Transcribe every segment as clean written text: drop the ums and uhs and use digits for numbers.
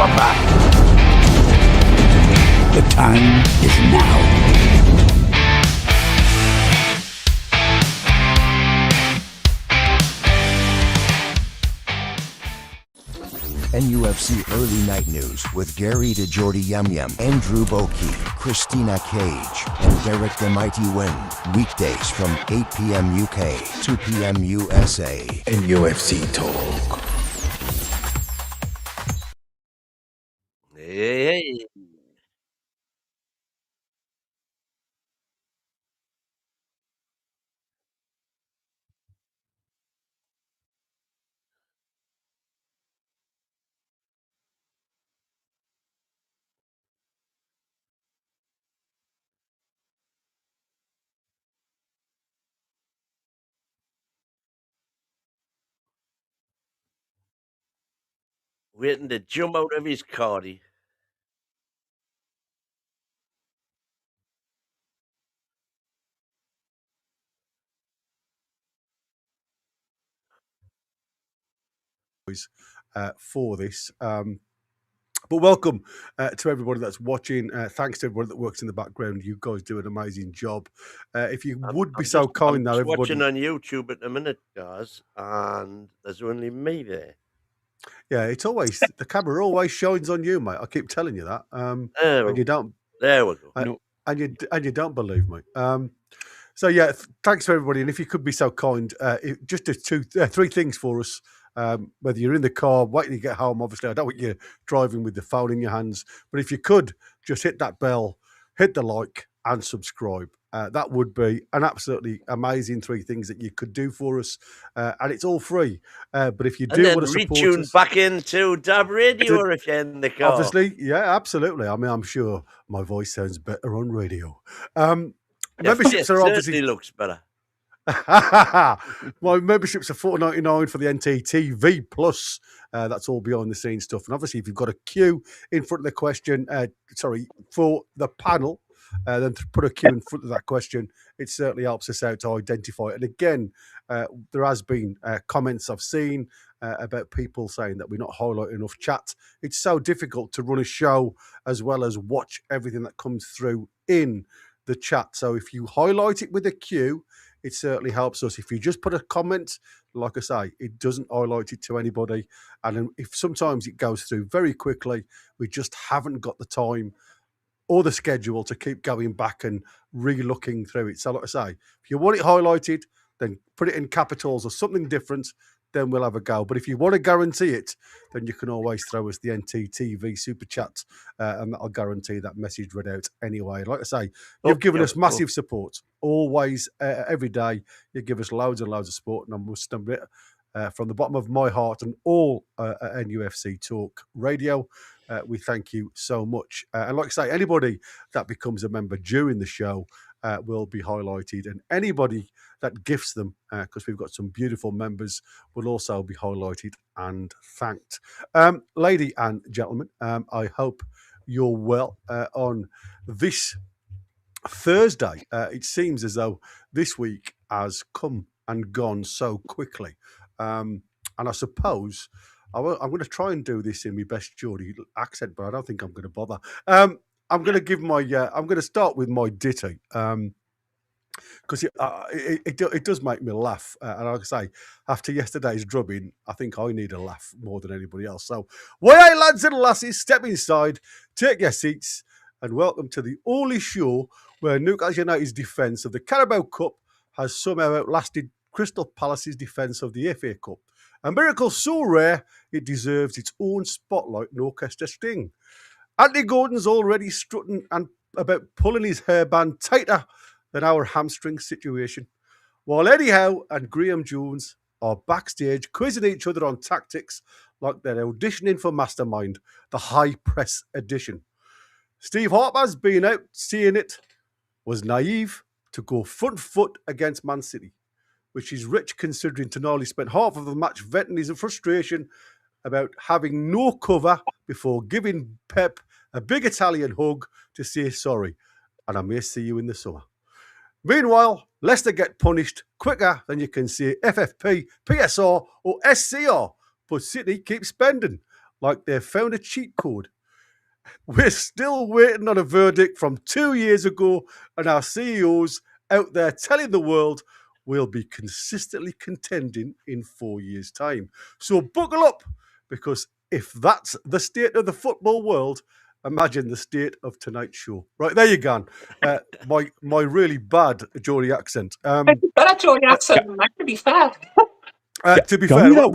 are back. The time is now. NUFC Early Night News with Gary DeJordy Yum Yum, Andrew Boki, Christina Cage, and Derek the Mighty Wind. Weekdays from 8 p.m. UK, 2 p.m. USA. NUFC Talk. Hey. Waiting to jump out of his cardy. For this. But welcome to everybody that's watching. Thanks to everybody that works in the background. You guys do an amazing job. If you would be so kind now, everybody. Watching on YouTube at the minute, guys, and there's only me there. Yeah, it's always the camera always shines on you, mate. I keep telling you that. And you don't. There we go. And you don't believe me. So yeah, thanks for everybody. And if you could be so kind, just do three things for us. Whether you're in the car, waiting to get home, obviously, I don't want you driving with the phone in your hands. But if you could, just hit that bell, hit the like, and subscribe. That would be an absolutely amazing three things that you could do for us. And it's all free. But if you do want to support retune us, back into Dab Radio if you're in the car. Obviously, yeah, absolutely. I mean, I'm sure my voice sounds better on radio. Memberships are obviously looks better. My memberships are $4.99 for the NTTV Plus. That's all behind the scenes stuff. And obviously, if you've got a queue in front of the question, for the panel, then to put a queue in front of that question, it certainly helps us out to identify it. And again, there has been comments I've seen about people saying that we're not highlighting enough chat. It's so difficult to run a show as well as watch everything that comes through in the chat. So if you highlight it with a Q, it certainly helps us. If you just put a comment, like I say, it doesn't highlight it to anybody. And if sometimes it goes through very quickly, we just haven't got the time or the schedule to keep going back and re-looking through it. So like I say, if you want it highlighted, then put it in capitals or something different, then we'll have a go. But if you want to guarantee it, then you can always throw us the NTTV Super Chat, and I'll guarantee that message read out anyway. Like I say, you've given us massive support. Always, every day, you give us loads and loads of support, and I must admit, from the bottom of my heart and all at NUFC Talk Radio, we thank you so much. And like I say, anybody that becomes a member during the show will be highlighted, and anybody that gifts them, because we've got some beautiful members, will also be highlighted and thanked. Lady and gentlemen, I hope you're well on this Thursday. It seems as though this week has come and gone so quickly. And I suppose I'm going to try and do this in my best Geordie accent, but I don't think I'm going to bother. I'm going to give my. I'm going to start with my ditty, because it does make me laugh. And like I say, after yesterday's drubbing, I think I need a laugh more than anybody else. So, way lads and lasses, step inside, take your seats, and welcome to the only show where Newcastle United's defence of the Carabao Cup has somehow outlasted Crystal Palace's defence of the FA Cup. A miracle so rare, it deserves its own spotlight and orchestra sting. Anthony Gordon's already strutting and about pulling his hairband tighter than our hamstring situation, while Eddie Howe and Graham Jones are backstage quizzing each other on tactics like they're auditioning for Mastermind, the high press edition. Steve Harper's been out seeing it, was naive to go front foot against Man City, which is rich considering Tonali spent half of the match venting his frustration about having no cover before giving Pep a big Italian hug to say sorry, and I may see you in the summer. Meanwhile, Leicester get punished quicker than you can say FFP, PSR or SCR, but City keep spending. like they've found a cheat code. We're still waiting on a verdict from 2 years ago, and our CEOs out there telling the world we'll be consistently contending in 4 years' time. So buckle up, because if that's the state of the football world, imagine the state of tonight's show. Right, there you go. My really bad Geordie accent. Better Geordie accent than that, to be fair. To be fair,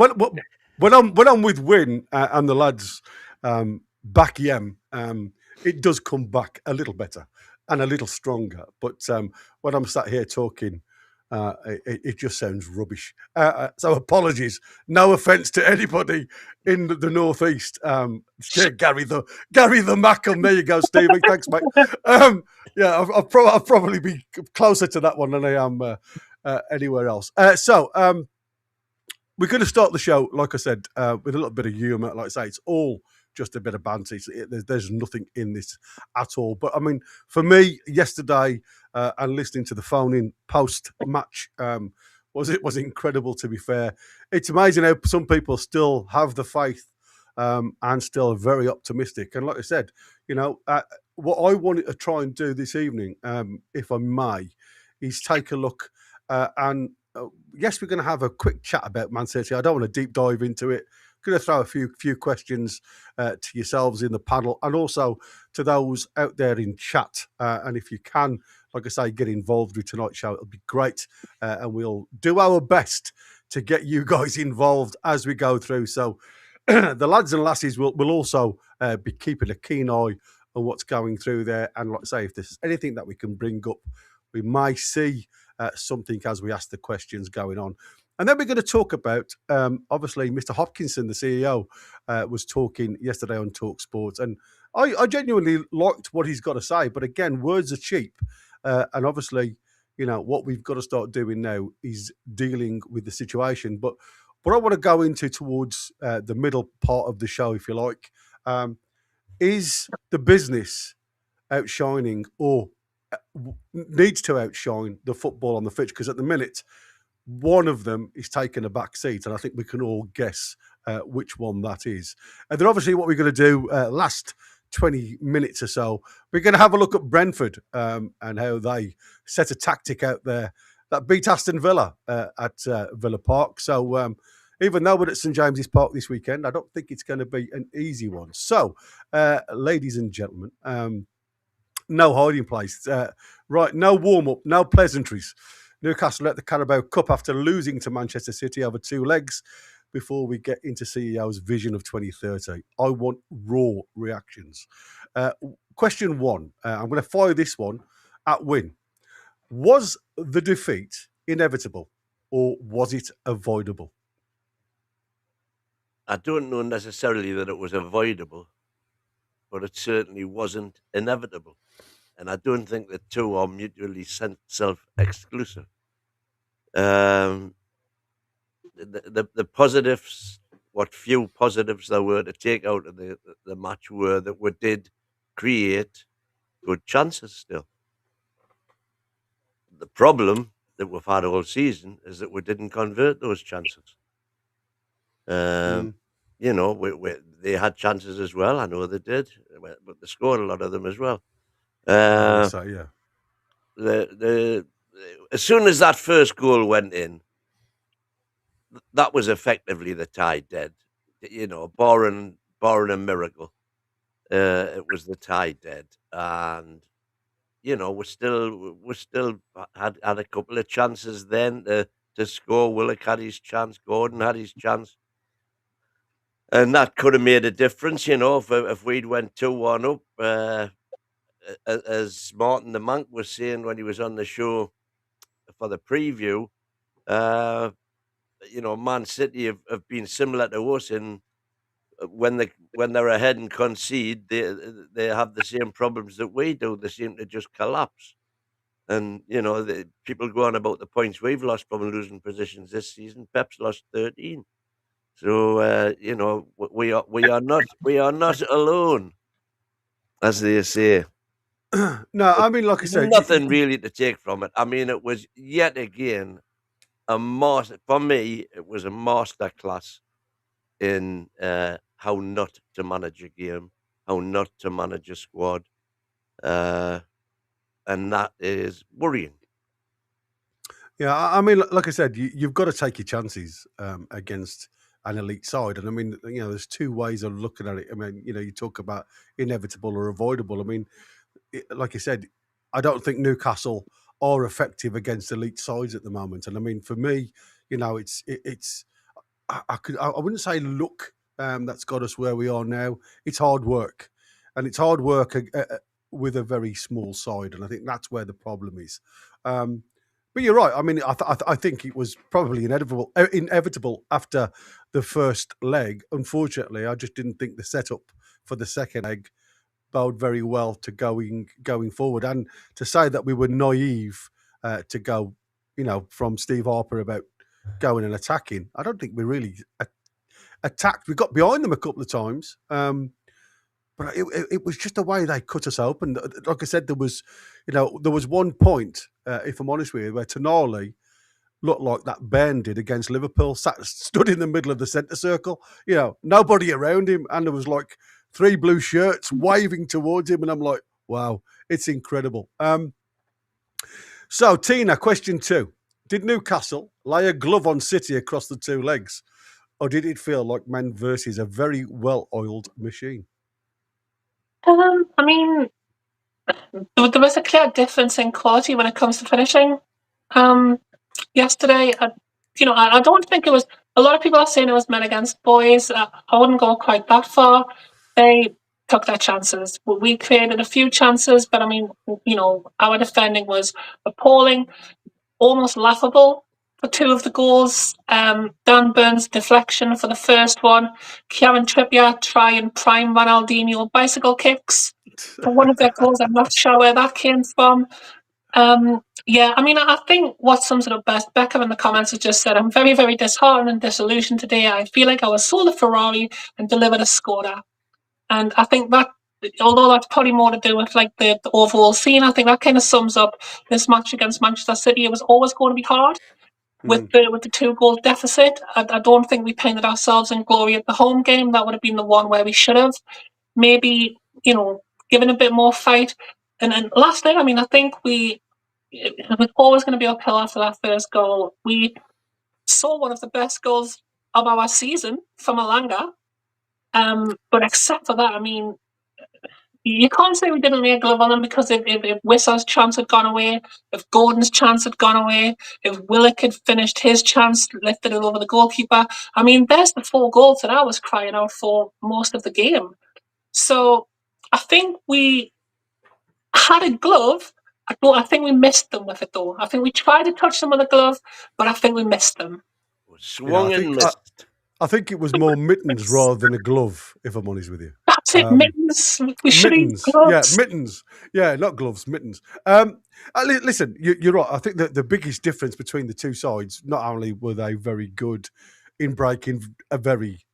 when I'm with Win and the lads back yem, it does come back a little better and a little stronger. But when I'm sat here talking, it just sounds rubbish. So apologies. No offence to anybody in the northeast. Gary the Mackham. There you go, Stevie. Thanks, mate. I'll probably be closer to that one than I am anywhere else. We're going to start the show, like I said, with a little bit of humour. Like I say, it's all just a bit of banter. There's nothing in this at all. But I mean, for me, yesterday and listening to the phone-in post-match was incredible. To be fair, it's amazing how some people still have the faith and still are very optimistic. And like I said, what I wanted to try and do this evening, if I may, is take a look and. Yes, we're going to have a quick chat about Man City. I don't want to deep dive into it. I'm going to throw a few questions to yourselves in the panel and also to those out there in chat. And if you can, like I say, get involved with tonight's show, it'll be great. And we'll do our best to get you guys involved as we go through. So the lads and lasses will also be keeping a keen eye on what's going through there. And like I say, if there's anything that we can bring up, we may see something as we ask the questions going on. And then we're going to talk about, obviously, Mr. Hopkinson, the CEO, was talking yesterday on Talk Sports. And I genuinely liked what he's got to say. But again, words are cheap. And obviously, what we've got to start doing now is dealing with the situation. But what I want to go into towards the middle part of the show, if you like, is the business outshining or needs to outshine the football on the pitch, because at the minute one of them is taking a back seat, and I think we can all guess which one that is. And then obviously what we're going to do last 20 minutes or so, we're going to have a look at Brentford and how they set a tactic out there that beat Aston Villa at Villa Park. So even though we're at St James's Park this weekend, I don't think it's going to be an easy one. So ladies and gentlemen, no hiding place. Right, no warm-up, no pleasantries. Newcastle at the Carabao Cup after losing to Manchester City over 2 legs. Before we get into CEO's vision of 2030, I want raw reactions. Question 1, I'm going to fire this one at Win. Was the defeat inevitable or was it avoidable? I don't know necessarily that it was avoidable, but it certainly wasn't inevitable. And I don't think the two are mutually self-exclusive. The positives, what few positives there were to take out of the match were that we did create good chances still. The problem that we've had all season is that we didn't convert those chances. They had chances as well. I know they did, but they scored a lot of them as well. Yeah. As soon as that first goal went in, that was effectively the tie dead. Barring a miracle, it was the tie dead, and we still had a couple of chances then to score. Willock had his chance, Gordon had his chance, and that could have made a difference. If we'd went 2-1 up. As Martin the Monk was saying when he was on the show for the preview, Man City have been similar to us in when they're ahead and concede, they have the same problems that we do. They seem to just collapse. And the people go on about the points we've lost from losing positions this season. Pep's lost 13. So we are not alone, as they say. No, I mean, like I said, nothing really to take from it. I mean, it was yet again for me, it was a masterclass in how not to manage a game, how not to manage a squad, and that is worrying. Yeah, I mean, like I said, you've got to take your chances against an elite side, and I mean, there's two ways of looking at it. I mean, you talk about inevitable or avoidable. I mean, like I said, I don't think Newcastle are effective against elite sides at the moment, and I mean, for me, it's I wouldn't say luck that's got us where we are now. It's hard work, and it's hard work with a very small side, and I think that's where the problem is. But you're right. I mean, I think it was probably inevitable after the first leg. Unfortunately, I just didn't think the setup for the second leg bode very well to going forward. And to say that we were naive to go, from Steve Harper about going and attacking, I don't think we really attacked. We got behind them a couple of times. But it was just the way they cut us open. Like I said, there was one point, if I'm honest with you, where Tonali looked like that Ben did against Liverpool, stood in the middle of the centre circle, nobody around him, and there was like 3 blue shirts waving towards him, and I'm like, wow, it's incredible. So, Tina, question 2. Did Newcastle lay a glove on City across the 2 legs, or did it feel like Man versus a very well-oiled machine? I mean, there was a clear difference in quality when it comes to finishing. Yesterday, I don't think it was. A lot of people are saying it was men against boys. I wouldn't go quite that far. They took their chances. We created a few chances, but I mean, our defending was appalling, almost laughable for 2 of the goals. Dan Burns' deflection for the first one. Kieran Trippier try and prime Ronaldinho bicycle kicks for one of their goals. I'm not sure where that came from. Yeah, I mean, I think what sums it up best, Becca in the comments has just said, I'm very, very disheartened and disillusioned today. I feel like I was sold a Ferrari and delivered a Skoda. And I think that, although that's probably more to do with like the overall scene, I think that kind of sums up this match against Manchester City. It was always going to be hard with the 2-goal deficit. I don't think we painted ourselves in glory at the home game. That would have been the one where we should have maybe, given a bit more fight. And then lastly, I mean, I think it was always going to be uphill after that first goal. We saw one of the best goals of our season from Alanga. But except for that, I mean, you can't say we didn't lay a glove on them, because if Wissa's chance had gone away, if Gordon's chance had gone away, if Willock had finished his chance, lifted it over the goalkeeper, I mean, there's the 4 goals that I was crying out for most of the game. So I think we had a glove. I think we missed them with it, though. I think we tried to touch them with a glove, but I think we missed them. Swung and missed. I think it was more mittens rather than a glove, if I'm honest with you. That's it, mittens. We should mittens. use gloves. Yeah, mittens. Yeah, not gloves, mittens. Listen, you're right. I think that the biggest difference between the 2 sides, not only were they very good in breaking a very,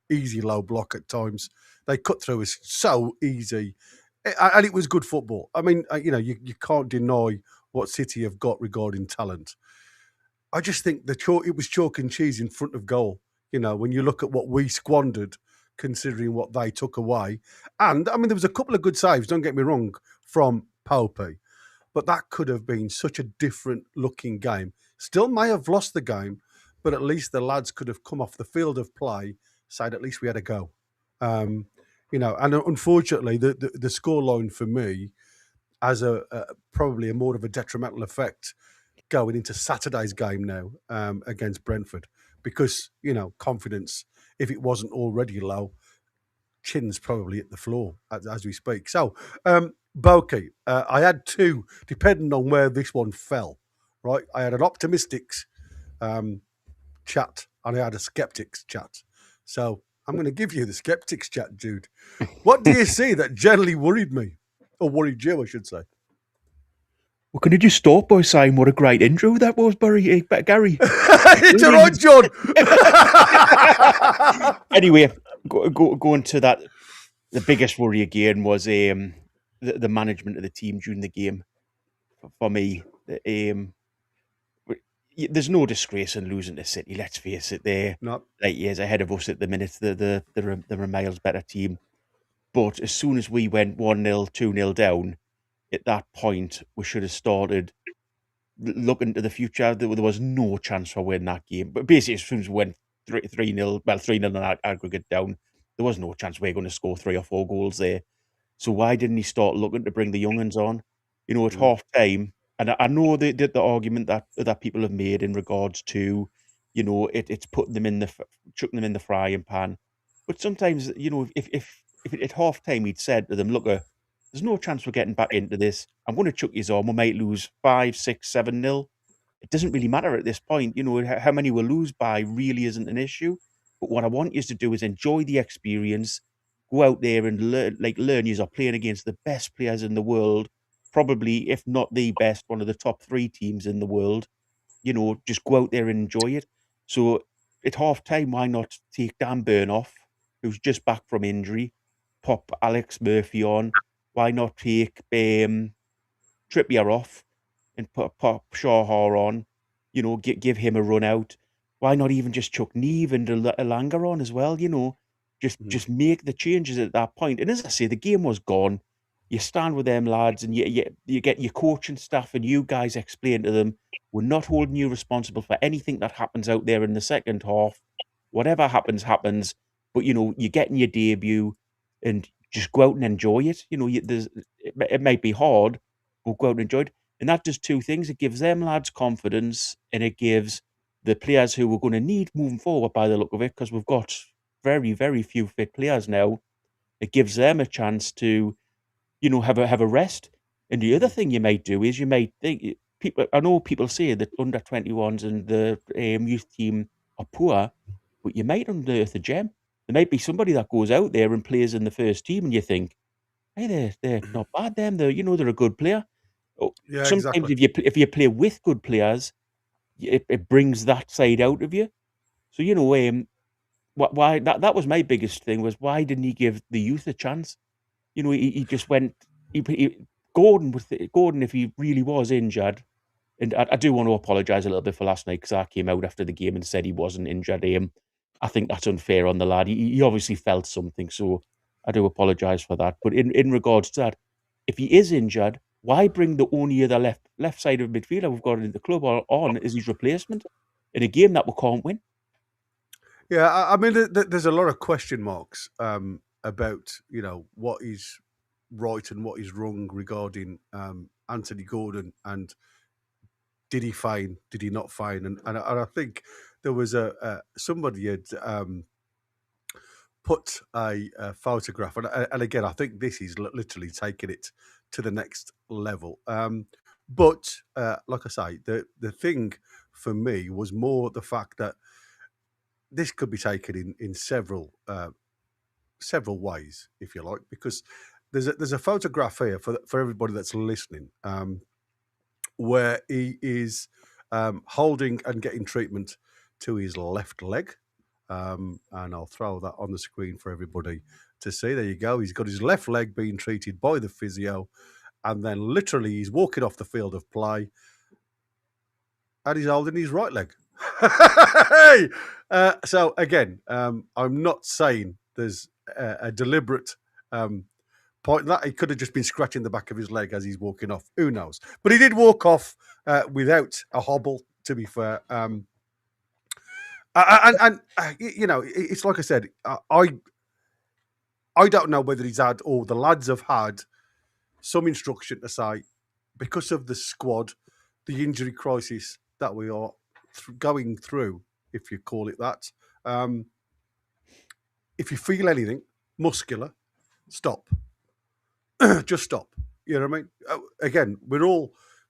easy low block at times, they cut through us so easy. And it was good football. I mean, you can't deny what City have got regarding talent. I just think it was chalk and cheese in front of goal. When you look at what we squandered, considering what they took away. And, I mean, there was a couple of good saves, don't get me wrong, from Popey. But that could have been such a different-looking game. Still may have lost the game, but at least the lads could have come off the field of play, saying at least we had a go. And unfortunately, the scoreline for me has probably a more of a detrimental effect going into Saturday's game now against Brentford, because confidence, if it wasn't already low, chin's probably at the floor as we speak. So, Boki, I had 2, depending on where this one fell. Right, I had an optimistics chat and I had a skeptics chat. So I'm going to give you the skeptics chat, Jude. What do you see that generally worried me, or worried you, I should say? Well, can you just start by saying what a great intro that was, Gary? It's all right, John. Anyway, going to that, the biggest worry again was the management of the team during the game. For me, there's no disgrace in losing to City. Let's face it, they're No. 8 years ahead of us at the minute. They're a miles better team. But as soon as we went 1-0, 2-0 down, at that point, we should have started looking to the future. There was no chance for winning that game. But basically, as soon as we went 3-0, well, 3-0 in aggregate down, there was no chance we were going to score 3 or 4 goals there. So why didn't he start looking to bring the young uns on? You know, at half time, and I know the argument that people have made in regards to, you know, it's putting them in chucking them in the frying pan. But sometimes, you know, if at half time he'd said to them, look, there's no chance we're getting back into this. I'm going to chuck you on. We might lose 5, 6, 7-0. It doesn't really matter at this point. You know, how many we'll lose by really isn't an issue. But what I want you to do is enjoy the experience, go out there and learn. You are playing against the best players in the world, probably, if not the best, one of the top 3 teams in the world. You know, just go out there and enjoy it. So at half time, why not take Dan Burn off, who's just back from injury, pop Alex Murphy on? Why not take Trippier off and pop Shahar on? You know, give him a run out. Why not even just chuck Neve and Elanga on as well? You know, just make the changes at that point. And as I say, the game was gone. You stand with them lads, and you get your coaching staff, and you guys explain to them, we're not holding you responsible for anything that happens out there in the second half. Whatever happens, happens. But you know, you're getting your debut, and just go out and enjoy it. You know, it might be hard, but go out and enjoy it. And that does 2 things. It gives them lads confidence, and it gives the players who we're going to need moving forward, by the look of it, because we've got very, very few fit players now. It gives them a chance to, you know, have a rest. And the other thing you might do is you might think people. I know people say that under 21s and the youth team are poor, but you might unearth a gem. There might be somebody that goes out there and plays in the first team, and you think, hey, they're not bad. They're a good player. Yeah, Sometimes exactly. if you play with good players, it brings that side out of you. So you know, why that was my biggest thing, was why didn't he give the youth a chance? You know, he just went. Gordon, if he really was injured, and I do want to apologise a little bit for last night, because I came out after the game and said he wasn't injured. I think that's unfair on the lad. He obviously felt something, so I do apologise for that. But in regards to that, if he is injured, why bring the only other left side of midfielder we've got in the club on as his replacement in a game that we can't win? Yeah, I mean, there's a lot of question marks about, you know, what is right and what is wrong regarding Anthony Gordon, and did he fine, did he not fine? And I think there was somebody had put a photograph, and again, I think this is literally taking it to the next level. But like I say, the thing for me was more the fact that this could be taken in several ways, if you like, because there's a photograph here for everybody that's listening, where he is holding and getting treatment to his left leg, and I'll throw that on the screen for everybody to see. There you go. He's got his left leg being treated by the physio, and then literally he's walking off the field of play, and he's holding his right leg. Hey! So again, I'm not saying there's a deliberate point that he could have just been scratching the back of his leg as he's walking off. Who knows? But he did walk off without a hobble, to be fair. And you know, it's like I said, I don't know whether he's had, or the lads have had, some instruction to say, because of the squad, the injury crisis that we are going through, if you call it that. If you feel anything muscular, stop. Just stop. You know what I mean? Again,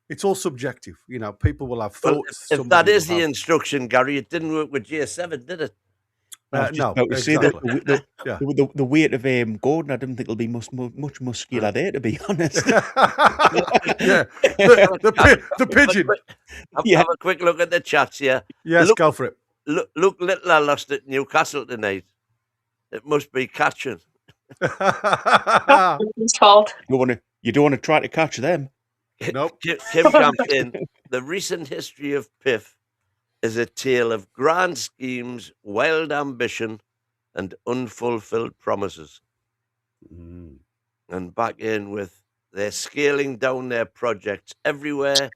it's all subjective. You know, people will have thoughts. Well, if that is the instruction, Gary, it didn't work with J7, did it? No, exactly. The weight of Gordon, I didn't think it'll be much muscular there, to be honest. Yeah, the pigeon. Have a quick look at the chats here. Yes, go for it. Look, Littler lost at Newcastle tonight. It must be catching. It's fault. You don't want to try to catch them. Nope. Kim jumped in. The recent history of Piff is a tale of grand schemes, wild ambition, and unfulfilled promises. And back in with they're scaling down their projects everywhere,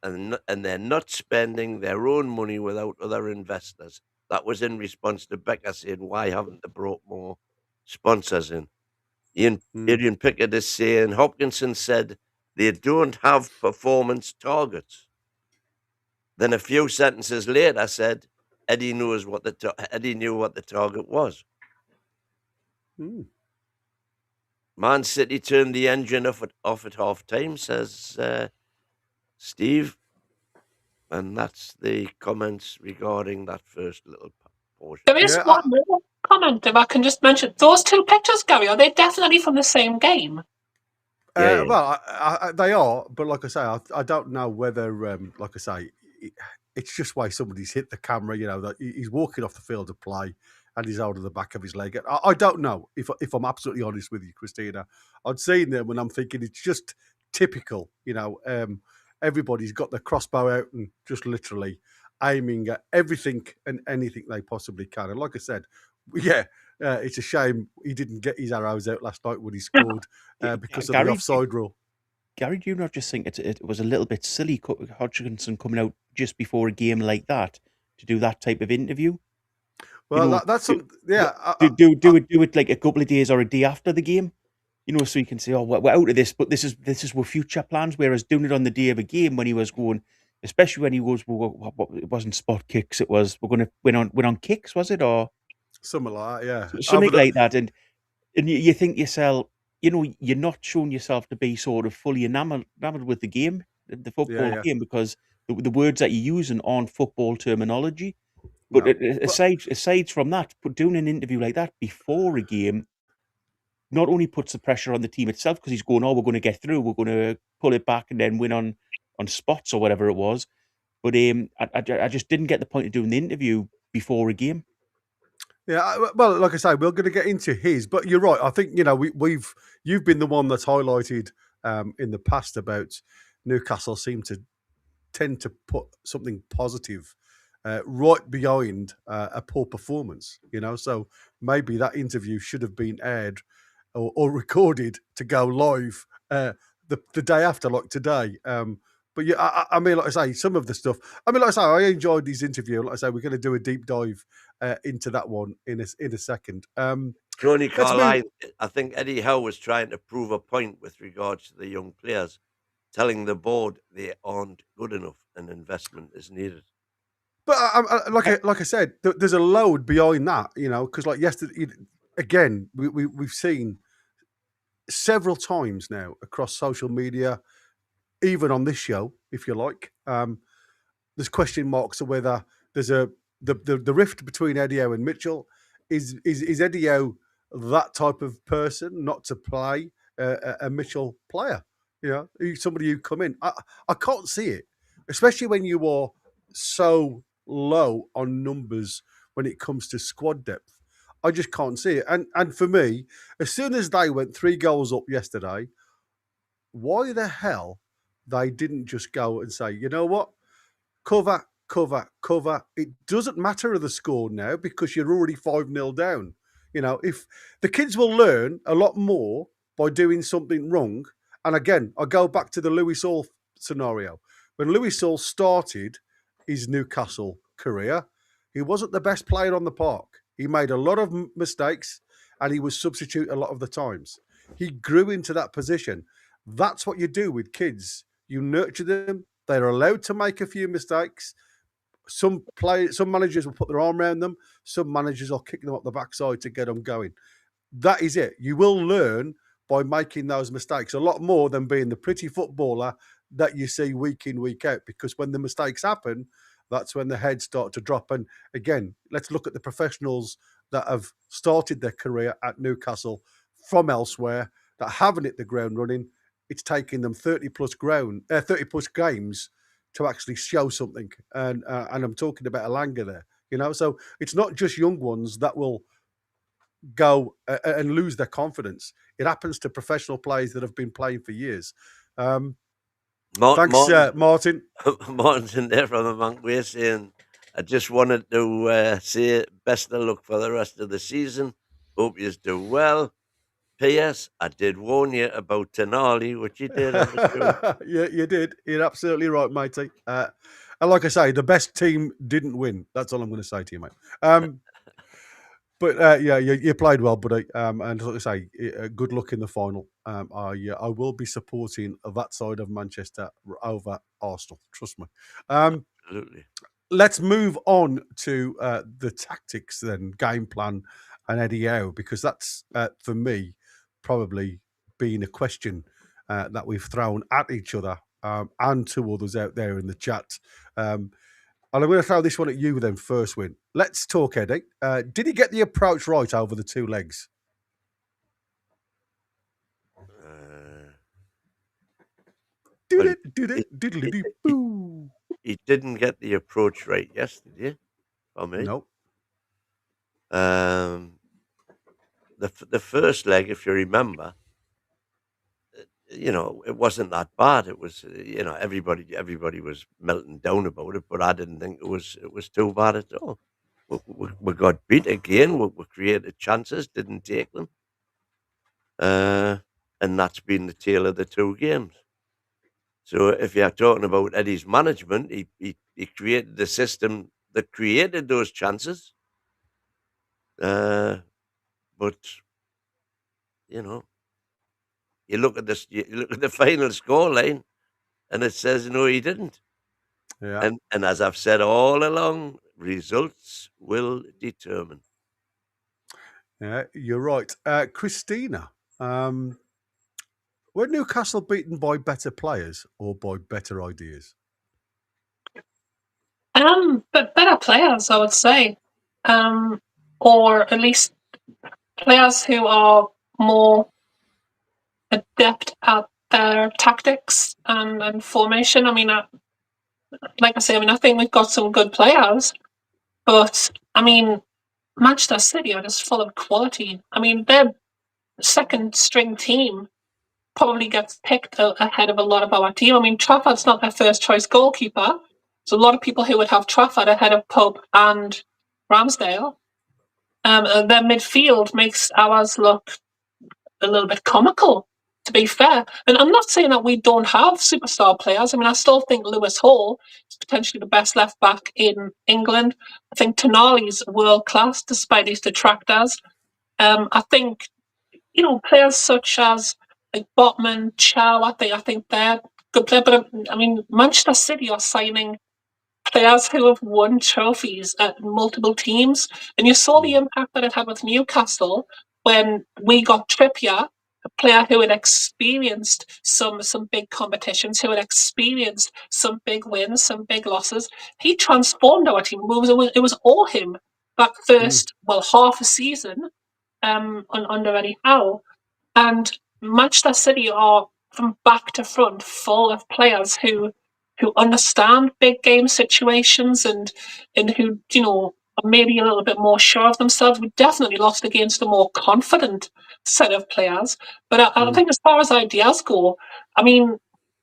and they're not spending their own money without other investors. That was in response to Becker saying, "Why haven't they brought more sponsors in?" Adrian Pickett is saying Hopkinson said they don't have performance targets. Then a few sentences later said Eddie knew what the target was. Man City turned the engine off at half time, says Steve. And that's the comments regarding that first little portion. There is one more comment, if I can just mention. Those two pictures, Gary, are they definitely from the same game? Yeah. Well, they are, but like I say, I don't know whether, like I say, it's just why somebody's hit the camera. You know, that he's walking off the field of play and he's holding the back of his leg. I don't know if I'm absolutely honest with you, Christina. I'd seen them and I'm thinking it's just typical. You know, everybody's got their crossbow out and just literally aiming at everything and anything they possibly can. And like I said, yeah. It's a shame he didn't get his arrows out last night when he scored because of the offside rule. Gary, do you not just think it was a little bit silly, Hodgkinson coming out just before a game like that to do that type of interview? Well, you know, that's something. Yeah, do it like a couple of days or a day after the game. You know, so you can say, "Oh, we're out of this," but this is with future plans. Whereas doing it on the day of a game when he was going, especially when he was, it wasn't spot kicks. It was we're going to win on kicks, was it, or something like that? Yeah, something like that. And you think yourself, you know, you're not showing yourself to be sort of fully enamored with the game, the football game, because the words that you're using aren't football terminology. But aside from that, doing an interview like that before a game not only puts the pressure on the team itself because he's going, "Oh, we're going to get through, we're going to pull it back and then win on spots or whatever it was," but I just didn't get the point of doing the interview before a game. Yeah, well, like I say, we're going to get into his, but you're right. I think, you know, you've been the one that's highlighted in the past about Newcastle tend to put something positive right behind a poor performance, you know. So maybe that interview should have been aired or recorded to go live the day after, like today. But yeah, I mean, like I say, some of the stuff. I mean, like I say, I enjoyed this interview. Like I say, we're going to do a deep dive into that one in a second. Tony Carline, I think Eddie Howe was trying to prove a point with regards to the young players, telling the board they aren't good enough and investment is needed. But like I said, there's a load behind that, you know, because like yesterday, again, we've seen several times now across social media, even on this show, if you like, there's question marks of whether there's the rift between Eddie Howe and Mitchell. Is Eddie Howe that type of person not to play a Mitchell player? You know, somebody who come in. I can't see it, especially when you are so low on numbers when it comes to squad depth. I just can't see it. And for me, as soon as they went 3 goals up yesterday, why the hell they didn't just go and say, you know what, cover. It doesn't matter the score now because you're already 5-0 down. You know, if the kids will learn a lot more by doing something wrong. And again, I go back to the Louis Hall scenario. When Louis Hall started his Newcastle career, he wasn't the best player on the park. He made a lot of mistakes and he was substitute a lot of the times. He grew into that position. That's what you do with kids. You nurture them. They're allowed to make a few mistakes. Some managers will put their arm around them. Some managers will kick them up the backside to get them going. That is it. You will learn by making those mistakes a lot more than being the pretty footballer that you see week in, week out. Because when the mistakes happen, that's when the heads start to drop. And again, let's look at the professionals that have started their career at Newcastle from elsewhere that haven't hit the ground running. It's taking them 30 plus games to actually show something. And I'm talking about Alanga there, you know. So it's not just young ones that will go and lose their confidence. It happens to professional players that have been playing for years. Thanks, Martin. Martin's in there from the Monk. We're saying I just wanted to say best of luck for the rest of the season. Hope you do well. P.S. I did warn you about Tonali, which you did, I'm sure. Yeah, you did. You're absolutely right, matey. And like I say, the best team didn't win. That's all I'm going to say to you, mate. But yeah, you played well, buddy. And like I say, good luck in the final. I will be supporting that side of Manchester over Arsenal. Trust me. Absolutely. Let's move on to the tactics, then game plan, and Eddie Howe, because that's for me probably been a question that we've thrown at each other and to others out there in the chat. And I'm going to throw this one at you then first, Win. Let's talk, Eddie. Did he get the approach right over the two legs? Well, Boo. he didn't get the approach right yesterday for me. No. The first leg, if you remember, it wasn't that bad. It was, everybody was melting down about it, but I didn't think it was too bad at all. We got beat again. We created chances, didn't take them, and that's been the tale of the two games. So if you're talking about Eddie's management, he created the system that created those chances. But you look at this, you look at the final scoreline, and it says no, he didn't. Yeah. And as I've said all along, results will determine. Yeah, you're right. Christina, were Newcastle beaten by better players or by better ideas? But better players, I would say, or at least players who are more adept at their tactics and formation. I mean, like I say, I think we've got some good players, but I mean, Manchester City are just full of quality. I mean, their second string team probably gets picked ahead of a lot of our team. I mean, Trafford's not their first choice goalkeeper. So a lot of people who would have Trafford ahead of Pope and Ramsdale. Their midfield makes ours look a little bit comical, to be fair. And I'm not saying that we don't have superstar players. I mean, I still think Lewis Hall is potentially the best left back in England. I think Tonali's world class, despite his detractors. I think, players such as like Botman, Chow, I think they're good players. But I mean, Manchester City are signing players who have won trophies at multiple teams. And you saw the impact that it had with Newcastle when we got Trippier, a player who had experienced some big competitions, who had experienced some big wins, some big losses. He transformed our team. It was all him that first, half a season under Eddie Howe. And Manchester City are, from back to front, full of players who understand big game situations and who, are maybe a little bit more sure of themselves. We definitely lost against a more confident set of players. But I think as far as ideas go, I mean,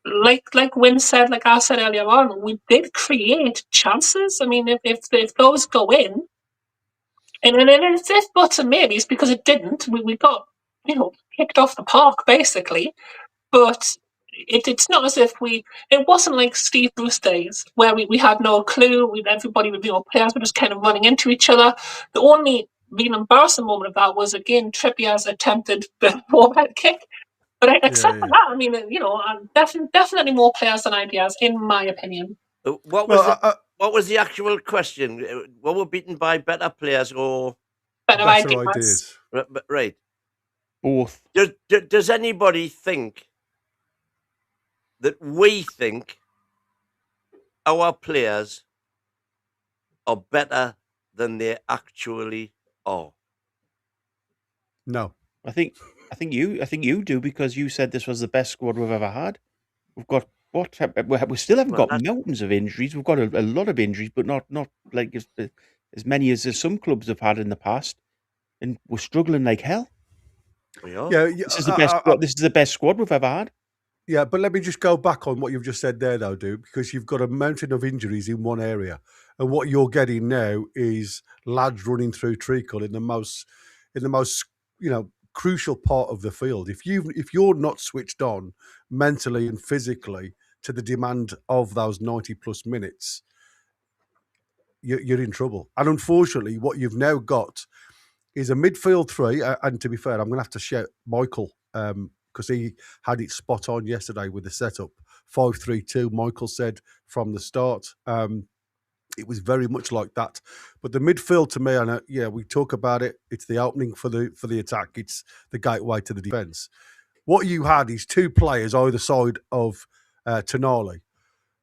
like Wynn said, like I said earlier on, we did create chances. I mean, if those go in, and it's if buts and maybes because it didn't. We got, kicked off the park basically. But it's not as if it wasn't like Steve Bruce days where we had no clue. Everybody would, players were just kind of running into each other. The only real embarrassing moment of that was, again, Trippier's attempted overhead kick. But except for that, I mean, definitely more players than ideas, in my opinion. What was the actual question? Were we beaten by better players or better ideas? Right. Both. Does anybody think that we think our players are better than they actually are? No. I think you do, because you said this was the best squad we've ever had. We've got we still haven't got mountains of injuries. We've got a lot of injuries, but not like as many as some clubs have had in the past, and we're struggling like hell. We are. Yeah, This is the best. This is the best squad we've ever had. Yeah, but let me just go back on what you've just said there, though, dude, because you've got a mountain of injuries in one area, and what you're getting now is lads running through treacle in the most, crucial part of the field. If you're not switched on mentally and physically to the demand of those 90 plus minutes, you're in trouble. And unfortunately, what you've now got is a midfield three. And to be fair, I'm going to have to shout Michael because he had it spot on yesterday with the setup 5-3-2. Michael said from the start. It was very much like that, but the midfield to me, and we talk about it. It's the opening for the attack. It's the gateway to the defence. What you had is two players either side of Tonali.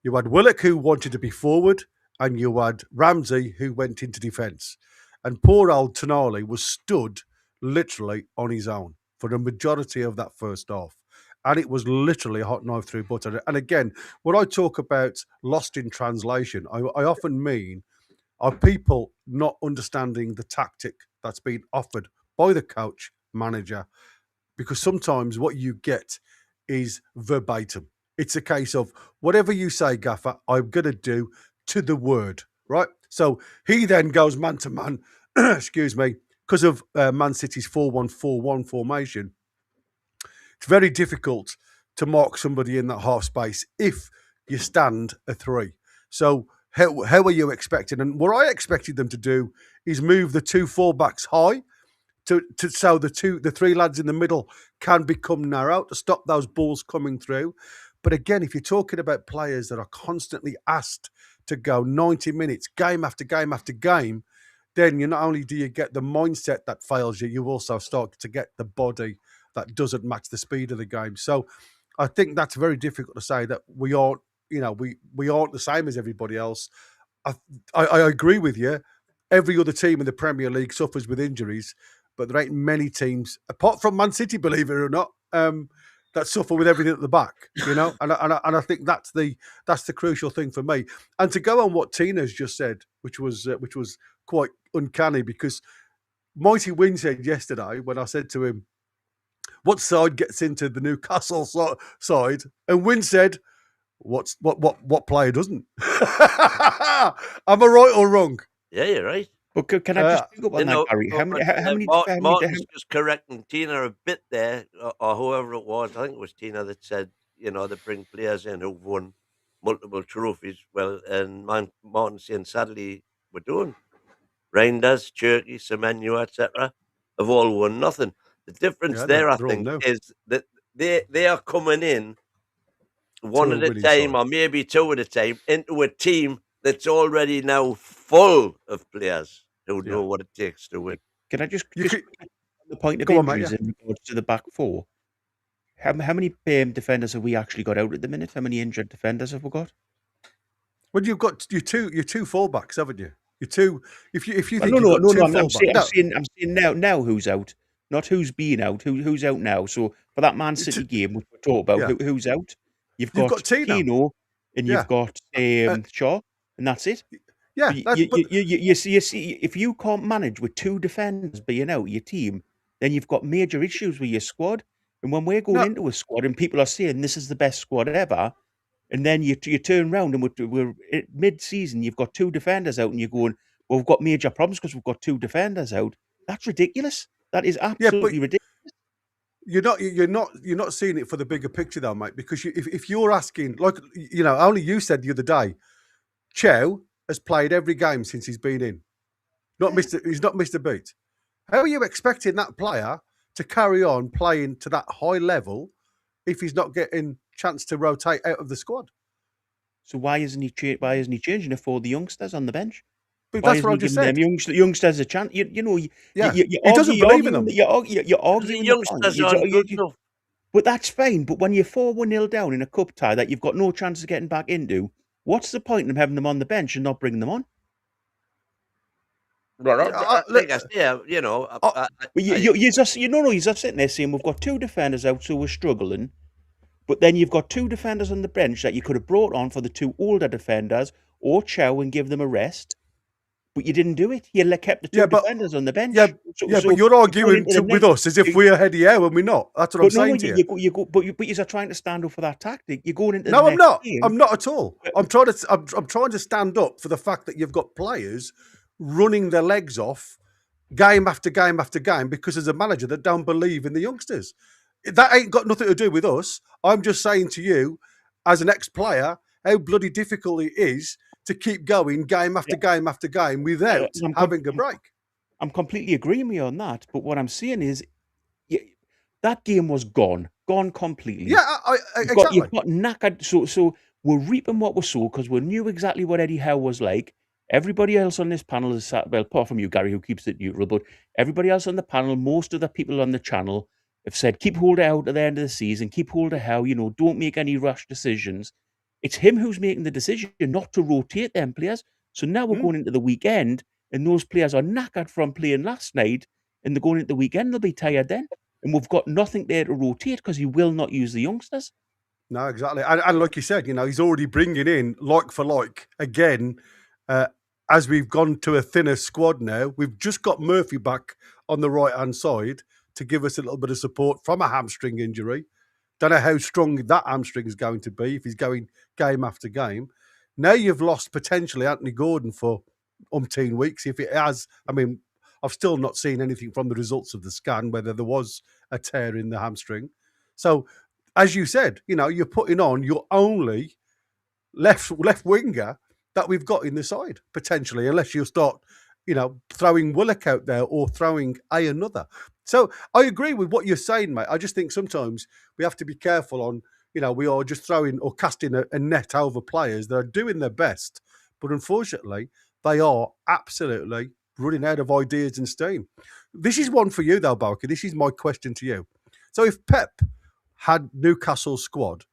You had Willock, who wanted to be forward, and you had Ramsey, who went into defence. And poor old Tonali was stood literally on his own for the majority of that first half. And it was literally a hot knife through butter. And again, when I talk about lost in translation, I often mean are people not understanding the tactic that's been offered by the coach, manager, because sometimes what you get is verbatim. It's a case of whatever you say, Gaffer, I'm going to do to the word, right? So he then goes man to man, excuse me, because of Man City's 4-1-4-1 formation. It's very difficult to mark somebody in that half space if you stand a three. So how are you expecting? And what I expected them to do is move the two fullbacks high to so the three lads in the middle can become narrow to stop those balls coming through. But again, if you're talking about players that are constantly asked to go 90 minutes, game after game after game, then you not only do you get the mindset that fails you, you also start to get the body that doesn't match the speed of the game. So I think that's very difficult to say that we aren't, we aren't the same as everybody else. I agree with you. Every other team in the Premier League suffers with injuries, but there ain't many teams, apart from Man City, believe it or not, that suffer with everything at the back, And I think that's the crucial thing for me. And to go on what Tina's just said, which was quite uncanny, because Mighty Win said yesterday when I said to him, what side gets into the Newcastle side? And Win said, what player doesn't? Am I right or wrong? Yeah, you're right. But can I just pick up on that, Gary? How many Martin's just correcting Tina a bit there, or whoever it was. I think it was Tina that said, they bring players in who've won multiple trophies. Well, and Martin saying, sadly, we're doing. Reinders, Cherky, Semenyo, etc. have all won nothing. The difference there, I think, is that they are coming in one at a time, or maybe two at a time, into a team that's already now full of players who know what it takes to win. Can I just the point of injuries in regards to the back four? How many defenders have we actually got out at the minute? How many injured defenders have we got? Well, you've got your two fullbacks, haven't you? Your two. If you think I'm saying now who's out, not who's been out. Who's out now? So for that Man City game, which we're talking about, who's out? You've got Tino, and you've got Shaw, and that's it. Yeah, you see, if you can't manage with two defenders being out your team, then you've got major issues with your squad. And when we're going into a squad and people are saying this is the best squad ever, and then you turn around and we're mid-season, you've got two defenders out, and you're going, well, we've got major problems because we've got two defenders out. That's ridiculous. That is absolutely ridiculous. You're not seeing it for the bigger picture, though, mate. Because if you're asking, like only you said the other day, Chow has played every game since he's been in. He's not missed a beat. How are you expecting that player to carry on playing to that high level if he's not getting chance to rotate out of the squad? So why isn't he changing it for the youngsters on the bench? But that's what I just said. Youngsters a chance. He doesn't believe in them. You're arguing youngsters aren't good enough. But that's fine. But when you're 4-1-0 down in a cup tie that you've got no chance of getting back into, what's the point in having them on the bench and not bringing them on? You're just sitting there saying we've got two defenders out, so we're struggling. But then you've got two defenders on the bench that you could have brought on for the two older defenders or Chow and give them a rest. but you didn't do it. You kept the two Yeah, but defenders on the bench. yeah, So yeah, so but you're going arguing into the with next, us as if we're Eddie Howe and we're not. That's what I'm but no, saying to you. you go, but you're trying to stand up for that tactic. You're going into the No, I'm next not. game. I'm not at all. I'm trying to stand up for the fact that you've got players running their legs off game after game after game because as a manager that don't believe in the youngsters. That ain't got nothing to do with us. I'm just saying to you, as an ex-player, how bloody difficult it is to keep going game after game after game without having a break. I'm completely agreeing with you on that. But what I'm saying is, that game was gone completely. Yeah, exactly. You've got knackered. So we're reaping what we sow because we knew exactly what Eddie Howe was like. Everybody else on this panel is sat, well, apart from you, Gary, who keeps it neutral, but everybody else on the panel, most of the people on the channel have said, keep hold of Howe at the end of the season, keep hold of Howe, don't make any rash decisions. It's him who's making the decision not to rotate them players. So now we're going into the weekend, and those players are knackered from playing last night, and they're going into the weekend, they'll be tired then. And we've got nothing there to rotate because he will not use the youngsters. No, exactly. And like you said, he's already bringing in like for like again. As we've gone to a thinner squad now, we've just got Murphy back on the right-hand side to give us a little bit of support from a hamstring injury. Don't know how strong that hamstring is going to be if he's going game after game. Now you've lost potentially Anthony Gordon for umpteen weeks. If it has, I've still not seen anything from the results of the scan, whether there was a tear in the hamstring. So, as you said, you're putting on your only left winger that we've got in the side, potentially, unless you start, throwing Willock out there or throwing another. So I agree with what you're saying, mate. I just think sometimes we have to be careful on, we are just throwing or casting a net over players that are doing their best, but unfortunately, they are absolutely running out of ideas and steam. This is one for you, though, Balky. This is my question to you. So if Pep had Newcastle's squad,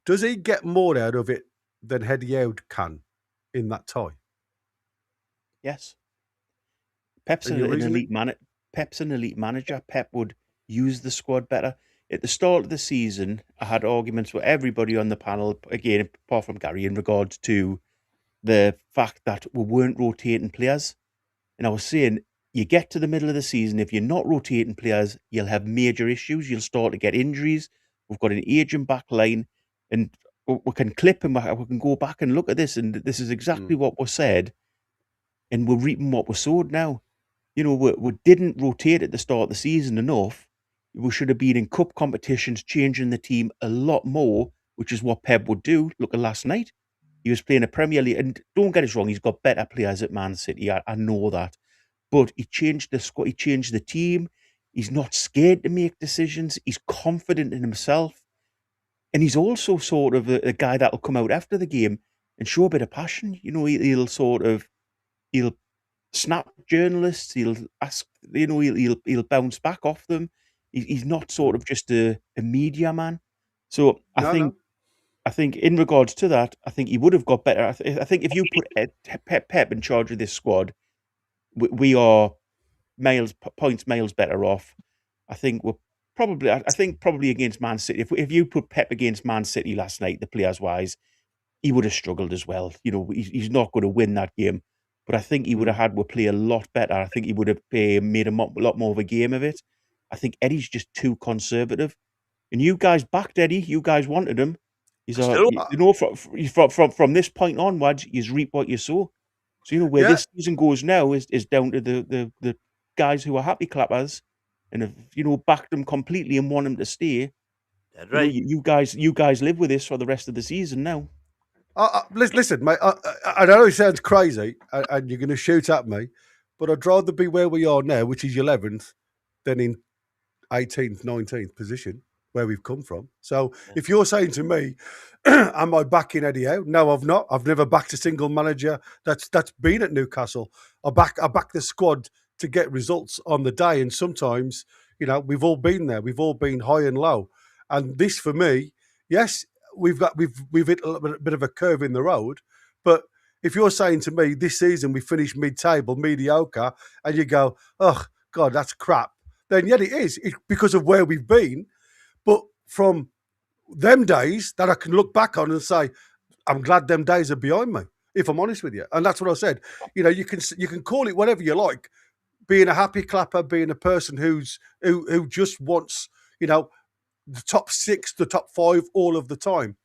does he get more out of it than Eddie Howe can in that tie? Yes. Pep's an elite manager. Pep would use the squad better. At the start of the season, I had arguments with everybody on the panel, again, apart from Gary, in regards to the fact that we weren't rotating players. And I was saying, you get to the middle of the season, if you're not rotating players, you'll have major issues. You'll start to get injuries. We've got an aging back line, and we can clip and we can go back and look at this, and this is exactly what was said, and we're reaping what we sowed now. We didn't rotate at the start of the season enough. We should have been in cup competitions, changing the team a lot more, which is what Pep would do. Look at last night. He was playing a Premier League, and don't get us wrong, he's got better players at Man City. I know that. But he changed the squad, he changed the team. He's not scared to make decisions. He's confident in himself. And he's also sort of a guy that'll come out after the game and show a bit of passion. He'll snap journalists. He'll ask, he'll bounce back off them. He's not sort of just a media man. So I think in regards to that, I think he would have got better. I think if you put Pep in charge of this squad, we are miles better off. I think we're probably against Man City. If you put Pep against Man City last night, the players wise, he would have struggled as well. He's not going to win that game, but I think he would have had to play a lot better. I think he would have made a lot more of a game of it. I think Eddie's just too conservative, and you guys backed Eddie. You guys wanted him. From this point onwards, you reap what you sow. So where this season goes now is down to the guys who are happy clappers and have backed them completely and want them to stay. That's right. You guys live with this for the rest of the season now. Listen, mate. I know it sounds crazy, and you're going to shoot at me, but I'd rather be where we are now, which is 11th, than in 18th, 19th position where we've come from. So if you're saying to me, am I backing Eddie Howe? No, I've not. I've never backed a single manager that's been at Newcastle. I back the squad to get results on the day, and sometimes we've all been there. We've all been high and low, and this for me, yes, we've hit a little bit of a curve in the road, but if you're saying to me this season we finished mid-table, mediocre, and you go, oh God, that's crap, then yet it is. It's because of where we've been. But from them days that I can look back on and say, I'm glad them days are behind me. if I'm honest with you. And that's what I said. You know, you can call it whatever you like. Being a happy clapper, being a person who just wants, you know, the top 6, the top 5 all of the time.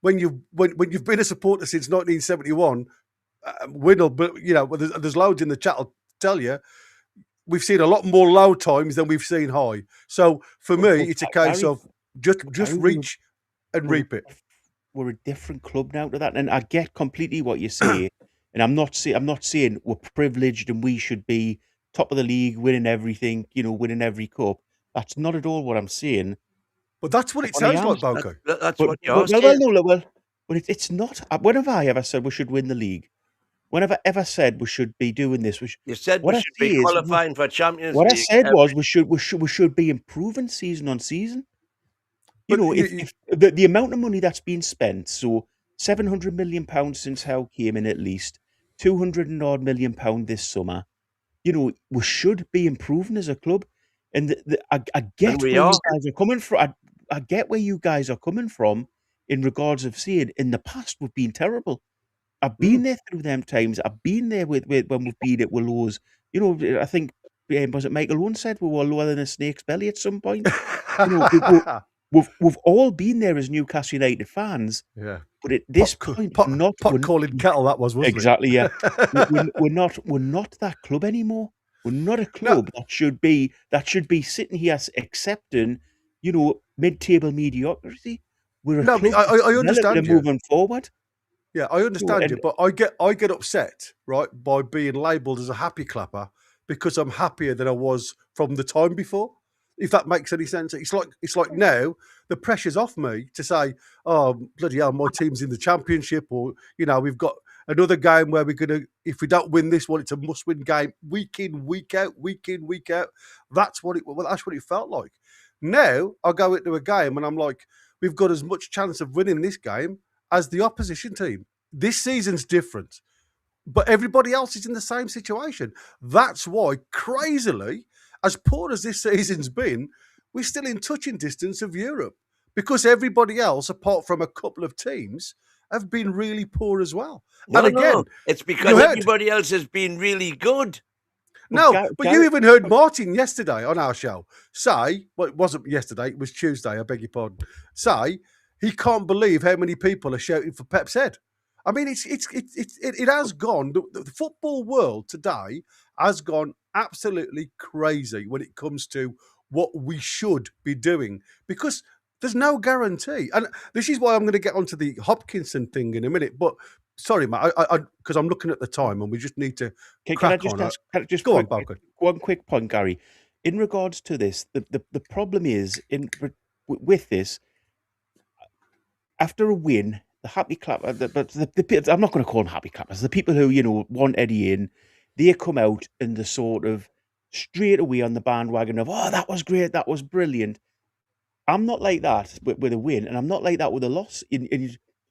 When you've been a supporter since 1971, but you know, there's loads in the chat. I'll tell you, we've seen a lot more low times than we've seen high. So for me, it's a case of just reach and reap it. We're a different club now to that, and I get completely what you say. And I'm not saying we're privileged and we should be top of the league, winning everything, you know, winning every cup. That's not at all what I'm saying. But that's what it sounds like, Boko. That's But what you're saying. It's not. When have I ever said we should win the league? When have I ever said we should be doing this? You said we should be qualifying for Champions League. What I said was we should be improving season on season. You know, if the amount of money that's been spent, so £700 million since Howe came in, at least £200 million this summer. You know, we should be improving as a club, and I get where you guys are coming from. I get where you guys are coming from in regards of saying in the past we've been terrible. I've been there through them times. I've been there with when we've been at Willows. You know, I think was it Michael Owen said we were lower than a snake's belly at some point. You know, we've all been there as Newcastle United fans. Yeah. But at this point, pot calling kettle. That was, wasn't exactly, it? yeah. we're not that club anymore. We're not a club that should be sitting here accepting, you know, mid-table mediocrity. We're a club I understand you. Moving forward. Yeah, I understand you, but I get upset, right, by being labelled as a happy clapper because I'm happier than I was from the time before. If that makes any sense, it's like now the pressure's off me to say, oh bloody hell, my team's in the Championship, or you know, we've got another game where we're gonna, if we don't win this one, it's a must-win game, week in, week out. That's what it felt like. Now I go into a game and I'm like, we've got as much chance of winning this game as the opposition team. This season's different, but everybody else is in the same situation. That's why, crazily, as poor as this season's been, we're still in touching distance of Europe because everybody else, apart from a couple of teams, have been really poor as well. No, it's because everybody else has been really good. No, but you even heard Martin yesterday on our show say, well, it wasn't yesterday, it was Tuesday, I beg your pardon, say he can't believe how many people are shouting for Pep's head. I mean, it has gone, the football world today has gone absolutely crazy when it comes to what we should be doing because there's no guarantee. And this is why I'm going to get onto the Hopkinson thing in a minute. But sorry, Matt, because I'm looking at the time and we just need to go on, one quick point, Gary. In regards to this, the problem is with this, after a win, the happy clapper, I'm not going to call them happy clappers. The people who, you know, want Eddie in, they come out and they're sort of straight away on the bandwagon of, oh, that was great, that was brilliant. I'm not like that with a win, and I'm not like that with a loss.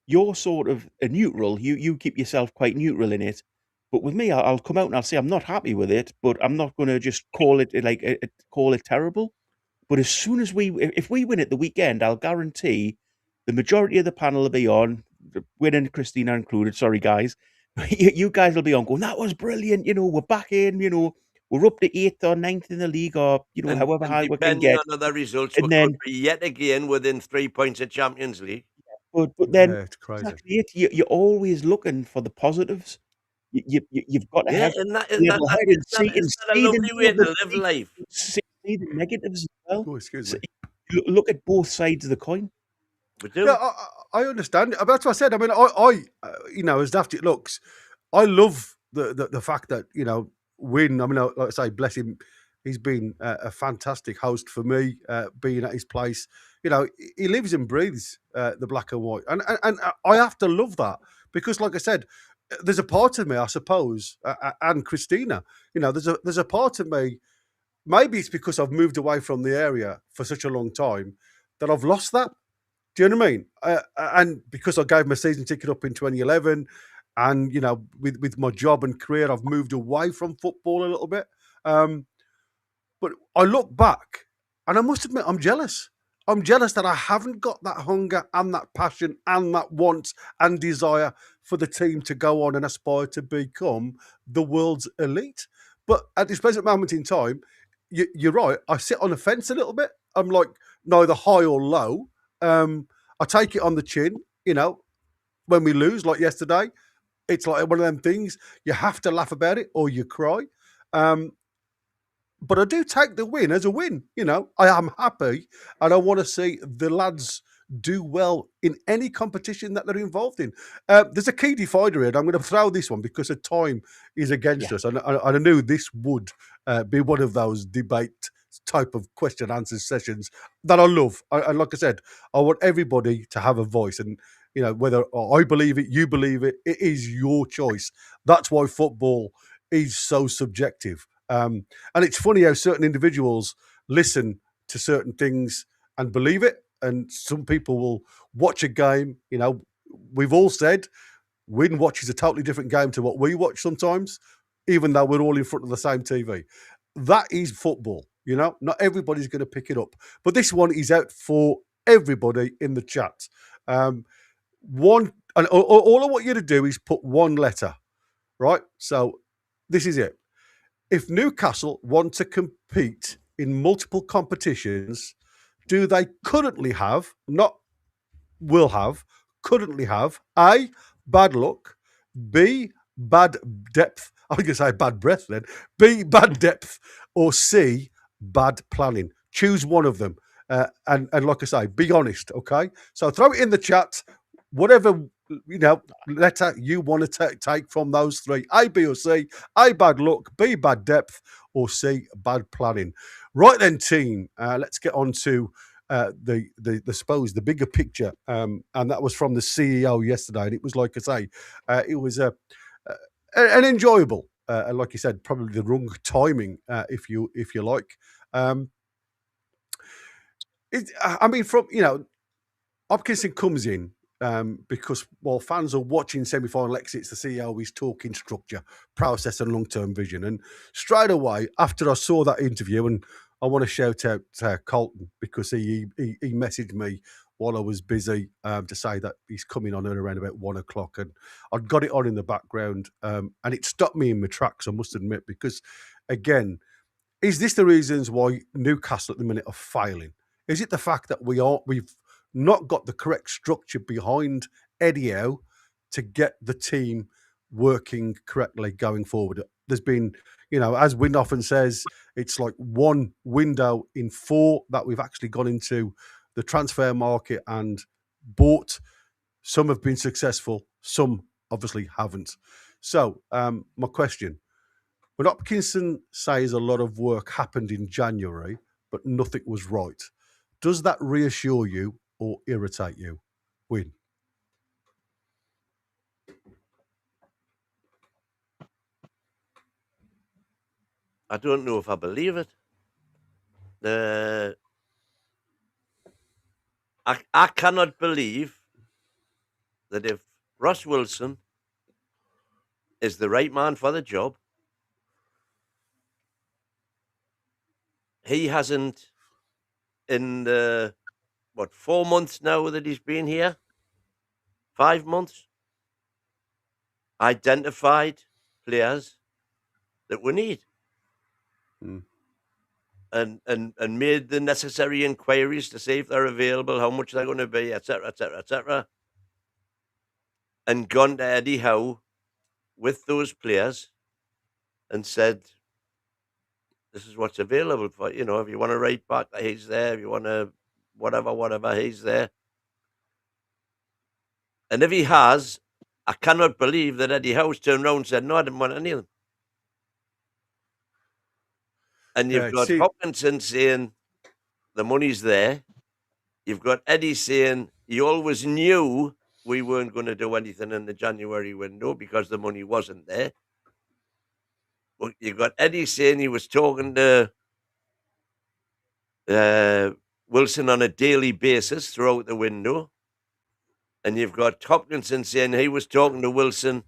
You're sort of a neutral. You keep yourself quite neutral in it. But with me, I'll come out and I'll say I'm not happy with it, but I'm not going to just call it terrible. But as soon as if we win it the weekend, I'll guarantee the majority of the panel will be on, winning Christina included. Sorry, guys. You guys will be on going, that was brilliant. You know, we're back in, you know, we're up to 8th or 9th in the league or, you know, however high we can get. Depending on other results, we could be yet again within 3 points of Champions League. But then, it's crazy. Exactly you're always looking for the positives. You've got to have that's a lovely way to live life. See the negatives as well. Oh, excuse me. Look at both sides of the coin. We do. Yeah, I understand. That's what I said. I mean, I you know, as daft it looks, I love the fact that, you know, Win. I mean, like I say, bless him, he's been a fantastic host for me, being at his place. You know, he lives and breathes the black and white, and I have to love that because, like I said, there's a part of me, I suppose, and Christina, you know, there's a part of me. Maybe it's because I've moved away from the area for such a long time that I've lost that. Do you know what I mean? And because I gave my season ticket up in 2011, and you know, with my job and career, I've moved away from football a little bit. But I look back, and I must admit, I'm jealous. I'm jealous that I haven't got that hunger and that passion and that want and desire for the team to go on and aspire to become the world's elite. But at this present moment in time, you're right. I sit on the fence a little bit. I'm like neither high or low. I take it on the chin, when we lose, like yesterday. It's like one of them things. You have to laugh about it or you cry. But I do take the win as a win. I am happy and I want to see the lads do well in any competition that they're involved in. There's a key divider here. I'm going to throw this one because the time is against us. And I knew this would be one of those debate type of question answer sessions that I love. And like I said, I want everybody to have a voice. And, whether I believe it, you believe it, it is your choice. That's why football is so subjective. And it's funny how certain individuals listen to certain things and believe it. And some people will watch a game. We've all said Win watches a totally different game to what we watch sometimes, even though we're all in front of the same TV. That is football. Not everybody's going to pick it up. But this one is out for everybody in the chat. All I want you to do is put one letter, right? So this is it. If Newcastle want to compete in multiple competitions, do they currently have, not will have, currently have, A, bad luck, B, bad depth, I was going to say bad breath then, B, bad depth, or C, bad planning? Choose one of them. And like I say, be honest, okay? So throw it in the chat, whatever letter you want to take from those three: A, B, or C. A, bad luck, B, bad depth, or C, bad planning. Right then, team, let's get on to the bigger picture, and that was from the CEO yesterday. And it was, like I say, it was an enjoyable, and like you said, probably the wrong timing, if you like. Hopkinson comes in because while fans are watching semi-final exits, the CEO is talking structure, process, and long-term vision. And straight away, after I saw that interview, and I want to shout out Colton because he messaged me while I was busy to say that he's coming on at around about 1 o'clock, and I'd got it on in the background, and it stopped me in my tracks, I must admit, because again, is this the reasons why Newcastle at the minute are failing? Is it the fact that we've not got the correct structure behind Eddie Howe to get the team working correctly going forward? There's been, as Wind often says, it's like one window in 4 that we've actually gone into the transfer market and bought. Some have been successful, some obviously haven't. So my question, when Hopkinson says a lot of work happened in January, but nothing was right, does that reassure you or irritate you? Win. I don't know if I believe it. I cannot believe that if Ross Wilson is the right man for the job, he hasn't, in the 4 months now that he's been here, 5 months, identified players that we need. And made the necessary inquiries to see if they're available, how much they're going to be, etc., etc., etc., and gone to Eddie Howe with those players and said, this is what's available for, if you want to write back, he's there. If you want to whatever, he's there. And if he has, I cannot believe that Eddie Howe's turned around and said, no, I didn't want any of them. And you've got Hopkinson saying the money's there. You've got Eddie saying he always knew we weren't going to do anything in the January window because the money wasn't there. Well, you've got Eddie saying he was talking to Wilson on a daily basis throughout the window. And you've got Hopkinson saying he was talking to Wilson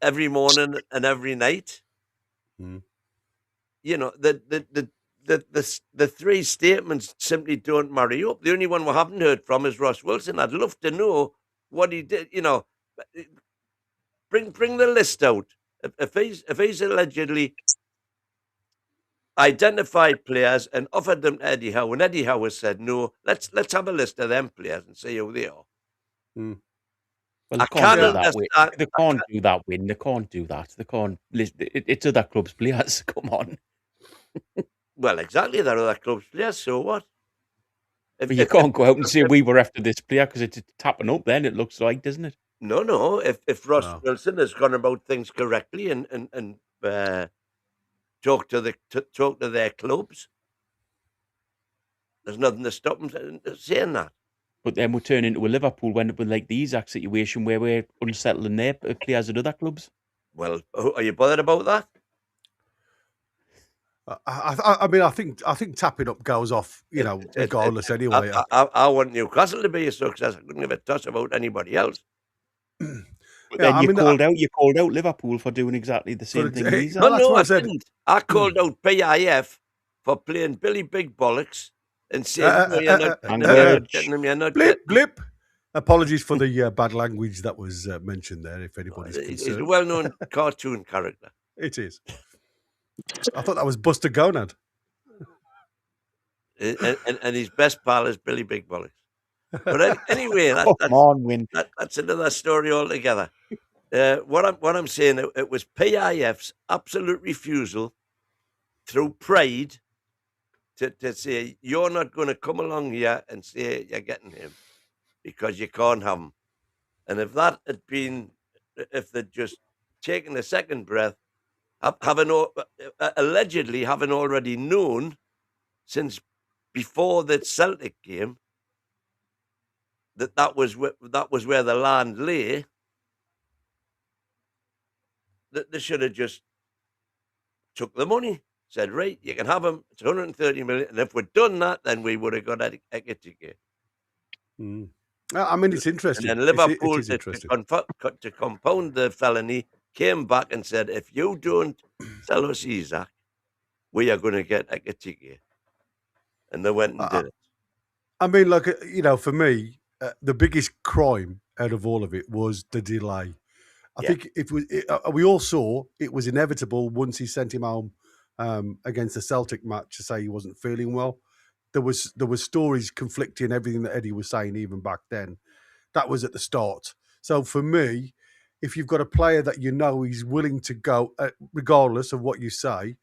every morning and every night. The three statements simply don't marry up. The only one we haven't heard from is Ross Wilson. I'd love to know what he did, bring the list out. If he's allegedly identified players and offered them to Eddie Howe, and Eddie Howe has said no, let's have a list of them players and see who they are. Mm. Well, I they can't can't do that. understand. They can't do that. Win. They can't do that. They can't. It's other clubs' players. Come on. Well, exactly, they're other clubs players. So what? But you can't go out and say we were after this player because it's tapping up. Then it looks like, doesn't it? No. If Ross No. Wilson has gone about things correctly and talk to their clubs, there's nothing to stop them saying that. But then we turn into a Liverpool when like the Isaac situation where we're unsettling their players at other clubs. Well, are you bothered about that? I mean, I think tapping up goes off, regardless anyway. I want Newcastle to be a success. I couldn't give a toss about anybody else. But then you called out Liverpool for doing exactly the same thing. No, I didn't. I called out PIF for playing Billy Big Bollocks and saying, you're not blip. Apologies for the bad language that was mentioned there, if anybody's concerned. He's a well-known cartoon character. It is. I thought that was Buster Gonad. And his best pal is Billy Big Bollocks. But anyway, that's another story altogether. What I'm saying, it was PIF's absolute refusal through pride to say, you're not going to come along here and say you're getting him because you can't have him. And if that had been, if they'd just taken a second breath, allegedly having already known since before the Celtic game that was where the land lay, that they should have just took the money, said, right, you can have him, it's 130 million, and if we'd done that, then we would have got Ekitike. I mean, it's interesting. And then Liverpool, to compound the felony, came back and said, if you don't sell us Isaac, we are going to get Ekitike. And they went and did it. I mean, like, for me, the biggest crime out of all of it was the delay. I think we all saw it was inevitable once he sent him home against the Celtic match to say he wasn't feeling well. There was stories conflicting everything that Eddie was saying even back then. That was at the start. So for me, if you've got a player that he's willing to go, regardless of what you say,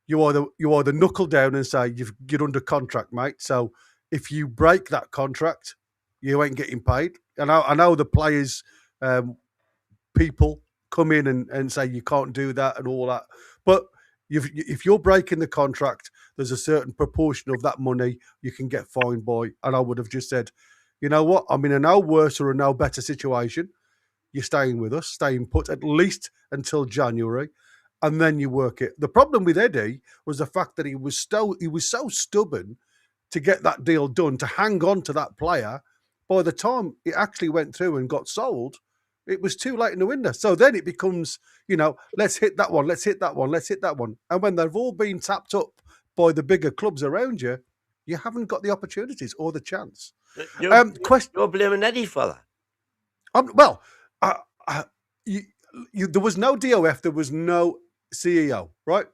you either knuckle down and say you're under contract, mate. So if you break that contract, you ain't getting paid. And I know the players, people come in and say you can't do that and all that. But if you're breaking the contract, there's a certain proportion of that money you can get fined by. And I would have just said, you know what? I'm in a no worse or a no better situation. You're staying with us, staying put at least until January, and then you work it. The problem with Eddie was the fact that he was so stubborn to get that deal done, to hang on to that player. By the time it actually went through and got sold, it was too late in the window. So then it becomes, let's hit that one, let's hit that one, let's hit that one. And when they've all been tapped up by the bigger clubs around you, you haven't got the opportunities or the chance. You're blaming Eddie for that? There was no DOF, there was no CEO, right?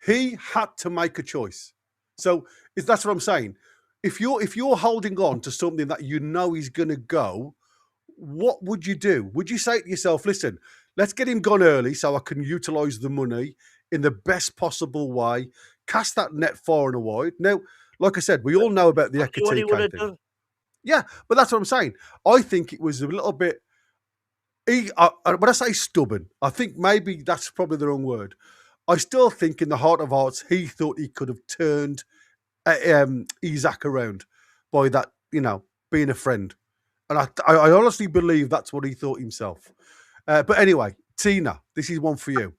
He had to make a choice. So that's what I'm saying. If you're holding on to something that is going to go, what would you do? Would you say to yourself, listen, let's get him gone early so I can utilise the money in the best possible way, cast that net far and wide? Now, like I said, we all know about the Ekitike thing. Yeah, but that's what I'm saying. I think it was a little bit, when I say stubborn, I think maybe that's probably the wrong word. I still think in the heart of hearts, he thought he could have turned Isaac around by that, being a friend. And I honestly believe that's what he thought himself. But anyway, Tina, this is one for you.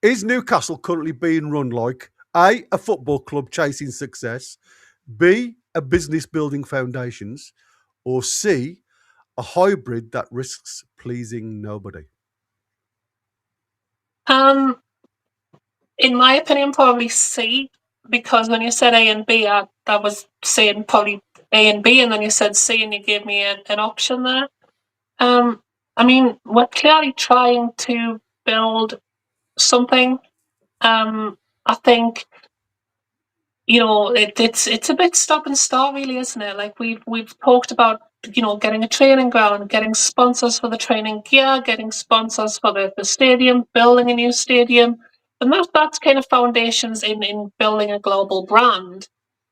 Is Newcastle currently being run like A, a football club chasing success, B, a business building foundations, or C, a hybrid that risks pleasing nobody? In my opinion, probably C, because when you said A and B, that was saying probably A and B, and then you said C, and you gave me an option there. I mean, we're clearly trying to build something. I think, you know, it's a bit stop and start, really, isn't it? Like we've talked about, you know, getting a training ground, getting sponsors for the training gear, getting sponsors for the stadium, building a new stadium, and that's kind of foundations in building a global brand.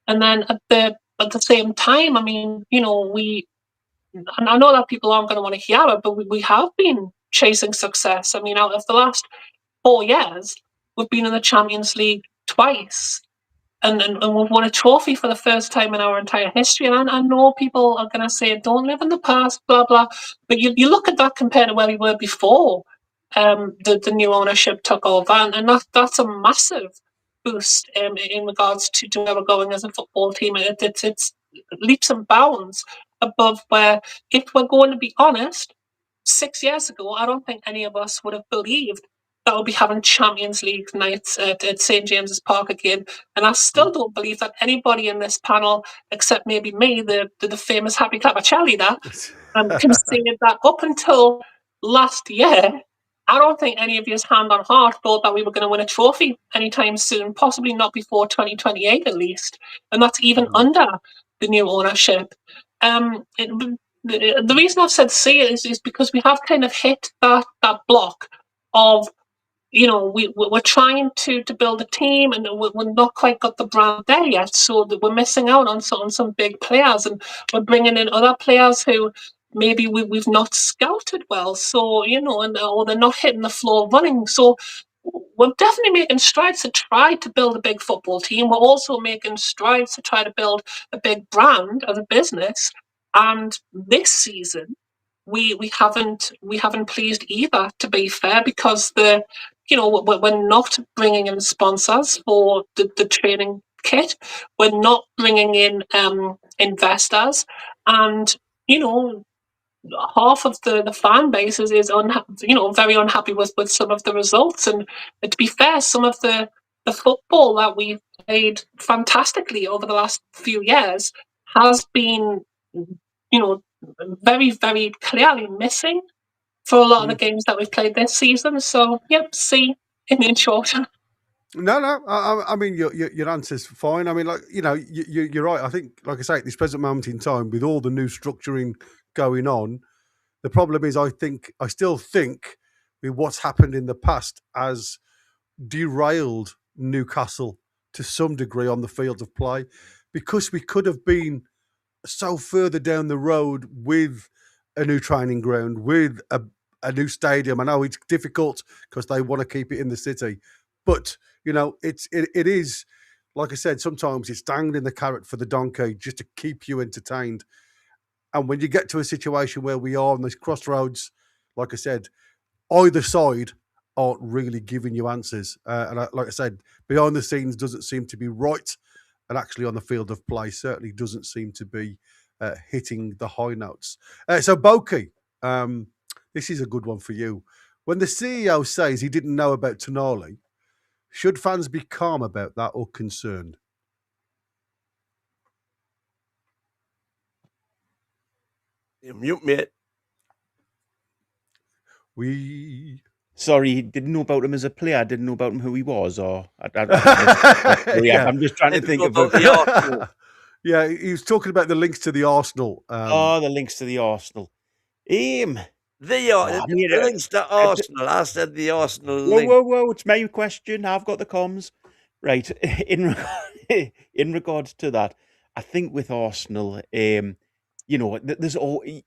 And then at the same time, I mean, you know, and I know that people aren't going to want to hear it, but we have been chasing success. I mean, out of the last 4 years, we've been in the Champions League twice. And we've won a trophy for the first time in our entire history. And I know people are going to say, don't live in the past, blah, blah. But you look at that compared to where we were before the new ownership took over. And that's a massive boost in regards to where we're going as a football team. It's leaps and bounds above where, if we're going to be honest, 6 years ago, I don't think any of us would have believed that we'll be having Champions League nights at St James's Park again. And I still don't believe that anybody in this panel, except maybe me, the famous Happy Clapper cheerleader, can say that up until last year, I don't think any of you, hand on heart, thought that we were going to win a trophy anytime soon, possibly not before 2028 at least. And that's even under the new ownership. The reason I've said C is because we have kind of hit that block of, you know, we're trying to build a team, and we're not quite got the brand there yet, so that we're missing out on some big players, and we're bringing in other players who maybe we've not scouted well, so, you know, or they're not hitting the floor running. So we're definitely making strides to try to build a big football team. We're also making strides to try to build a big brand as a business. And this season, we haven't pleased either, to be fair, because we're not bringing in sponsors for the training kit. We're not bringing in investors, and, you know, half of the fan base is very unhappy with some of the results. And to be fair, some of the football that we've played fantastically over the last few years has been, you know, very, very clearly missing for a lot of the games that we've played this season. So, yep, C in short. No. I mean, your answer's fine. I mean, like, you know, you're right. I think, like I say, at this present moment in time, with all the new structuring going on, the problem is, I still think with what's happened in the past has derailed Newcastle to some degree on the field of play, because we could have been so further down the road with a new training ground, with a new stadium. I know it's difficult because they want to keep it in the city, but, you know, it is, like I said, sometimes it's dangling the carrot for the donkey just to keep you entertained. And when you get to a situation where we are on this crossroads, like I said, either side aren't really giving you answers. Like I said, behind the scenes doesn't seem to be right, and actually on the field of play certainly doesn't seem to be hitting the high notes. So, Boki, this is a good one for you. When the CEO says he didn't know about Tonali, should fans be calm about that or concerned? You mute, mate. Sorry, didn't know about him as a player. Didn't know about him who he was, or I'm just trying to think about the Arsenal. Yeah, he was talking about the links to the Arsenal. The links to the Arsenal. The links to Arsenal. I said the Arsenal link. Whoa! It's my question. I've got the comms. Right. In regards to that, I think with Arsenal, you know,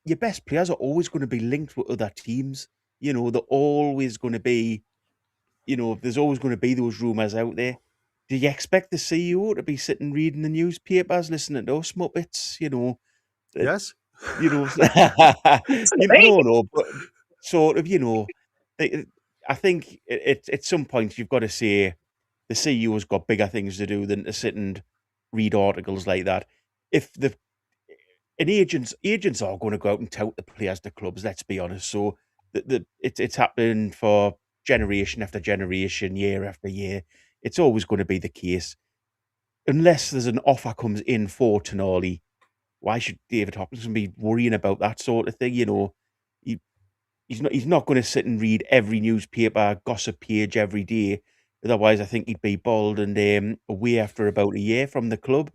your best players are always going to be linked with other teams. You know, they're always going to be, you know, there's always going to be those rumours out there. Do you expect the CEO to be sitting reading the newspapers, listening to us Muppets? You know, yes. You know, but sort of, you know, I think at some point you've got to say the CEO's got bigger things to do than to sit and read articles like that. Agents are going to go out and tout the players to clubs, let's be honest. So it's happened for generation after generation, year after year. It's always going to be the case. Unless there's an offer comes in for Tonali, why should David Hopkinson be worrying about that sort of thing? You know, he's not going to sit and read every newspaper gossip page every day. Otherwise, I think he'd be bald and away after about a year from the club.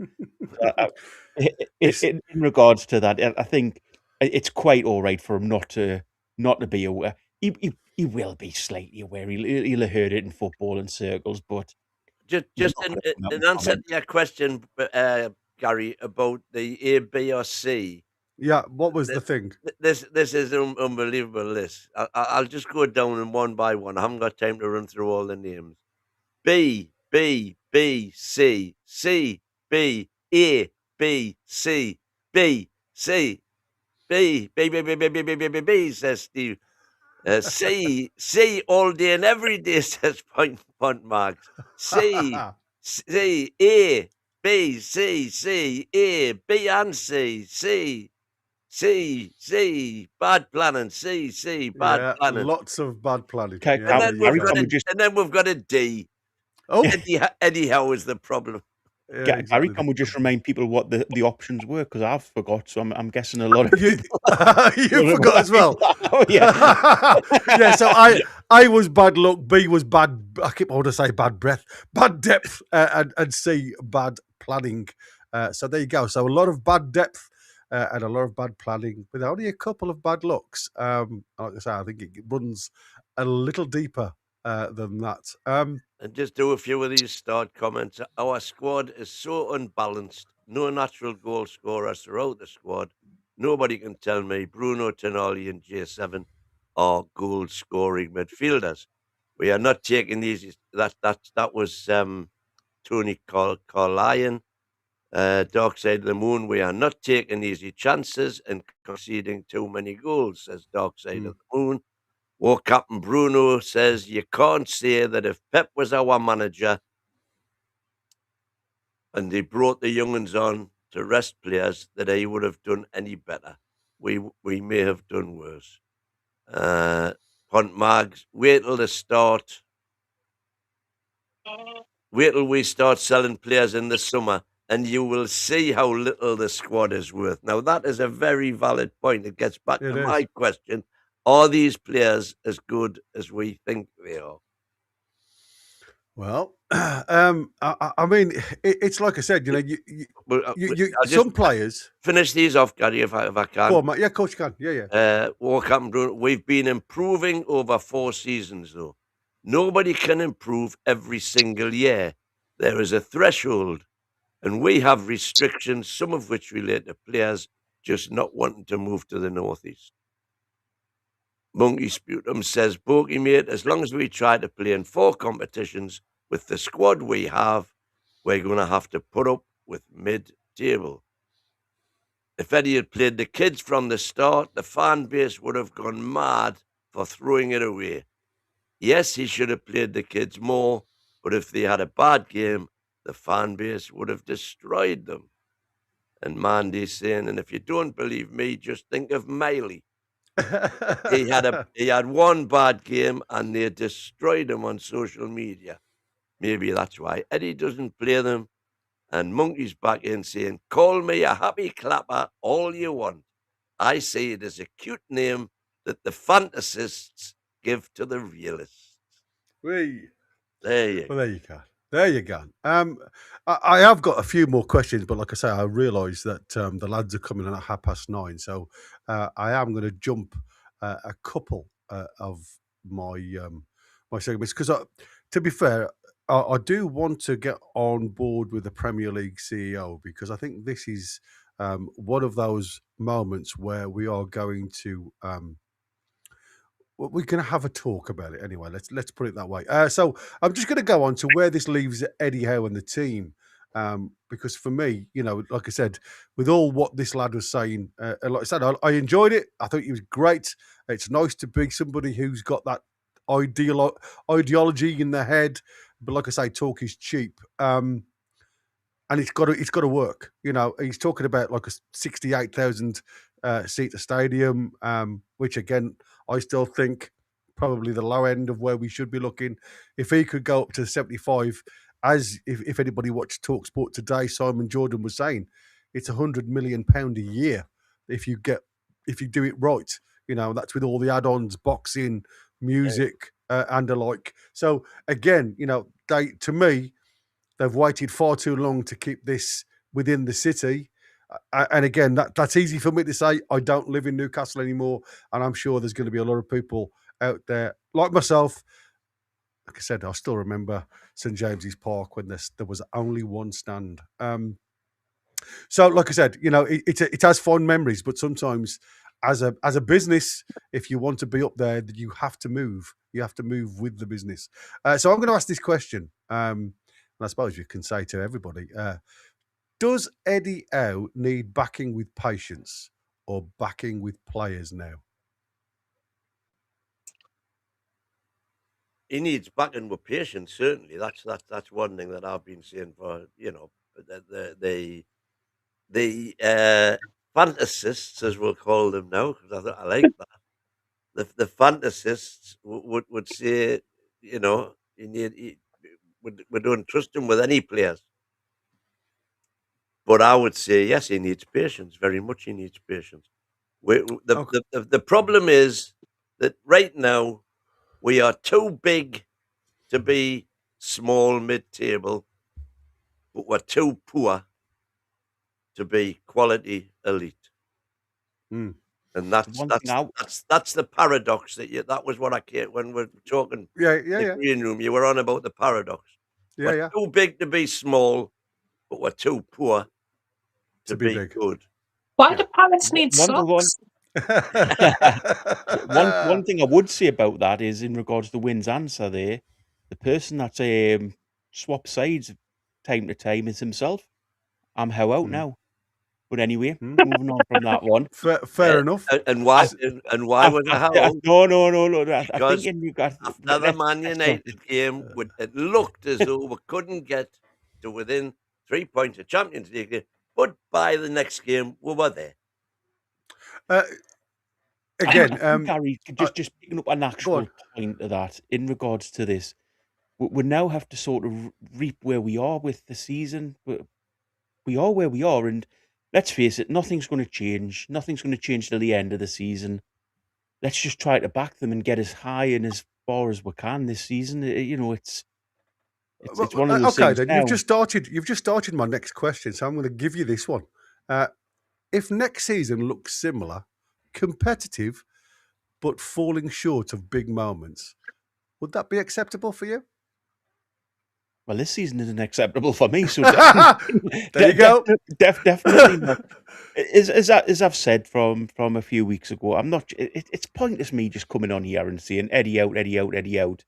It's, In regards to that, I think it's quite all right for him not to be aware. He will be slightly aware. He'll have heard it in footballing circles, but he's Just not going to come out in and answer to comment. your question, Gary, about the A, B, or C. yeah, what was the thing? This is unbelievable. I'll just go down them one by one. I haven't got time to run through all the names. B, B, B, C, C, B, A, B, C, B, C, B, B, B, B, B, B, B, B, B, B, says Steve. C all day and every day, says Point Marks. C, C, A, B, C, C, A, B, and C, C, bad planning, C, bad Yeah, planning. lots of bad planning. Can- Yeah, And there then you we've go. got we just and then we've got a D. Oh, Eddie Howe is the problem. yeah, Gary, exactly. can we just remind people what the options were? Because I've forgot, so I'm guessing a lot of You, people. you forgot as well. Oh yeah, Yeah, so I was bad luck. B was bad. I keep wanting to say bad breath, bad depth, and C bad planning. So there you go. So a lot of bad depth and a lot of bad planning, with only a couple of bad looks. Like I say, I think it runs a little deeper than that. And just do a few of these start comments. Our squad is so unbalanced. No natural goal scorers throughout the squad. Nobody can tell me Bruno, Tonali, and J7 are goal scoring midfielders. We are not taking these. That was Tony Carlyon. Dark Side of the Moon. We are not taking easy chances and conceding too many goals, says Dark Side of the Moon. War Captain Bruno says you can't say that if Pep was our manager and he brought the young'uns on to rest players, that he would have done any better. We may have done worse. Punt Mags, wait till we start selling players in the summer, and you will see how little the squad is worth. Now, that is a very valid point. It gets back It to is. my question. Are these players as good as we think they are? Well, I mean, it's like I said, you know, I'll just some players. finish these off, Gary, if I can. Go on, mate. Yeah, of course you can. Yeah. Walk up and Bruno. We've been improving over 4 seasons, though. Nobody can improve every single year. There is a threshold, and we have restrictions, some of which relate to players just not wanting to move to the northeast. Monkey Sputum says, Bogey mate, as long as we try to play in 4 competitions with the squad we have, we're going to have to put up with mid-table. If Eddie had played the kids from the start, the fan base would have gone mad for throwing it away. Yes, he should have played the kids more, but if they had a bad game, the fan base would have destroyed them. And Mandy's saying, and if you don't believe me, just think of Miley. He had one bad game and they destroyed him on social media. Maybe that's why Eddie doesn't play them. And Monkey's back in saying, call me a happy clapper all you want. I say it is a cute name that the fantasists give to the realists. Whee. There you go. Well, there you go. There you go. I have got a few more questions, but like I say, I realise that the lads are coming in at 9:30, so I am going to jump a couple of my my segments because, to be fair, I do want to get on board with the Premier League CEO because I think this is one of those moments where we are going to. We're going to have a talk about it anyway. Let's put it that way. So I'm just going to go on to where this leaves Eddie Howe and the team, because for me, you know, like I said, with all what this lad was saying, like I said, I enjoyed it. I thought he was great. It's nice to be somebody who's got that ideology in their head, but like I say, talk is cheap. And it's got to work. You know, he's talking about like a 68,000 seat stadium, which again, I still think probably the low end of where we should be looking. If he could go up to 75, as if anybody watched TalkSport today, Simon Jordan was saying, it's £100 million a year if you do it right. That's with all the add-ons, boxing, music, and the like. So again, to me, they've waited far too long to keep this within the city. And again, that's easy for me to say. I don't live in Newcastle anymore, and I'm sure there's going to be a lot of people out there like myself. Like I said, I still remember St James's Park when there was only one stand. So, like I said, it has fond memories, but sometimes, as a business, if you want to be up there, you have to move. You have to move with the business. So, I'm going to ask this question, and I suppose you can say to everybody: does Eddie Howe need backing with patience or backing with players now? He needs backing with patience. Certainly, that's one thing that I've been saying for the fantasists, as we'll call them now, because I like that. The fantasists would say, you need we don't trust him with any players. But I would say yes, he needs patience. Very much, he needs patience. The problem is that right now we are too big to be small mid-table, but we're too poor to be quality elite. Mm. And that's the paradox that was what I came when we're talking the green room. You were on about the paradox. We're too big to be small, but we're too poor to be big. good. Why do parrots need One socks? one thing I would say about that is in regards to Wynn's answer there, the person that's swap sides time to time is himself. I'm Howe out now. But anyway, moving on from that one. Fair enough. And why? And why was it Howe? No. I Because think you got after the Man United game, it looked as though we couldn't get to within 3 points of Champions League, but by the next game we were there. Again, Gary, just picking up an actual point of that in regards to this, we now have to sort of reap where we are with the season. We are where we are, and let's face it, nothing's going to change. Nothing's going to change till the end of the season. Let's just try to back them and get as high and as far as we can this season. It's one of those things. Then you've just started my next question, so I'm going to give you this one. If next season looks similar, competitive, but falling short of big moments, would that be acceptable for you? Well, this season isn't acceptable for me, so there you go. Definitely not. As I've said from a few weeks ago, I'm not. It's pointless me just coming on here and saying Eddie out, Eddie out, Eddie out.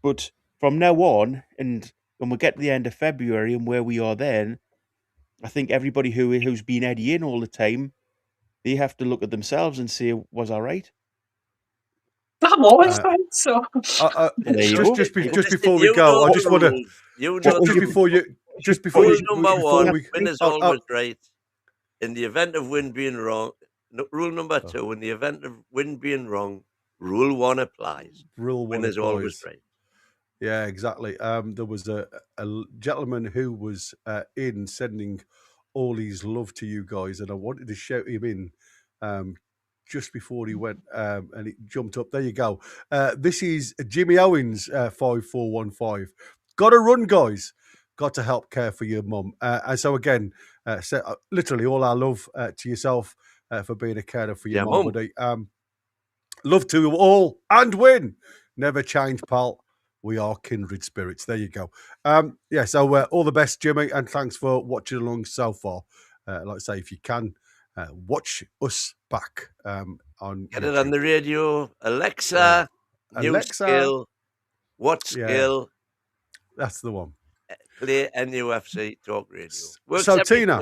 But from now on, and when we get to the end of February and where we are then, I think everybody who's been Eddie in all the time, they have to look at themselves and say, was I right? I'm always right. So just before we go, I just want to just before Win is always right. In the event of Win being wrong, rule number 2: in the event of Win being wrong, rule 1 applies. Win is always right. Yeah, exactly. There was a gentleman who was in sending all his love to you guys, and I wanted to shout him in just before he went, and it jumped up. There you go. This is Jimmy Owens, 5415. Got to run, guys. Got to help care for your mum. And so again, literally all our love to yourself for being a carer for your mum, buddy. Love to all and Win. Never change, pal. We are kindred spirits. There you go. So all the best, Jimmy, and thanks for watching along so far. Like I say, if you can, watch us back on Get it on the radio. Alexa, new skill. What skill? That's the one. Play NUFC Talk Radio. Works so Tina,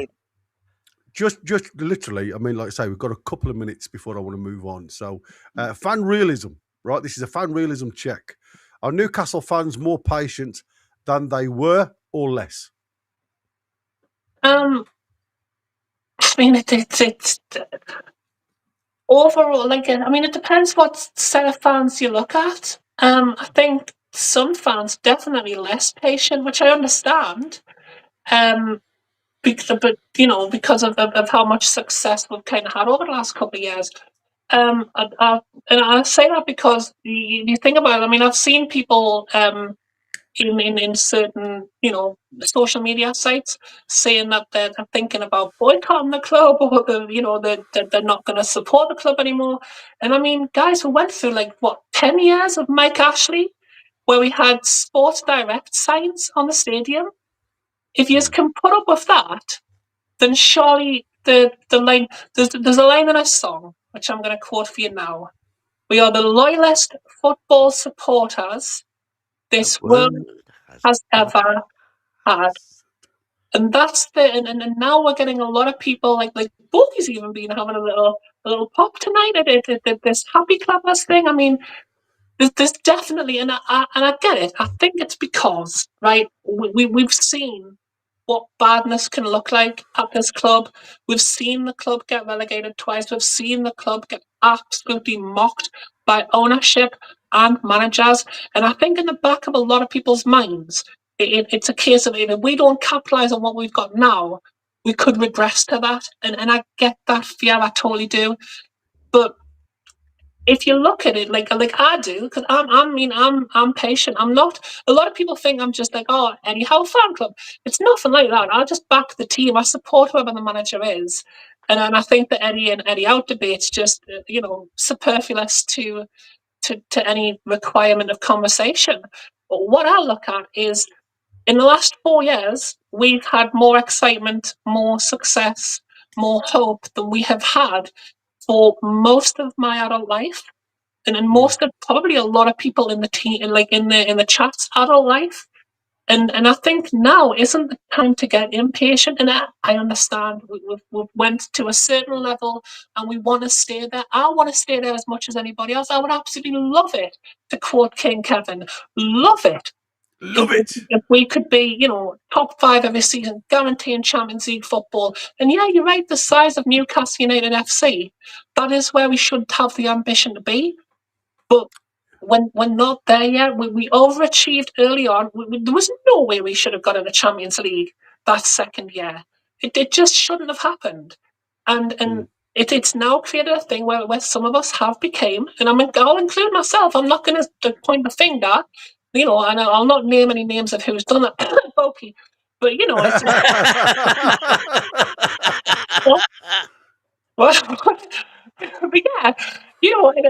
just literally, I mean, like I say, we've got a couple of minutes before I want to move on. So fan realism, right? This is a fan realism check. Are Newcastle fans more patient than they were or less? I mean, it's overall, it depends what set of fans you look at. I think some fans definitely less patient, which I understand. but because of how much success we've kind of had over the last couple of years. And I say that because you think about it. I mean, I've seen people in certain social media sites saying that they're thinking about boycotting the club, or they're not going to support the club anymore. And I mean, guys, we went through 10 years of Mike Ashley, where we had Sports Direct signs on the stadium. If you can put up with that, then surely the line, there's a line in a song which I'm going to quote for you now. We are the loyalist football supporters this world has ever had. And that's and now we're getting a lot of people like Bogey's even been having a little pop tonight at this happy clappers thing. I mean, there's definitely, and I get it. I think it's because we've seen what badness can look like at this club. We've seen the club get relegated twice. We've seen the club get absolutely mocked by ownership and managers. And I think in the back of a lot of people's minds, it's a case of if we don't capitalise on what we've got now, we could regress to that. And I get that fear, I totally do. But if you look at it like I do, because I'm patient. I'm not. A lot of people think I'm just like, oh, Eddie Howe fan club. It's nothing like that. I just back the team. I support whoever the manager is, and I think the Eddie and Eddie out debate's just superfluous to any requirement of conversation. But what I look at is, in the last 4 years, we've had more excitement, more success, more hope than we have had for most of my adult life, and in most of probably a lot of people in the team, in the chat's adult life. And I think now isn't the time to get impatient. And I understand we've went to a certain level and we want to stay there. I want to stay there as much as anybody else. I would absolutely love it, to quote King Kevin, love it. If we could be, top 5 every season, guaranteeing Champions League football. And yeah, you're right, the size of Newcastle United FC, that is where we should have the ambition to be. But when we're not there yet, we overachieved early on. There was no way we should have got in the Champions League that second year. It just shouldn't have happened. And it's now created a thing where some of us have became, and I'll include myself. I'm not going to point the finger, and I'll not name any names of who's done that, Pokey. But it's but yeah,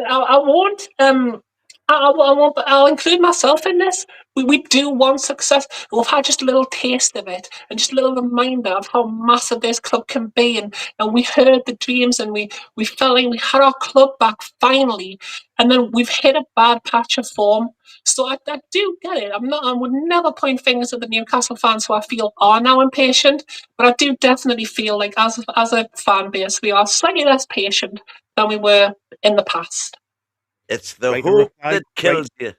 I won't. I won't. But I'll include myself in this. We do want success. We've had just a little taste of it, and just a little reminder of how massive this club can be. And we heard the dreams, and we felt like we had our club back finally. And then we've hit a bad patch of form. So I do get it. I would never point fingers at the Newcastle fans who I feel are now impatient. But I do definitely feel like as a fan base, we are slightly less patient than we were in the past. It's the hope that kills you.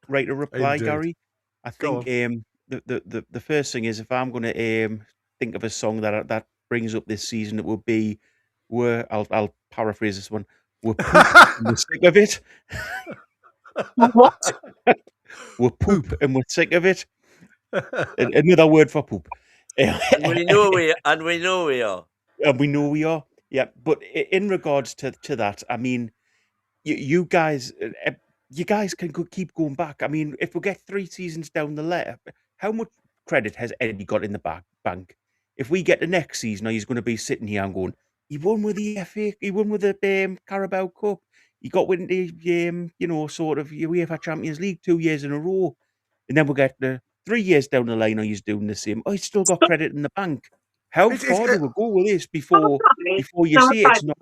Right to reply, Indeed. Gary. I think the first thing is, if I'm going to think of a song that brings up this season, it would be I'll paraphrase this one. We're poop and we're sick of it. What? We're poop and we're sick of it. Another word for poop. And we know we are. And we know we are. Yeah, but in regards to that, I mean, you guys can keep going back. I mean, if we get 3 seasons down the line, how much credit has Eddie got in the bank? If we get the next season, he's going to be sitting here and going, he won with the FA, he won with the Carabao Cup, he got with the sort of UEFA Champions League 2 years in a row, and then we'll get the 3 years down the line, he's doing the same. He's still got credit in the bank. How far do we go with this before you see it's not?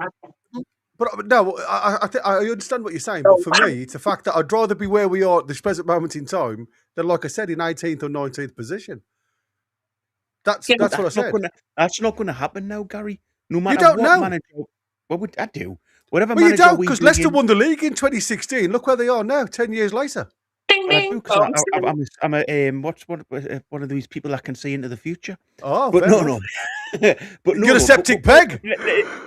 But no, I understand what you're saying. But for me, it's the fact that I'd rather be where we are at this present moment in time than, like I said, in 18th or 19th position. That's what I said. That's not going to happen now, Gary. No matter you don't what know. Manager. What I do? Whatever Well, you manager don't, because Leicester won the league in 2016. Look where they are now, 10 years later. Ding, ding. I'm a one of these people that can see into the future. Oh, but no. But no, you're a septic peg.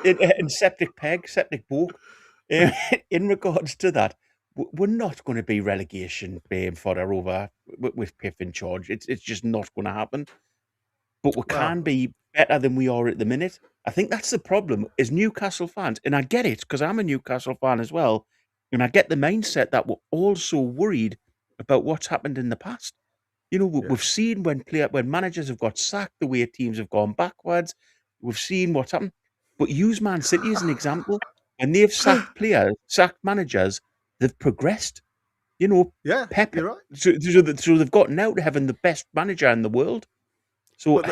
In septic book. In regards to that, we're not going to be relegation fodder over with Piff in charge. It's just not going to happen. But we can be better than we are at the minute. I think that's the problem as Newcastle fans, and I get it because I'm a Newcastle fan as well, and I get the mindset that we're also worried about what's happened in the past. You know, Yeah. we've seen when managers have got sacked, the way teams have gone backwards. We've seen what's happened. But use Man City as an example. When they've sacked players, sacked managers, they've progressed. You know, Yeah, Pep. you're right. So they've gotten out to having the best manager in the world. So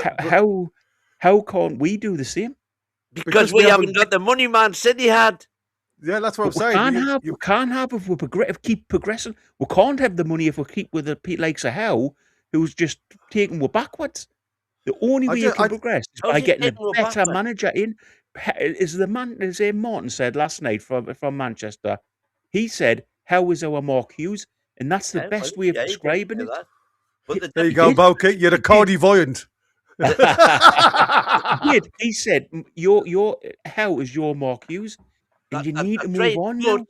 how can't we do the same? Because we haven't got the money Man City had. Yeah, that's what I'm But saying. we can't have if we keep progressing. We can't have the money if we keep with the likes of Howe, who's just taking us backwards. The only way you can progress is How's by he getting a taking us better backwards? manager in. As Martin said last night from Manchester, he said, "How is our Mark Hughes?" And that's the best way of Yeah, he did describing say it. that. But There you go, Boki. You're a clairvoyant. He said, "Your How is your Mark Hughes?" And you need to move on now.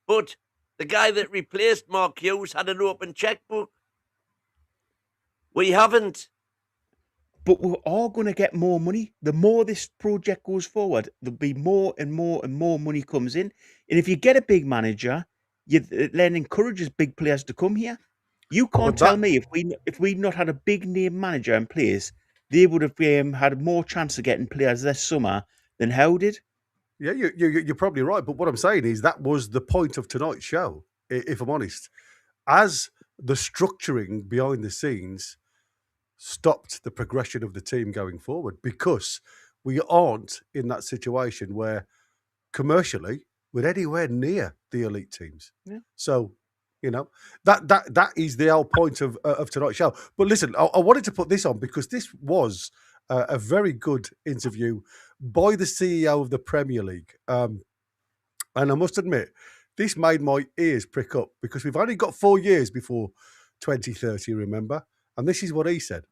But the guy that replaced Mark Hughes had an open checkbook. We haven't. But we're all going to get more money. The more this project goes forward, there'll be more and more and more money comes in. And if you get a big manager, you then encourages big players to come here. You can't tell me if we'd not had a big name manager in place, they would have had more chance of getting players this summer than Howe did. Yeah, you're probably right. But what I'm saying is that was the point of tonight's show, if I'm honest. As the structuring behind the scenes stopped the progression of the team going forward, because we aren't in that situation where commercially we're anywhere near the elite teams. Yeah. So, you know, that is the whole point of tonight's show. But listen, I wanted to put this on because this was a very good interview by the CEO of the Premier League. And I must admit, this made my ears prick up because we've only got 4 years before 2030, remember? And this is what he said.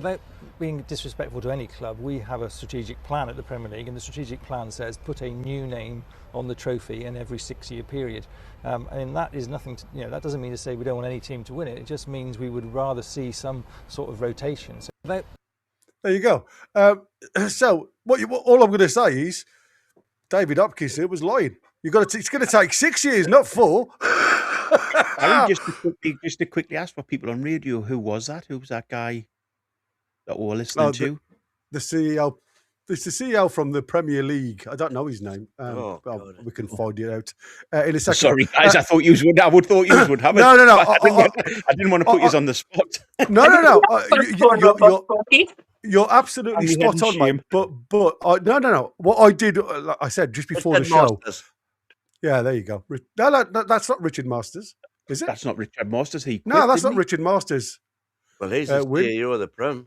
Without being disrespectful to any club, we have a strategic plan at the Premier League, and the strategic plan says put a new name on the trophy in every 6-year period. And that is nothing to, that doesn't mean to say we don't want any team to win it. It just means we would rather see some sort of rotation. So there you go. So all I'm going to say is David Hopkinson was lying. It's going to take 6 years, not 4. Just to quickly ask for people on radio, who was that? Who was that guy that we were listening to? The CEO. It's the CEO from the Premier League. I don't know his name. We can find it out in a second. Sorry, guys. I thought you would. I would thought you would have it. No. I didn't want to put you on the spot. No. You're absolutely spot on, mate. But no. What I did, like I said just before the show. Yeah, there you go. No, that's not Richard Masters, is it? That's not Richard Masters. No, that's not Richard Masters. Well, he's the CEO of the Prem.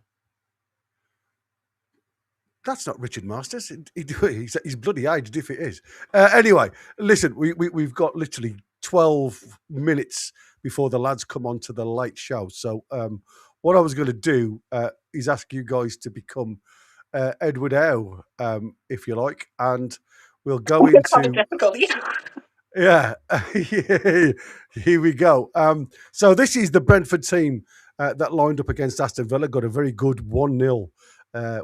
That's not Richard Masters. He's bloody aged if it is. Anyway, listen, we've got literally 12 minutes before the lads come on to the late show. So what I was going to do is ask you guys to become Edward Howe, if you like, and we'll go into... Yeah, here we go. So this is the Brentford team that lined up against Aston Villa, got a very good 1-0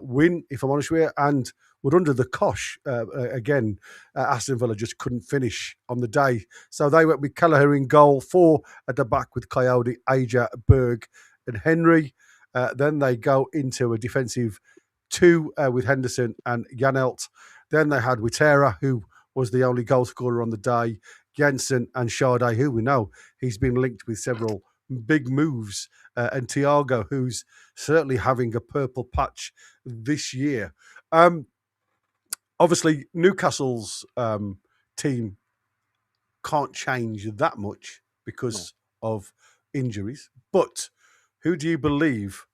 win, if I'm honest with you, and were under the cosh again. Aston Villa just couldn't finish on the day. So they went with Kelleher in goal, 4 at the back with Coyote, Aja, Berg and Henry. Then they go into a defensive 2 with Henderson and Janelt. Then they had Witera, who was the only goal scorer on the day, Jensen and Sade, who we know he's been linked with several big moves, and Thiago, who's certainly having a purple patch this year. Obviously, Newcastle's team can't change that much because of injuries, but who do you believe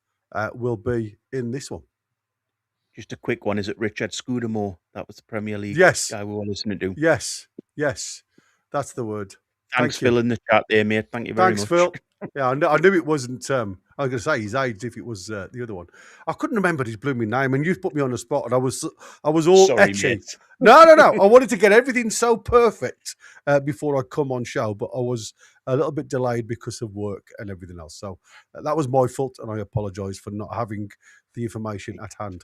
will be in this one? Just a quick one. Is it Richard Scudamore? That was the Premier League guy we were listening to. Yes. That's the word. Thanks, Phil, in the chat there, mate. Thank you very much. Thanks, Phil. Yeah, I knew it wasn't. I I was going to say he's aged if it was the other one. I couldn't remember his blooming name, and you've put me on the spot, and I was all Sorry, etchy. mate. No. I wanted to get everything so perfect before I come on show, but I was a little bit delayed because of work and everything else. So that was my fault, and I apologise for not having the information at hand.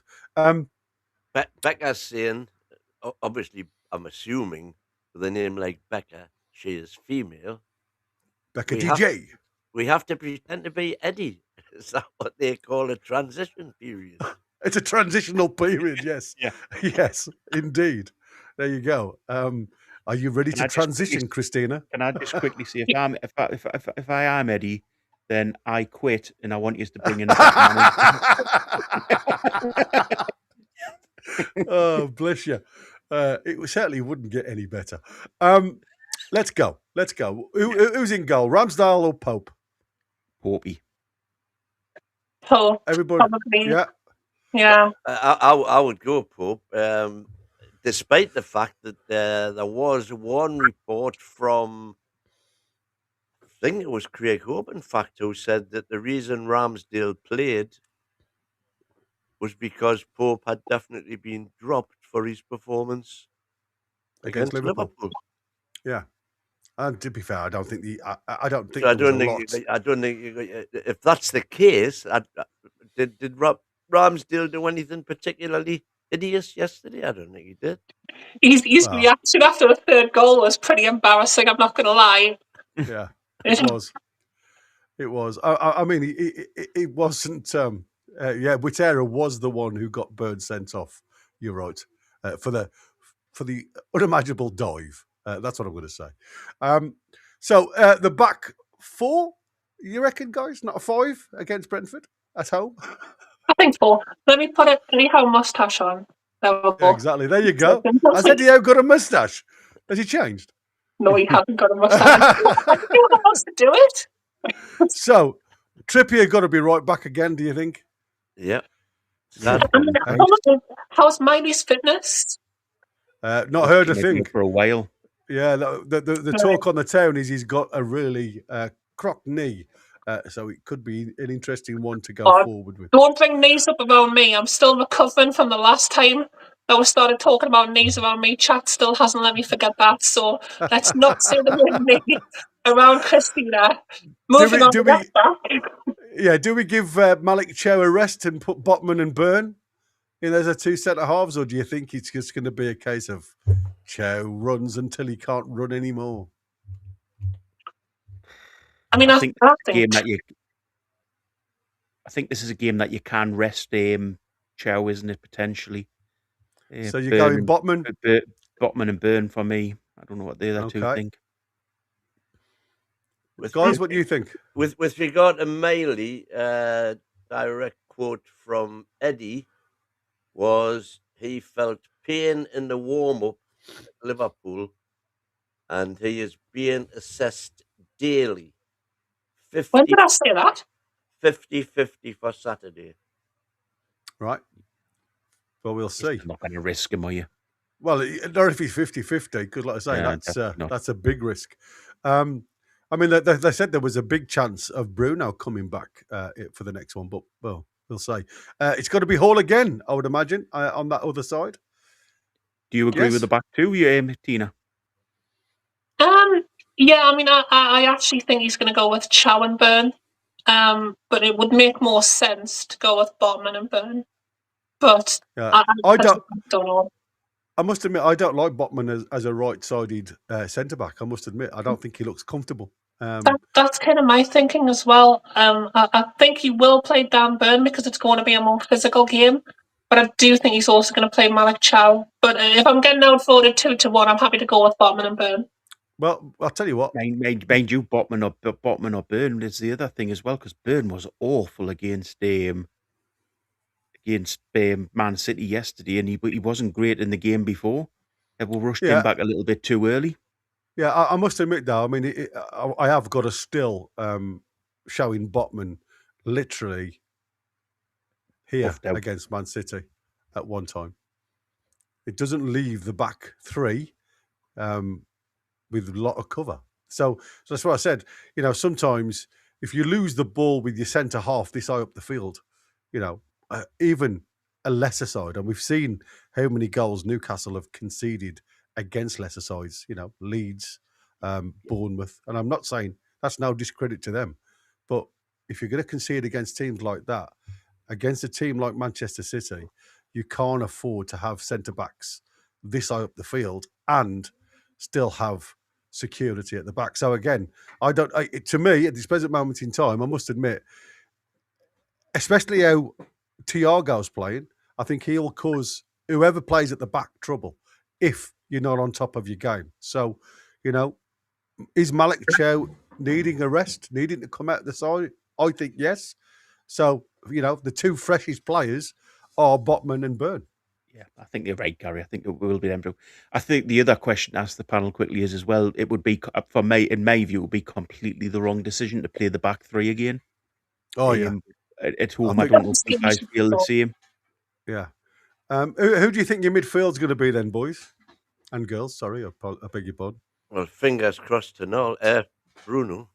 Becca's saying, obviously, I'm assuming with a name like Becca, she is female. Becca We DJ. We have to pretend to be Eddie. Is that what they call a transition period? It's a transitional period, yes. Yeah. Yes, indeed. There you go. Are you ready Can to I just quickly- transition, Christina? Can I just quickly say, if I am Eddie, then I quit, and I want you to bring in a better manager. Oh, bless you. It certainly wouldn't get any better. Let's go. Who's in goal? Ramsdale or Pope? Popey. Pope, Everybody. probably. Yeah. Yeah. I would go Pope, despite the fact that there was one report from, I think it was Craig Hope, in fact, who said that the reason Ramsdale played was because Pope had definitely been dropped for his performance Against Liverpool. Liverpool. Yeah. And to be fair, I don't think I don't think So I there was don't a lot. think if that's the case, did Ramsdale do anything particularly hideous yesterday? I don't think he did. His Wow. reaction after the third goal was pretty embarrassing, I'm not going to lie. Yeah, it was. It was. I mean, it wasn't. Yeah, Whitera was the one who got Bird sent off. You're right. For the unimaginable dive. That's what I'm going to say. So the back four, you reckon, guys? Not a 5 against Brentford at home? I think 4. Let me put Eddie Howe mustache on. There we go. Yeah, exactly. There you go. Has Eddie Howe got a moustache? Has he changed? No, he hasn't got a mustache. I think he wants to do it. So Trippier got to be right back again, do you think? Yep. How's Miley's fitness? Not heard a thing. For a while. Yeah, the talk on the town is he's got a really crocked knee, so it could be an interesting one to go forward with. Don't bring knees up around me. I'm still recovering from the last time that we started talking about knees around me. Chat still hasn't let me forget that, so let's not say the word knee around Christina. Moving on to that back. Yeah, do we give Malik Chow a rest and put Botman and Byrne in as a 2 centre halves, or do you think it's just going to be a case of Chow runs until he can't run anymore? I mean, I think this is a game that you can rest Chow, isn't it, potentially? So you're going Botman? Botman and Byrne for me. I don't know what the other two think. Guys, what do you think? With regard to Miley, direct quote from Eddie was he felt pain in the warm-up at Liverpool, and he is being assessed daily. When did I say that? 50-50 for Saturday. Right. Well, we'll see. You're not going to risk him, are you? Well, not if he's 50-50, because like I say, that's a big risk. I mean, they said there was a big chance of Bruno coming back for the next one, but, well, we'll see. It's got to be Hall again, I would imagine, on that other side. Do you agree with the back two, Tina? Yeah, I mean, I actually think he's going to go with Chow and Byrne, but it would make more sense to go with Botman and Byrne. But I don't know. I must admit, I don't like Botman as a right-sided centre-back. I must admit, I don't think he looks comfortable. That's kind of my thinking as well. I think he will play Dan Byrne because it's going to be a more physical game. But I do think he's also going to play Malik Chow. But if I'm getting outvoted 2-1, I'm happy to go with Botman and Byrne. Well, I'll tell you what. Mind you, Botman or Byrne is the other thing as well, because Byrne was awful against Man City yesterday, and he wasn't great in the game before. We rushed him back a little bit too early. Yeah, I must admit, though, I mean, I have got a still showing Botman literally here against Man City at one time. It doesn't leave the back three with a lot of cover. So that's what I said. You know, sometimes if you lose the ball with your centre half this high up the field, even a lesser side, and we've seen how many goals Newcastle have conceded against lesser sides, Leeds, Bournemouth, and I'm not saying that's no discredit to them, but if you're going to concede against teams like that, against a team like Manchester City, you can't afford to have centre-backs this high up the field and still have security at the back. So again, to me, at this present moment in time, I must admit, especially how Thiago's playing, I think he'll cause whoever plays at the back trouble if you're not on top of your game. So, is Malik Chow needing a rest, needing to come out the side? I think yes. So, the two freshest players are Botman and Byrne. Yeah, I think you're right, Gary. I think it will be them two. I think the other question asked the panel quickly is as well, it would be, in my view, it would be completely the wrong decision to play the back three again. Oh, yeah. At home, I don't know if you guys feel the same. Yeah. Who do you think your midfield's going to be then, boys? And girls, sorry, I beg your pardon. Well, fingers crossed to Bruno.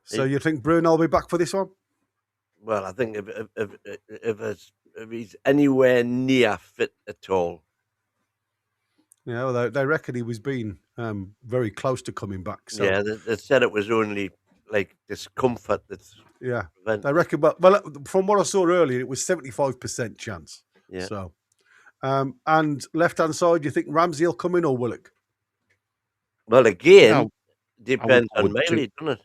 So you think Bruno will be back for this one? Well, I think if he's anywhere near fit at all. Yeah, well, they reckon he was being very close to coming back. So. Yeah, they said it was only like discomfort that's they reckon. Well, from what I saw earlier, it was 75% chance. Yeah. So, and left hand side, do you think Ramsey will come in or Willock? Well, again, depends on Miley, doesn't it?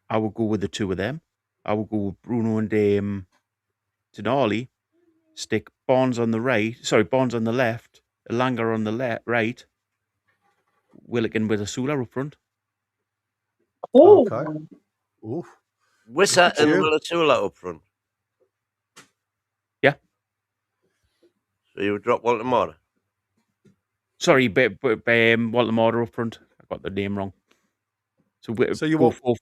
I will go with the two of them. I will go with Bruno and Tonali. Stick Bonds on the left, Elanga on the right, Willock and with Asula up front. Oh, okay. Oof. Wissa and Asula up front. Yeah. So you would drop Walter Moore? Sorry, but Walter Moore up front. I got the name wrong. So you go with all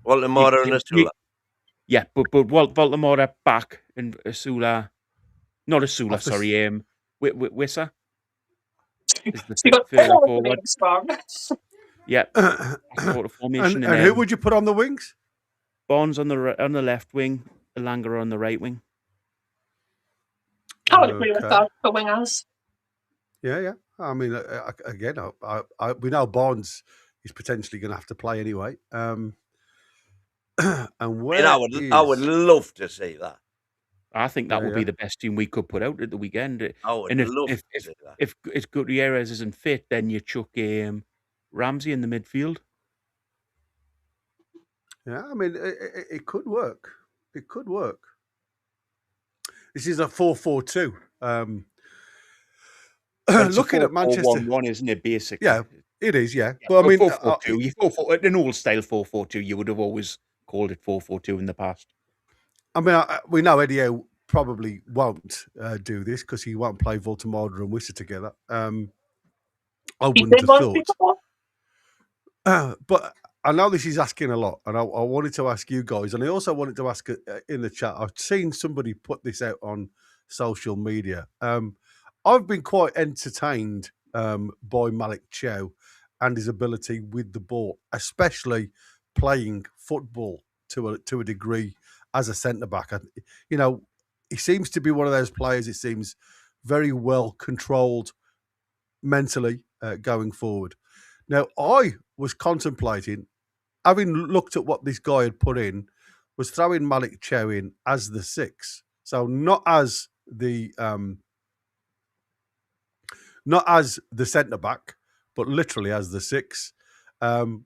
Walter Moore and Asula. Yeah, but Walter Moore back and Asula, not Asula. Sorry, Wissa. Is the further forward. Yeah, sort of formation. And who would you put on the wings? Bonds on the left wing, Elanga on the right wing. I would agree with that for wingers. Yeah. I mean, again, we know Bonds is potentially going to have to play anyway. And where I would love to see that. I think that would be the best team we could put out at the weekend. I would love to see that. If Gutierrez isn't fit, then you chuck Ramsey in the midfield. Yeah, I mean, it could work. It could work. This is a 4-4-2. Looking at Manchester, 4-1-1, isn't it? Basically, yeah, it is. Yeah, but I mean, 4-4-2. An old style 4-4-2. You would have always called it 4-4-2 in the past. I mean, we know Eddie Howe probably won't do this because he won't play Voltemada and Wissa together. I wouldn't have thought. But I know this is asking a lot, and I wanted to ask you guys, and I also wanted to ask in the chat. I've seen somebody put this out on social media. I've been quite entertained by Malik Chow and his ability with the ball, especially playing football to a degree as a centre-back. He seems to be one of those players, it seems, very well controlled mentally going forward. Now, I was contemplating, having looked at what this guy had put in, was throwing Malik Chow in as the 6. So not as the centre-back, but literally as the 6. And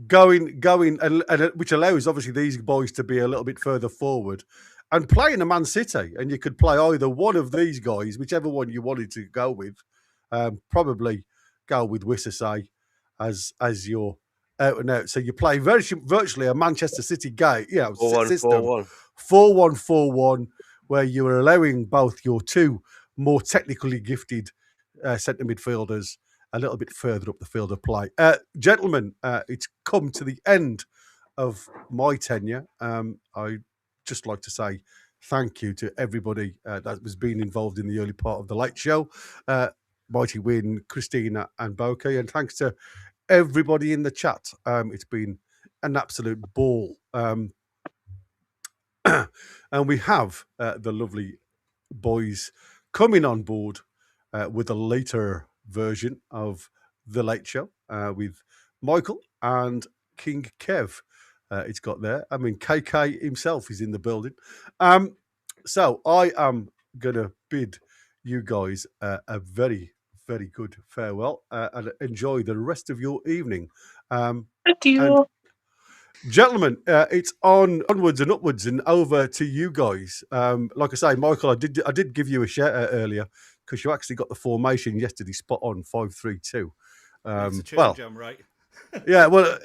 going, and which allows obviously these boys to be a little bit further forward and playing a Man City, and you could play either one of these guys, whichever one you wanted to go with. Probably go with Wissa as your out and out. So you play virtually a Manchester City game, system 4-1-4-1, where you are allowing both your two more technically gifted centre midfielders a little bit further up the field of play. Gentlemen, it's come to the end of my tenure. I just like to say thank you to everybody that was being involved in the early part of the late show. Mighty Win, Christina, and Boki. And thanks to everybody in the chat. It's been an absolute ball. And we have the lovely boys coming on board with a later version of The Late Show with Michael and King Kev. It's got there. I mean, KK himself is in the building. So I am going to bid you guys a very, very good farewell and enjoy the rest of your evening. Thank you. And gentlemen, it's onwards and upwards and over to you guys. Like I say, Michael, I did give you a shout out earlier because you actually got the formation yesterday spot on 5-3-2. It's a change, I'm right. Yeah, well,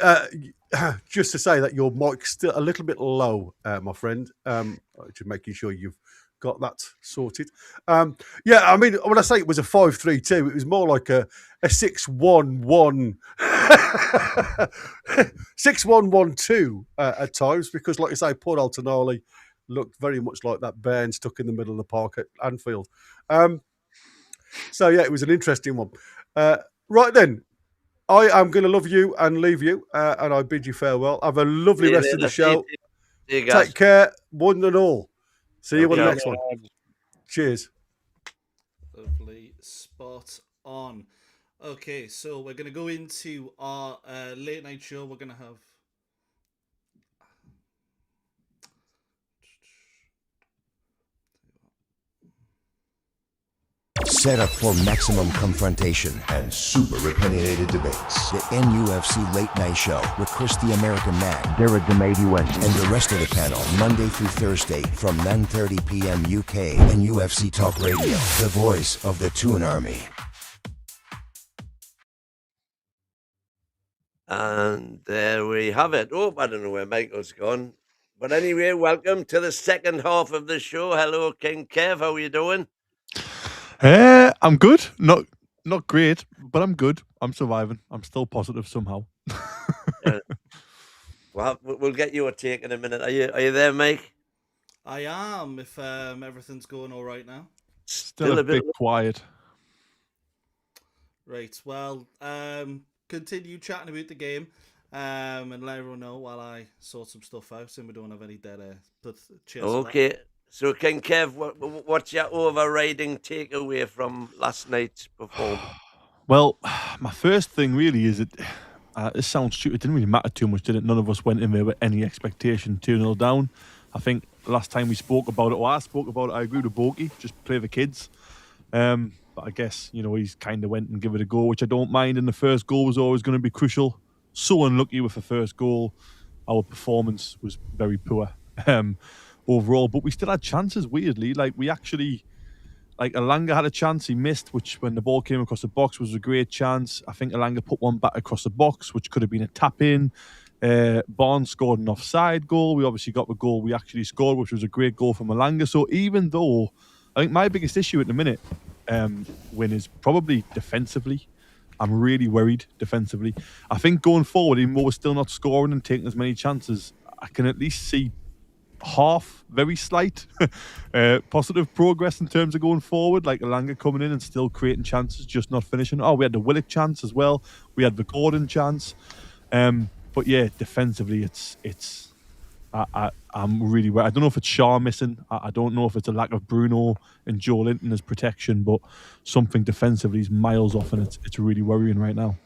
just to say that your mic's still a little bit low, my friend. Just making sure you've got that sorted. Yeah, I mean, when I say it was a 5-3-2, it was more like a 6-1-1, 6-1-1-2 at times, because, like I say, poor old Tonali looked very much like that bairn stuck in the middle of the park at Anfield. So, yeah, it was an interesting one. Right then. I am going to love you and leave you, and I bid you farewell. Have a lovely rest of the show. See you guys. Take care, one and all. See you on the next one. Cheers. Lovely. Spot on. Okay, so we're going to go into our late night show. We're going to have... Set up for maximum confrontation and super opinionated debates. The NUFC Late Night Show with Chris the American Man, Derek the Mighty Win, and the rest of the panel, Monday through Thursday from 9:30 p.m. UK and UFC Talk Radio, the voice of the Toon Army. And there we have it. Oh, I don't know where Michael's gone. But anyway, welcome to the second half of the show. Hello, King Kev. How are you doing? I'm good. Not great, but I'm good. I'm surviving. I'm still positive somehow. Well, we'll get your take in a minute. Are you there, Mike? I am, if everything's going all right now. Still a bit quiet. Right, well, continue chatting about the game and let everyone know while I sort some stuff out and we don't have any dead air. But cheers. Okay. So, King Kev, what's your overriding takeaway from last night's performance? Well, my first thing really is that this sounds stupid. It didn't really matter too much, did it? None of us went in there with any expectation 2-0 down. I think last time we spoke about it, or I spoke about it, I agree with Boki, just play the kids. But I guess, he's kind of went and give it a go, which I don't mind. And the first goal was always going to be crucial. So unlucky with the first goal. Our performance was very poor. Overall, but we still had chances, weirdly. We actually, Elanga had a chance he missed, which when the ball came across the box was a great chance. I think Elanga put one back across the box, which could have been a tap-in. Barnes scored an offside goal. We obviously got the goal we actually scored, which was a great goal from Elanga. So even though, I think my biggest issue at the minute, Win, is probably defensively. I'm really worried defensively. I think going forward, even though we're still not scoring and taking as many chances, I can at least see half, very slight positive progress in terms of going forward, like Elanga coming in and still creating chances, just not finishing. We had the Willock chance as well. We had the Gordon chance. But yeah, defensively, I'm really worried. I don't know if it's Shaw missing. I don't know if it's a lack of Bruno and Joe Linton as protection, but something defensively is miles off, and it's really worrying right now.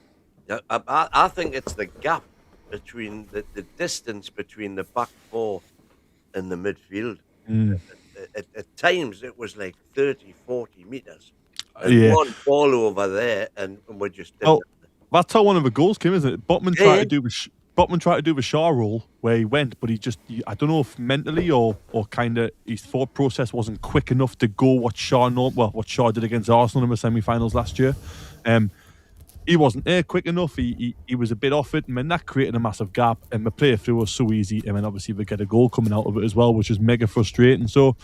Yeah, I think it's the gap between the distance between the back four in the midfield. At times it was like 30, 40 metres. And one ball over there, and we're just... that's how one of the goals came, isn't it? Botman tried to do the Shaw role where he went, but I don't know if mentally or kind of his thought process wasn't quick enough to go what Shaw did against Arsenal in the semi-finals last year. He wasn't there quick enough. He was a bit off it, and then that created a massive gap, and the play through was so easy, and then obviously they get a goal coming out of it as well, which is mega frustrating. So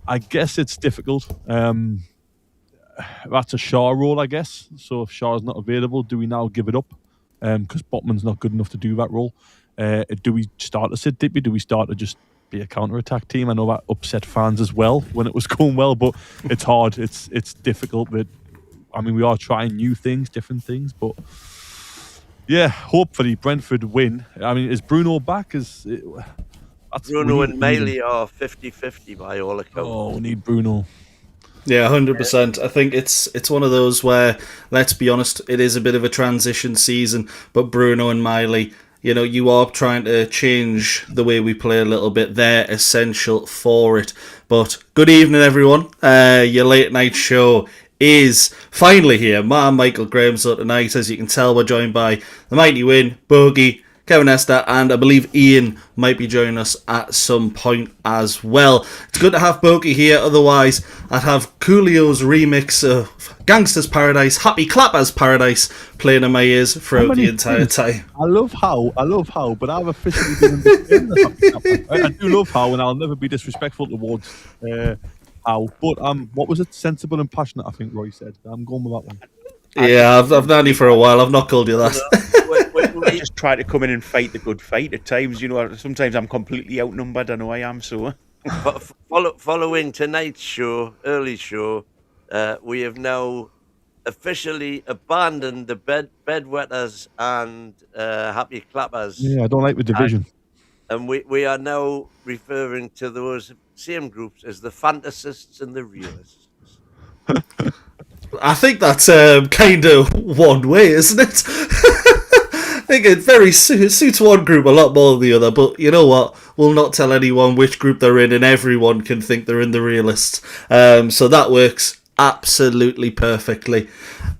I guess it's difficult. That's a Shaw role, I guess. So if Shaw's not available, do we now give it up? Because Botman's not good enough to do that role. Do we start to sit Dippy? Do we start to just be a counter-attack team? I know that upset fans as well when it was going well, but it's hard. It's difficult. But I mean, we are trying new things, different things, but yeah, hopefully Brentford win. I mean, is Bruno back? Bruno and Miley are 50-50 by all accounts. Oh, we need Bruno. Yeah, 100%. I think it's one of those where, let's be honest, it is a bit of a transition season, but Bruno and Miley, you know, you are trying to change the way we play a little bit. They're essential for it. But good evening, everyone. Your late night show is finally here. Michael Graham's tonight. As you can tell, we're joined by the mighty Win, Bogey, Kevin Esther, and I believe Ian might be joining us at some point as well. It's good to have Bogey here, otherwise I'd have Coolio's remix of Gangster's Paradise, Happy Clappers Paradise playing in my ears throughout the entire time. I love how, but I've officially been in the I do love how, and I'll never be disrespectful towards how. But what was it? Sensible and passionate, I think Roy said. I'm going with that one. Yeah, I've known you for a while. I've not called you that. I just try to come in and fight the good fight at times. You know, sometimes I'm completely outnumbered. I know I am, so. Following tonight's show, early show, we have now officially abandoned the bedwetters and happy clappers. Yeah, I don't like the division. And we are now referring to those same groups as the fantasists and the realists. I think that's kind of one way, isn't it? I think it very suits one group a lot more than the other, but you know what? We'll not tell anyone which group they're in, and everyone can think they're in the realists. So that works absolutely perfectly.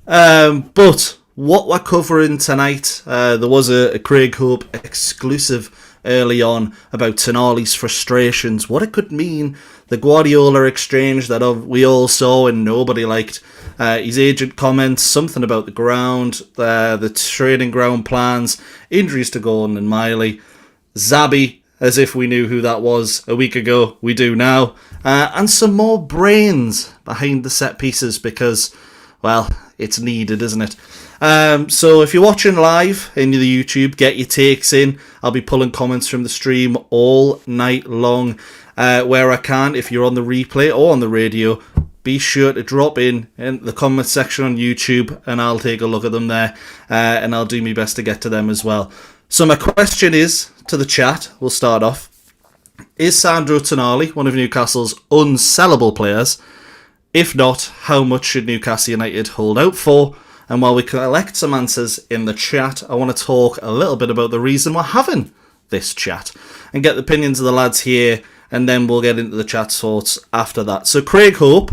But what we're covering tonight, there was a Craig Hope exclusive early on about Tonali's frustrations, what it could mean, the Guardiola exchange that we all saw and nobody liked. His agent comments, something about the ground, the training ground plans, injuries to Gordon and Miley, Zabby, as if we knew who that was a week ago, we do now, and some more brains behind the set pieces because, well, it's needed, isn't it? So if you're watching live in the YouTube, get your takes in. I'll be pulling comments from the stream all night long where I can. If you're on the replay or on the radio, be sure to drop in the comment section on YouTube and I'll take a look at them there and I'll do my best to get to them as well. So my question is to the chat, we'll start off. Is Sandro Tonali one of Newcastle's unsellable players? If not, how much should Newcastle United hold out for? And while we collect some answers in the chat, I want to talk a little bit about the reason we're having this chat and get the opinions of the lads here, and then we'll get into the chat thoughts after that. So Craig Hope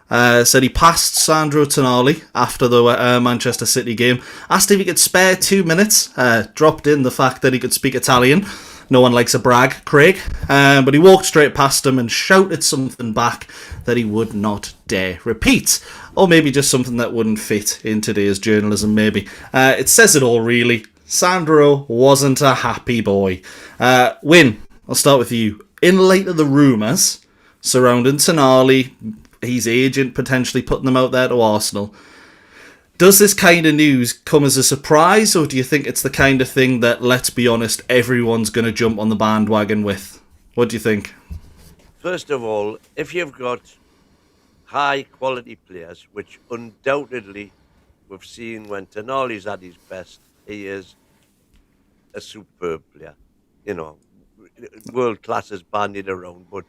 said he passed Sandro Tonali after the Manchester City game, asked if he could spare 2 minutes, dropped in the fact that he could speak Italian. No one likes a brag, Craig. But he walked straight past him and shouted something back that he would not dare repeat. Or maybe just something that wouldn't fit in today's journalism, maybe. It says it all, really. Sandro wasn't a happy boy. Win, I'll start with you. In light of the rumours surrounding Tonali, his agent potentially putting them out there to Arsenal, does this kind of news come as a surprise, or do you think it's the kind of thing that, let's be honest, everyone's going to jump on the bandwagon with? What do you think? First of all, if you've got high-quality players, which undoubtedly we've seen when Tonali's at his best, he is a superb player. You know, world class is bandied around, but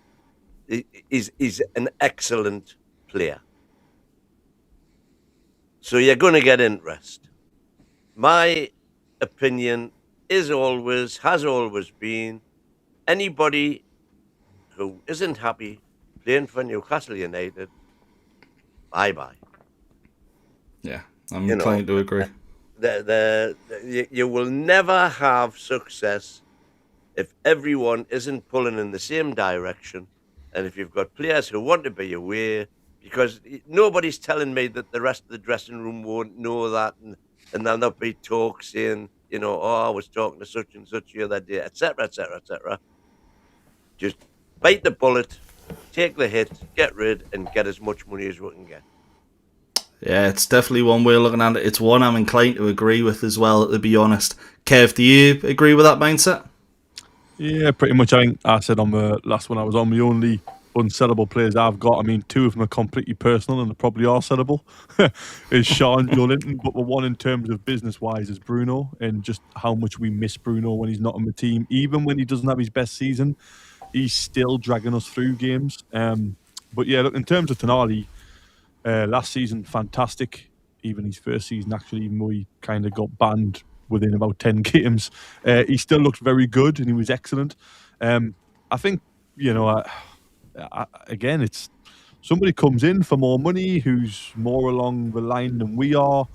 he's an excellent player. So you're going to get interest. My opinion has always been, anybody who isn't happy playing for Newcastle United, bye-bye. Yeah, I'm inclined to agree. You will never have success if everyone isn't pulling in the same direction, and if you've got players who want to be away, because nobody's telling me that the rest of the dressing room won't know that, and there'll not be talk saying, you know, oh, I was talking to such and such the other day, etc., etc., etc. Just bite the bullet, take the hit, get rid, and get as much money as we can get. Yeah, it's definitely one way of looking at it. It's one I'm inclined to agree with as well, to be honest. Kev, do you agree with that mindset? Yeah, pretty much. I think I said on the last one I was on, the only unsellable players I've got. I mean, two of them are completely personal and they probably are sellable. Is Shaw and Joe Linton, but the one in terms of business-wise is Bruno, and just how much we miss Bruno when he's not on the team. Even when he doesn't have his best season, he's still dragging us through games. But yeah, look, in terms of Tonali, last season, fantastic. Even his first season, actually, even though he kind of got banned within about 10 games, he still looked very good and he was excellent. I think, again, it's somebody comes in for more money who's more along the line than we are.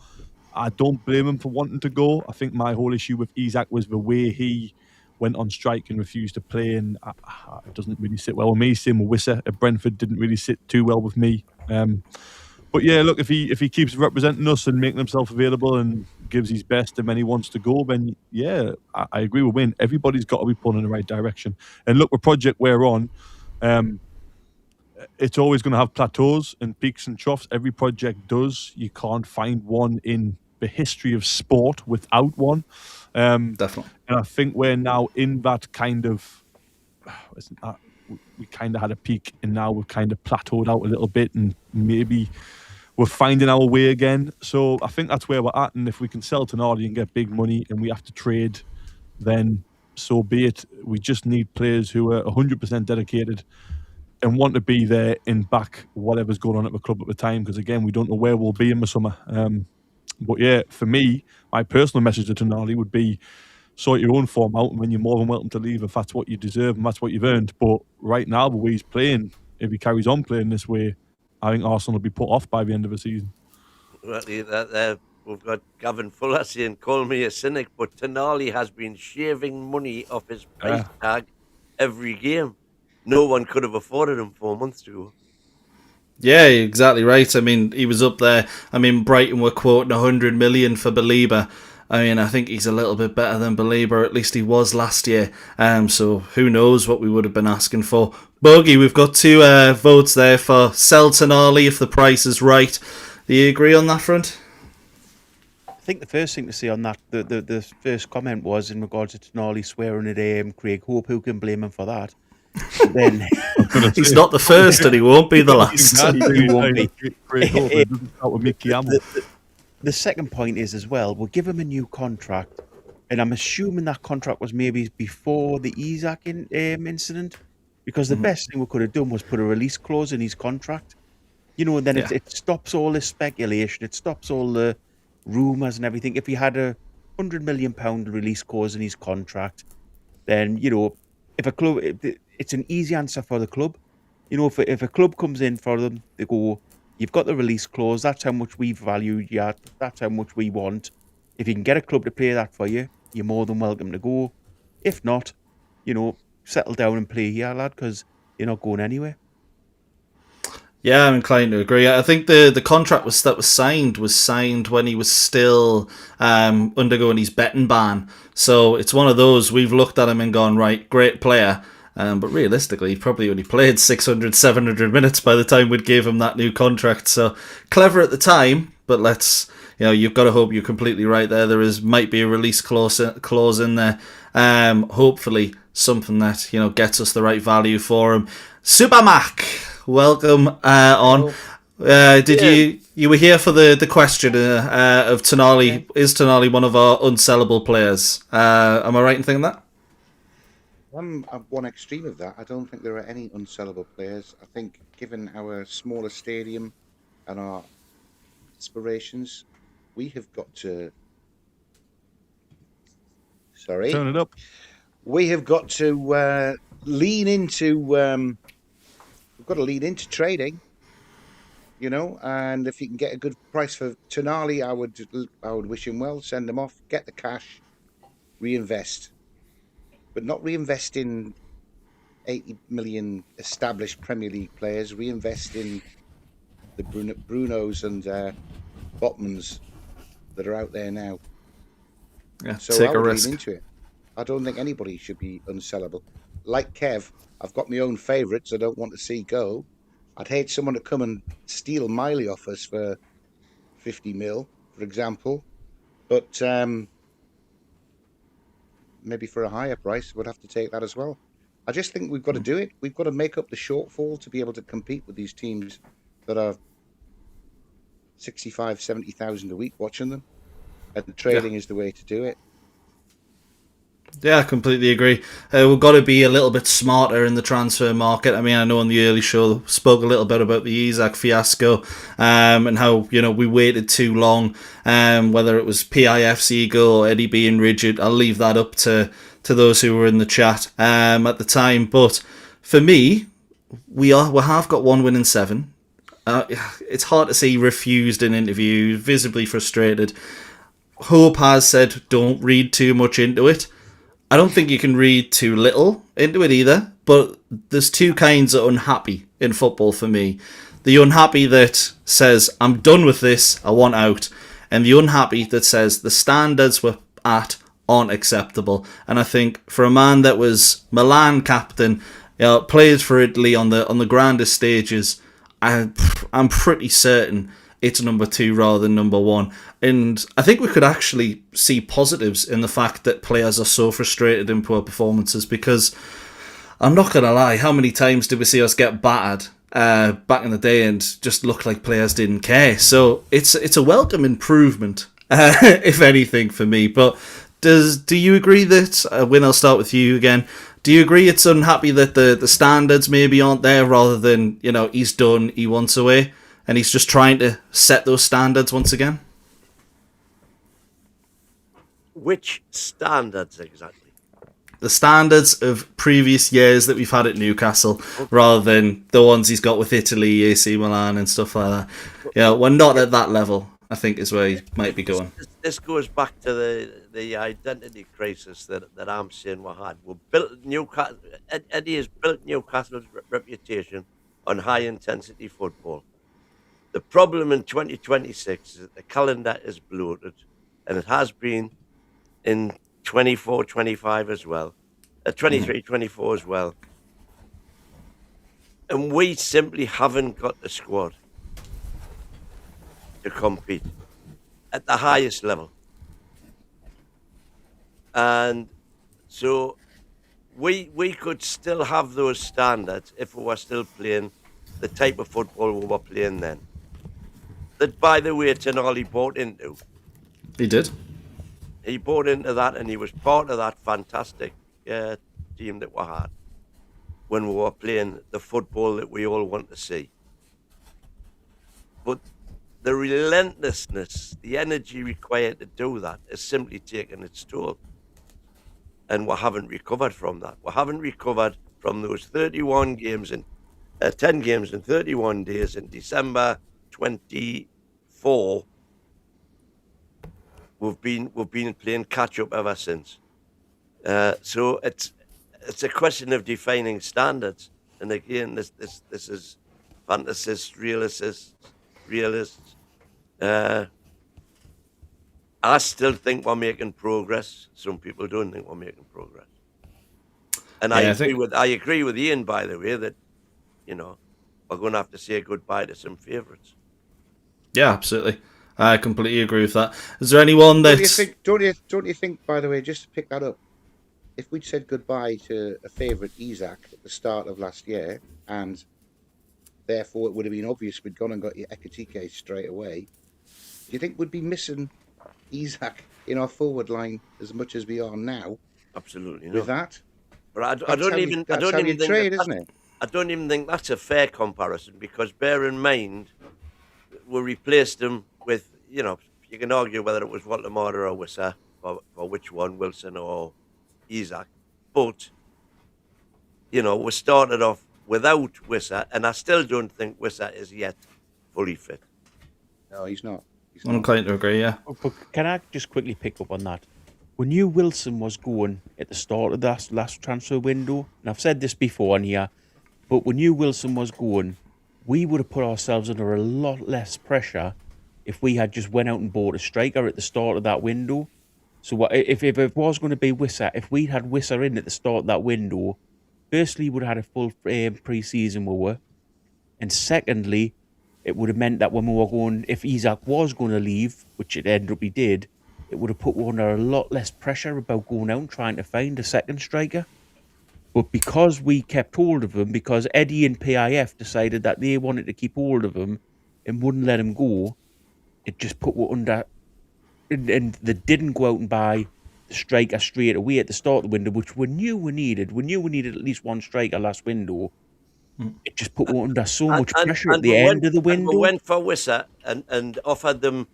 I don't blame him for wanting to go. I think my whole issue with Isak was the way he went on strike and refused to play, and it doesn't really sit well with me. Same with Wissa at Brentford, didn't really sit too well with me. But yeah, look, if he keeps representing us and making himself available and gives his best and then he wants to go, then yeah, I agree with Wayne. Everybody's got to be pulling in the right direction. And look, the project we're on, it's always going to have plateaus and peaks and troughs. Every project does. You can't find one in the history of sport without one. Definitely. And I think we're now in that kind of... we kind of had a peak and now we've kind of plateaued out a little bit and maybe we're finding our way again. So I think that's where we're at. And if we can sell Tonali and get big money and we have to trade, then so be it. We just need players who are 100% dedicated and want to be there and back whatever's going on at the club at the time. Because again, we don't know where we'll be in the summer. But yeah, for me, my personal message to Tonali would be, sort your own form out, and then you're more than welcome to leave if that's what you deserve and that's what you've earned. But right now, the way he's playing, if he carries on playing this way, I think Arsenal will be put off by the end of the season. Well, we've got Gavin Fuller saying, call me a cynic, but Tonali has been shaving money off his price tag every game. No one could have afforded him 4 months ago. Yeah, exactly right. I mean, he was up there. I mean, Brighton were quoting 100 million for Belieber. I mean, I think he's a little bit better than Belieber, at least he was last year. So who knows what we would have been asking for. Bogey, we've got two votes there for sell Tonali if the price is right. Do you agree on that front? I think the first thing to say on that, the first comment was in regards to Tonali swearing at Craig Hope. Who can blame him for that? Then he's not the first and he won't be the last. He won't be. The second point is as well, we'll give him a new contract, and I'm assuming that contract was maybe before the Isak incident, because the best thing we could have done was put a release clause in his contract, and then it stops all this speculation, it stops all the rumours and everything. If he had a £100 million release clause in his contract, then, if a club, it's an easy answer for the club. If a club comes in for them, they go, you've got the release clause, that's how much we value you, that's how much we want. If you can get a club to pay that for you, you're more than welcome to go. If not, settle down and play here, lad, because you're not going anywhere. Yeah, I'm inclined to agree. I think the contract that was signed when he was still undergoing his betting ban. So it's one of those, we've looked at him and gone, right, great player. But realistically, he probably only played 600, 700 minutes by the time we'd gave him that new contract. So clever at the time, but you've got to hope you're completely right there. Might be a release clause in there. Hopefully something that, gets us the right value for him. Supermac, welcome on. You were here for the question of Tonali. Is Tonali one of our unsellable players? Am I right in thinking that? I'm at one extreme of that. I don't think there are any unsellable players. I think given our smaller stadium and our aspirations, we have got to... Turn it up. We have got to lean into... we've got to lean into trading, and if you can get a good price for Tonali, I would wish him well, send him off, get the cash, reinvest. But not reinvest in 80 million established Premier League players. Reinvest in the Brunos and Botmans that are out there now. Yeah, so take I a would risk. lean into it. I don't think anybody should be unsellable. Like Kev, I've got my own favourites I don't want to see go. I'd hate someone to come and steal Miley off us for 50 mil, for example. But maybe for a higher price, we'd have to take that as well. I just think we've got to do it. We've got to make up the shortfall to be able to compete with these teams that are 65, 70,000 a week watching them. And trading is the way to do it. Yeah, I completely agree. We've got to be a little bit smarter in the transfer market. I mean, I know on the early show spoke a little bit about the Isak fiasco and how, you know, we waited too long, whether it was PIF's ego or Eddie being rigid. I'll leave that up to those who were in the chat at the time. But for me, we have got 1 win in 7. It's hard to see refused in interviews, visibly frustrated. Hope has said don't read too much into it. I don't think you can read too little into it either, but there's two kinds of unhappy in football for me. The unhappy that says, I'm done with this, I want out, and the unhappy that says the standards we're at aren't acceptable. And I think for a man that was Milan captain, played for Italy on the grandest stages, I'm pretty certain it's number 2 rather than number 1. And I think we could actually see positives in the fact that players are so frustrated in poor performances, because I'm not going to lie, how many times did we see us get battered back in the day and just look like players didn't care? So it's a welcome improvement, if anything, for me. But do you agree that, Win, I'll start with you again, do you agree it's unhappy that the standards maybe aren't there, rather than, you know, he's done, he wants away, and he's just trying to set those standards once again? Which standards exactly? The standards of previous years that we've had at Newcastle, rather than the ones he's got with Italy, AC Milan and stuff like that. Yeah, we're not at that level, I think, is where he might be going. This goes back to the identity crisis that I'm saying we had. We built Newcastle. Eddie has built Newcastle's reputation on high-intensity football. The problem in 2026 is that the calendar is bloated, and it has been in 24, 25 as well, 23, 24 as well. And we simply haven't got the squad to compete at the highest level. And so we could still have those standards if we were still playing the type of football we were playing then. That, by the way, Tonali bought into. He did. He bought into that, and he was part of that fantastic team that we had when we were playing the football that we all want to see. But the relentlessness, the energy required to do that is simply taking its toll. And we haven't recovered from that. We haven't recovered from those 31 games in 10 games in 31 days in December 24. We've been playing catch up ever since. So it's a question of defining standards. And again, this is fantasists, realists. I still think we're making progress. Some people don't think we're making progress. And I agree with Ian, by the way, that, you know, we're going to have to say goodbye to some favourites. Yeah, absolutely. I completely agree with that. Is there anyone that... Don't you think, by the way, just to pick that up, if we'd said goodbye to a favourite Isak at the start of last year, and therefore it would have been obvious we'd gone and got your Ekitike straight away, do you think we'd be missing Isak in our forward line as much as we are now? Absolutely not. With that? But I don't even think that's a fair comparison, because bear in mind, we replaced him with, you know, you can argue whether it was Walter or Wissa, or which one, Wilson or Isak. But, you know, we started off without Wissa, and I still don't think Wissa is yet fully fit. No, he's not. I'm inclined to agree, yeah. But can I just quickly pick up on that? We knew Wilson was going at the start of that last transfer window, and I've said this before on here, but we knew Wilson was going. We would have put ourselves under a lot less pressure if we had just went out and bought a striker at the start of that window. So if it was going to be Wissa, if we'd had Wissa in at the start of that window, firstly, we would have had a full pre-season we were, and secondly, it would have meant that when we were going, if Isak was going to leave, which it ended up he did, it would have put us under a lot less pressure about going out and trying to find a second striker. But because we kept hold of him, because Eddie and PIF decided that they wanted to keep hold of him and wouldn't let him go, it just put us under. And they didn't go out and buy the striker straight away at the start of the window, which we knew we needed. We knew we needed at least one striker last window. It just put us under so much pressure at the end of the window. We went for Wissa and offered them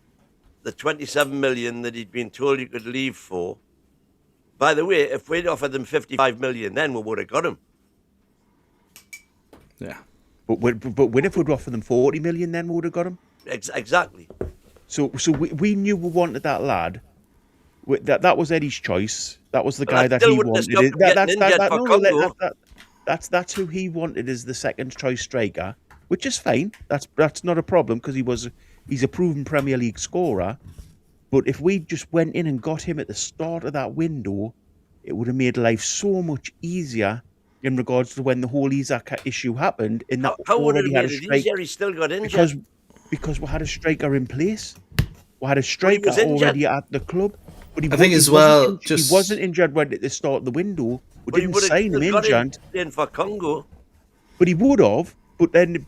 the 27 million that he'd been told he could leave for. By the way, if we'd offered them 55 million, then we would have got him. Yeah. But when if we'd offered them 40 million, then we would have got him? Exactly. So we knew we wanted that lad. That was Eddie's choice. That was the guy that he wanted. That's who he wanted as the second choice striker, which is fine. That's not a problem because he's a proven Premier League scorer. But if we just went in and got him at the start of that window, it would have made life so much easier in regards to when the whole Isaac issue happened. In that how would it have made it easier? He still got injured. Because we had a striker in place. We had a striker already at the club. But he wasn't injured when at the start of the window. We didn't sign him injured. In for Congo. But he would have. But then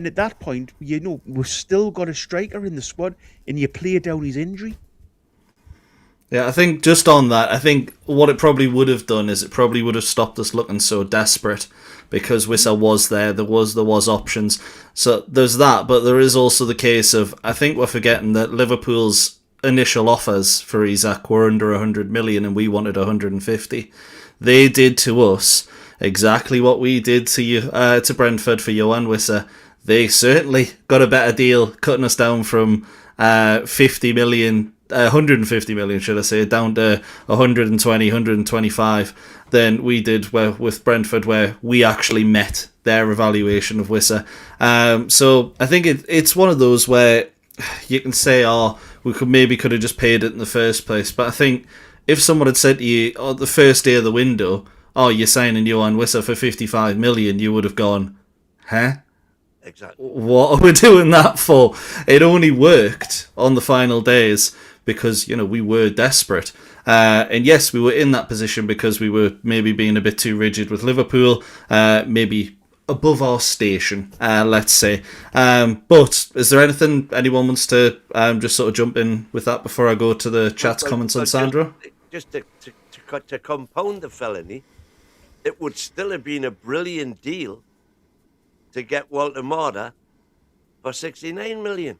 at that point, we've still got a striker in the squad, and you play down his injury. Yeah, I think just on that, I think what it probably would have done is it probably would have stopped us looking so desperate because Wissa was there. There was options. So there's that, but there is also the case of, I think we're forgetting that Liverpool's initial offers for Isaac were under 100 million and we wanted 150. They did to us exactly what we did to Brentford for Yohan Wissa. They certainly got a better deal, cutting us down from 150 million, should I say, down to 120, 125 than we did with Brentford, where we actually met their evaluation of Wissa. So I think it's one of those where you can say, we could have just paid it in the first place. But I think if someone had said to you the first day of the window, you're signing Yohan Wissa for 55 million, you would have gone, huh? Exactly. What are we doing that for? It only worked on the final days because, we were desperate. And yes, we were in that position because we were maybe being a bit too rigid with Liverpool, maybe above our station, let's say. But is there anything anyone wants to just sort of jump in with that before I go to the chat's comments on Sandro? Just to compound the felony, it would still have been a brilliant deal to get Walter Marder for 69 million.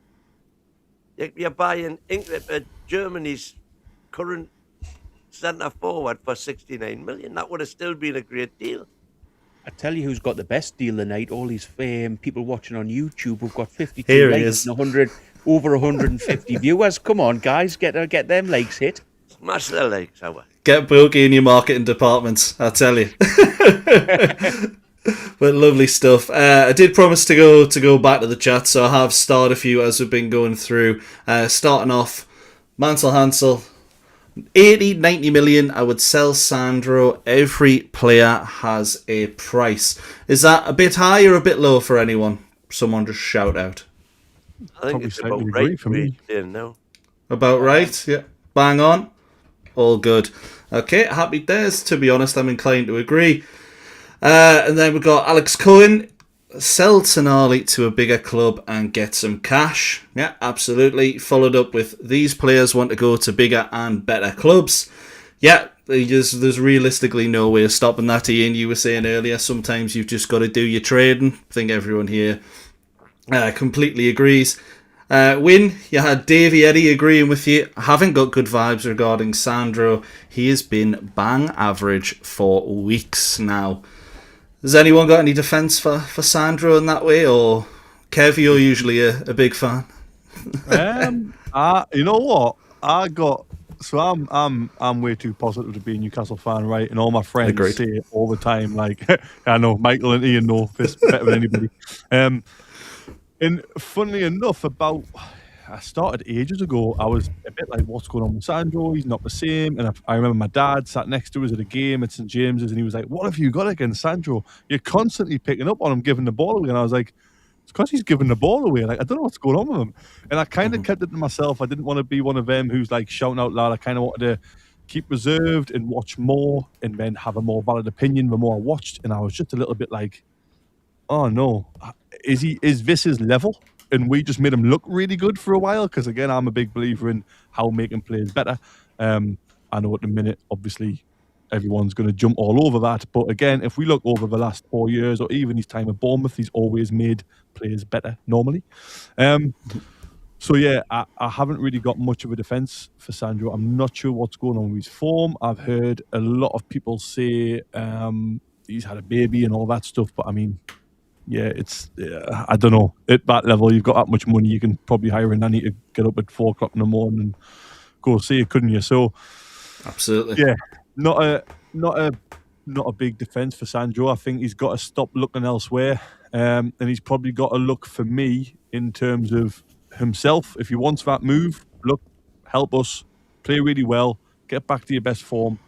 You're buying Germany's current centre forward for 69 million. That would have still been a great deal. I tell you who's got the best deal tonight. All these people watching on YouTube who've got 52 likes and over 150 viewers. Come on, guys, get them likes hit. Smash the likes, however. Get boogie in your marketing departments, I tell you. But lovely stuff. I did promise to go back to the chat, so I have started a few as we've been going through. Starting off, Mansell Hansel, 80, 90 million. I would sell Sandro. Every player has a price. Is that a bit high or a bit low for anyone? Someone just shout out. I think it's about right for me. No. About right? Yeah. Bang on. All good. Okay, happy days. To be honest, I'm inclined to agree. And then we've got Alex Cohen. Sell Tonali to a bigger club and get some cash. Yeah, absolutely. Followed up with, these players want to go to bigger and better clubs. Yeah, there's realistically no way of stopping that, Ian. You were saying earlier, sometimes you've just got to do your trading. I think everyone here completely agrees. Win, you had Davey Eddie agreeing with you. I haven't got good vibes regarding Sandro. He has been bang average for weeks now. Has anyone got any defence for Sandro in that way, or Kev, you're usually a big fan? You know what? I'm way too positive to be a Newcastle fan, right? And all my friends say it all the time. Like, I know Michael and Ian know this better than anybody. And funnily enough, I started ages ago. I was a bit like, what's going on with Sandro? He's not the same. And I remember my dad sat next to us at a game at St James's, and he was like, what have you got against Sandro? You're constantly picking up on him, giving the ball away. And I was like, it's because he's giving the ball away. Like, I don't know what's going on with him. And I kind of kept it to myself. I didn't want to be one of them who's like shouting out loud. I kind of wanted to keep reserved and watch more and then have a more valid opinion the more I watched. And I was just a little bit like, oh no, is this his level? And we just made him look really good for a while, because again, I'm a big believer in how making players better. I know at the minute, obviously, everyone's going to jump all over that. But again, if we look over the last 4 years or even his time at Bournemouth, he's always made players better normally. So yeah, I haven't really got much of a defence for Sandro. I'm not sure what's going on with his form. I've heard a lot of people say he's had a baby and all that stuff. But I mean, yeah, I don't know. At that level, you've got that much money, you can probably hire a nanny to get up at 4 o'clock in the morning and go see it, couldn't you? So, absolutely, yeah, not a big defence for Sandro. I think he's got to stop looking elsewhere, and he's probably got to look for me in terms of himself. If he wants that move, look, help us, play really well, get back to your best form,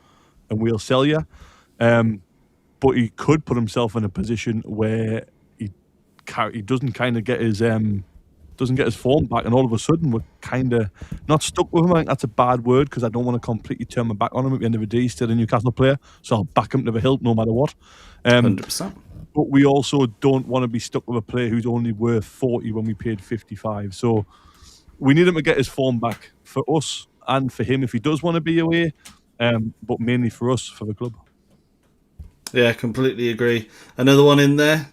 and we'll sell you. But he could put himself in a position where he doesn't kind of get his form back, and all of a sudden we're kind of not stuck with him. I think that's a bad word, because I don't want to completely turn my back on him. At the end of the day, he's still a Newcastle player, so I'll back him to the hilt no matter what. 100%. But we also don't want to be stuck with a player who's only worth 40 when we paid 55. So we need him to get his form back for us and for him if he does want to be away, but mainly for us, for the club. Yeah, completely agree. Another one in there,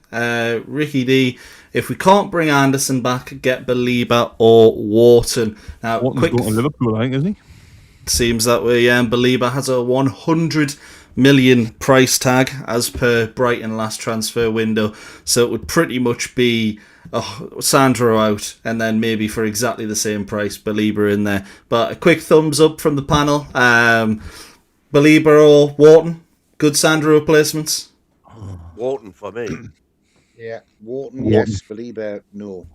Ricky D. If we can't bring Anderson back, get Belieber or Wharton. Now, Wharton's going to Liverpool, I think, isn't he? Seems that way. Yeah, and Belieber has a 100 million price tag as per Brighton last transfer window. So it would pretty much be Sandro out, and then maybe for exactly the same price, Belieber in there. But a quick thumbs up from the panel. Belieber or Wharton? Good Sandro replacements? Wharton for me. Yeah, Wharton, yes. Belieber, no.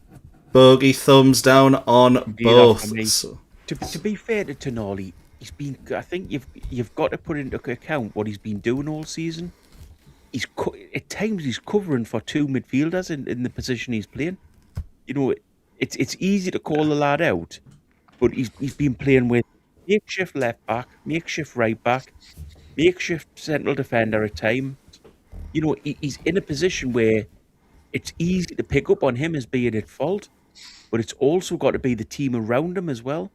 Bogey, thumbs down on both. So, to be fair to Tonali, he's been. I think you've got to put into account what he's been doing all season. At times he's covering for 2 midfielders in the position he's playing. You know, it's easy to call the lad out, but he's been playing with makeshift left back, makeshift right back, makeshift central defender at times. You know, he's in a position where it's easy to pick up on him as being at fault, but it's also got to be the team around him as well.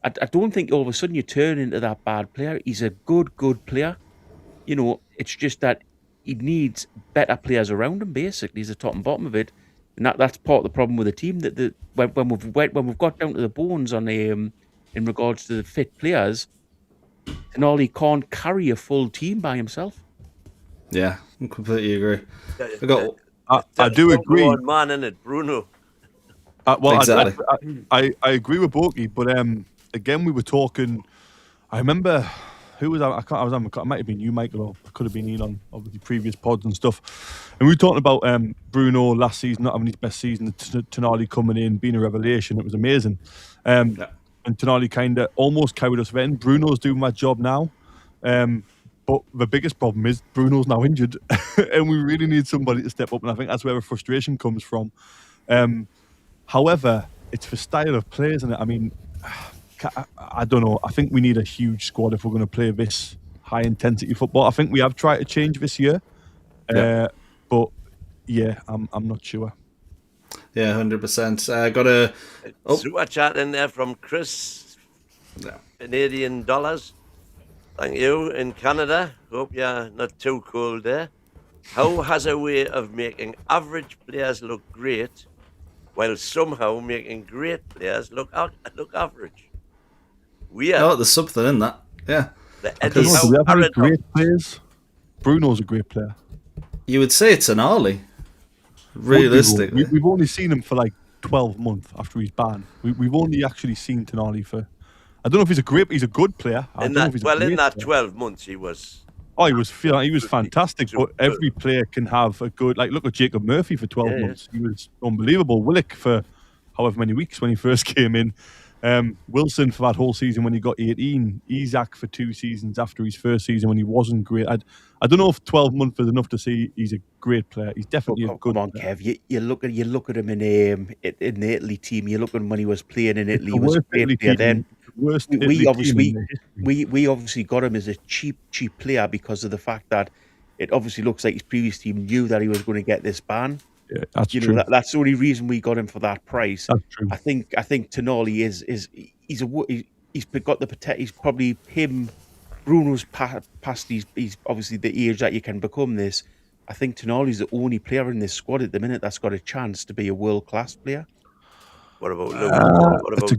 I don't think all of a sudden you turn into that bad player. He's a good player. You know, it's just that he needs better players around him, basically. He's the top and bottom of it. And that's part of the problem with the team, that when we've got down to the bones on in regards to the fit players, Tonali can't carry a full team by himself. Yeah, I completely agree. I do agree. One man in it, Bruno. Well, exactly. I agree with Borky, but again, we were talking. I remember who was I? It might have been you, Michael, or it could have been Elon, obviously previous pods and stuff. And we were talking about Bruno last season not having his best season, Tonali coming in, being a revelation. It was amazing. And Tonali kind of almost carried us then. Bruno's doing that job now. But the biggest problem is Bruno's now injured, and we really need somebody to step up. And I think that's where the frustration comes from. However, it's the style of players, and I mean, I don't know. I think we need a huge squad if we're going to play this high intensity football. I think we have tried to change this year, but yeah, I'm not sure. Yeah, 100%. I got a super chat in there from Chris. Canadian dollars. Thank you. In Canada. Hope you're not too cold there. How has a way of making average players look great, while somehow making great players look average? Weird. Oh, there's something in that. Yeah. The Eddie Howe we have any paradox. great players. Bruno's a great player. You would say it's Tonali. Realistically, we've only seen him for like 12 months after he's banned. We've only actually seen Tonali for. I don't know if he's a good player. In that 12 months, he was. Oh, he was fantastic. But every player can have a good. Like, look at Jacob Murphy for 12 months. He was unbelievable. Willock for however many weeks when he first came in. Wilson for that whole season when he got 18. Isak for 2 seasons after his first season when he wasn't great. I don't know if 12 months is enough to say he's a great player. He's definitely a good player. Come on, Kev. You look at him in the Italy team. You look at him when he was playing in Italy. He was a great player then. worst we Italy obviously team in their history. we obviously got him as a cheap player because of the fact that it obviously looks like his previous team knew that he was going to get this ban. Yeah, that's You true. know, that's the only reason we got him for that price. That's true. I think Tonali he's got the potential. He's probably him. Bruno's past. He's obviously the age that you can become this. I think Tonali's the only player in this squad at the minute that's got a chance to be a world class player. What about Luke? What about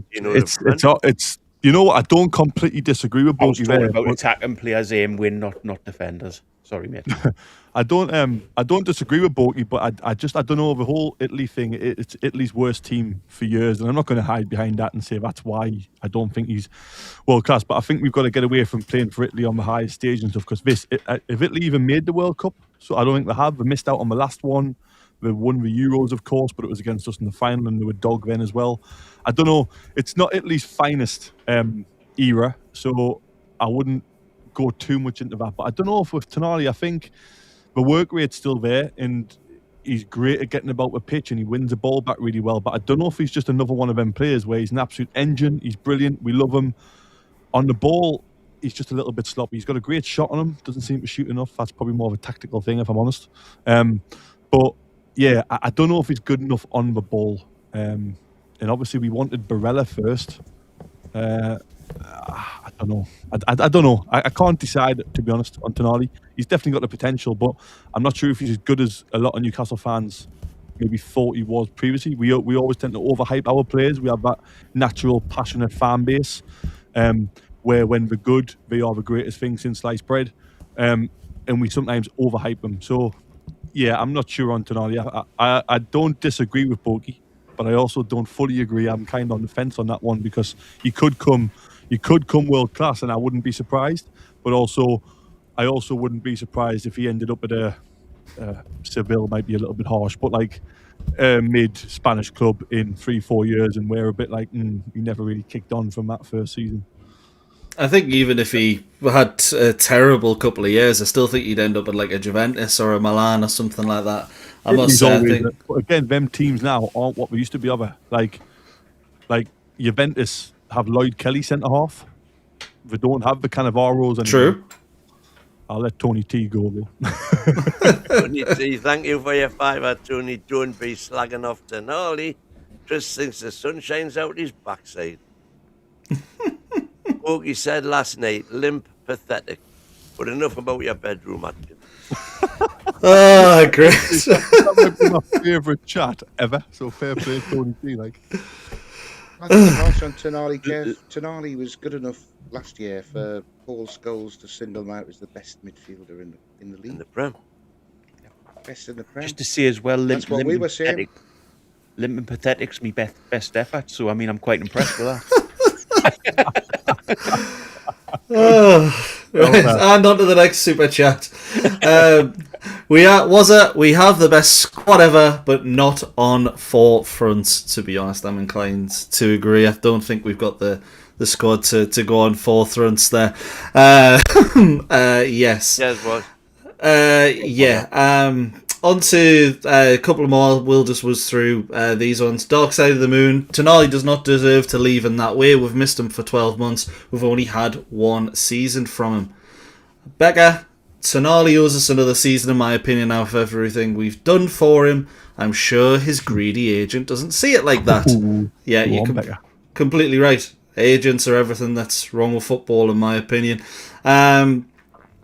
it's you know what, I don't completely disagree with I was both talking there. about but attacking players, win, not defenders. Sorry, mate. I don't disagree with Boki, but I don't know, the whole Italy thing. It's Italy's worst team for years, and I'm not going to hide behind that and say that's why I don't think he's world class. But I think we've got to get away from playing for Italy on the highest stage and stuff, because if Italy even made the World Cup, so I don't think they have. They missed out on the last one. They won the Euros, of course, but it was against us in the final, and they were dog then as well. I don't know. It's not Italy's finest era, so I wouldn't go too much into that. But I don't know if with Tonali, I think the work rate's still there, and he's great at getting about the pitch, and he wins the ball back really well. But I don't know if he's just another one of them players where he's an absolute engine. He's brilliant. We love him. On the ball, he's just a little bit sloppy. He's got a great shot on him. Doesn't seem to shoot enough. That's probably more of a tactical thing, if I'm honest. But yeah, I don't know if he's good enough on the ball. And obviously we wanted Barella first. I don't know. I don't know. I can't decide, to be honest, on Tonali. He's definitely got the potential, but I'm not sure if he's as good as a lot of Newcastle fans maybe thought he was previously. We always tend to overhype our players. We have that natural, passionate fan base where when they're good, they are the greatest thing since sliced bread. And we sometimes overhype them. So, yeah, I'm not sure on Tonali. I don't disagree with Bogi, but I also don't fully agree. I'm kind of on the fence on that one, because he could come world class, and I wouldn't be surprised. But also, I also wouldn't be surprised if he ended up at a Seville, might be a little bit harsh, but like a mid-Spanish club in 3-4 years, and we're a bit like, he never really kicked on from that first season. I think even if he had a terrible couple of years, I still think he'd end up at like a Juventus or a Milan or something like that. I must say, I think... But again, them teams now aren't what they used to be. Like Juventus have Lloyd Kelly centre half. They don't have the Cannavaros anymore. True. I'll let Tony T go though. Tony T, thank you for your fiver, Tony. Don't be slagging off Tonali. Chris thinks the sun shines out his backside. Ogie said last night, limp, pathetic. But enough about your bedroom, Atkins. Oh, great. That might be my favourite chat ever. So fair play, Tony T. Like, I think harsh on Tonali, Kev. Tonali was good enough last year for Paul Scholes to single him out as the best midfielder in the league. In the Prem. Best in the Prem. Just to say as well, That's what we were saying. Limp and pathetic's my best effort. So I mean, I'm quite impressed with that. Right. And on to the next super chat. We have the best squad ever, but not on four fronts. To be honest, I'm inclined to agree. I don't think we've got the squad to go on four fronts there. Yes. Yes, boss. Yeah. On to a couple more. We'll just whiz through these ones. Dark Side of the Moon. Tonali does not deserve to leave in that way. We've missed him for 12 months. We've only had one season from him. Becca, Tonali owes us another season, in my opinion, out of everything we've done for him. I'm sure his greedy agent doesn't see it like that. Yeah, you're completely right. Agents are everything that's wrong with football, in my opinion.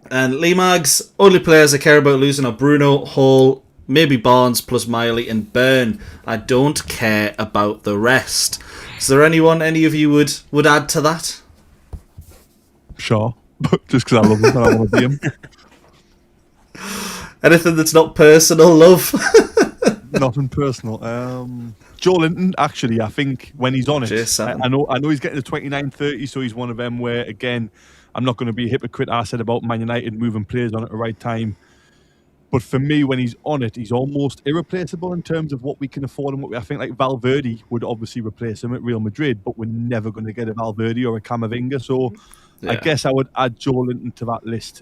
And Lee Mags, only players I care about losing are Bruno, Hall, maybe Barnes, plus Miley and Byrne. I don't care about the rest. Is there anyone any of you would add to that? Sure. Just because I love him and I want to be him. Anything that's not personal, love? Nothing personal. Joe Linton, actually, I think when he's on it, I know he's getting to 29-30, so he's one of them where, again, I'm not going to be a hypocrite. I said about Man United moving players on at the right time. But for me, when he's on it, he's almost irreplaceable in terms of what we can afford and I think like Valverde would obviously replace him at Real Madrid, but we're never going to get a Valverde or a Camavinga. So yeah. I guess I would add Joe Linton to that list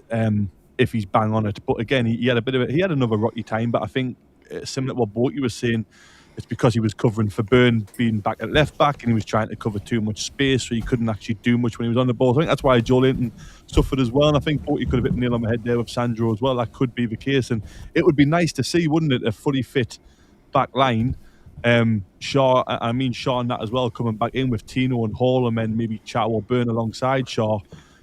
if he's bang on it. But again, he had another rocky time. But I think similar to what Boaty was saying, it's because he was covering for Byrne being back at left back, and he was trying to cover too much space, so he couldn't actually do much when he was on the ball. So I think that's why Joe Linton suffered as well, and I think he could have hit the nail on the head there with Sandro as well. That could be the case, and it would be nice to see, wouldn't it, a fully fit back line. Shaw and that as well, coming back in with Tino and Hall, and then maybe Chow or Byrne alongside Shaw,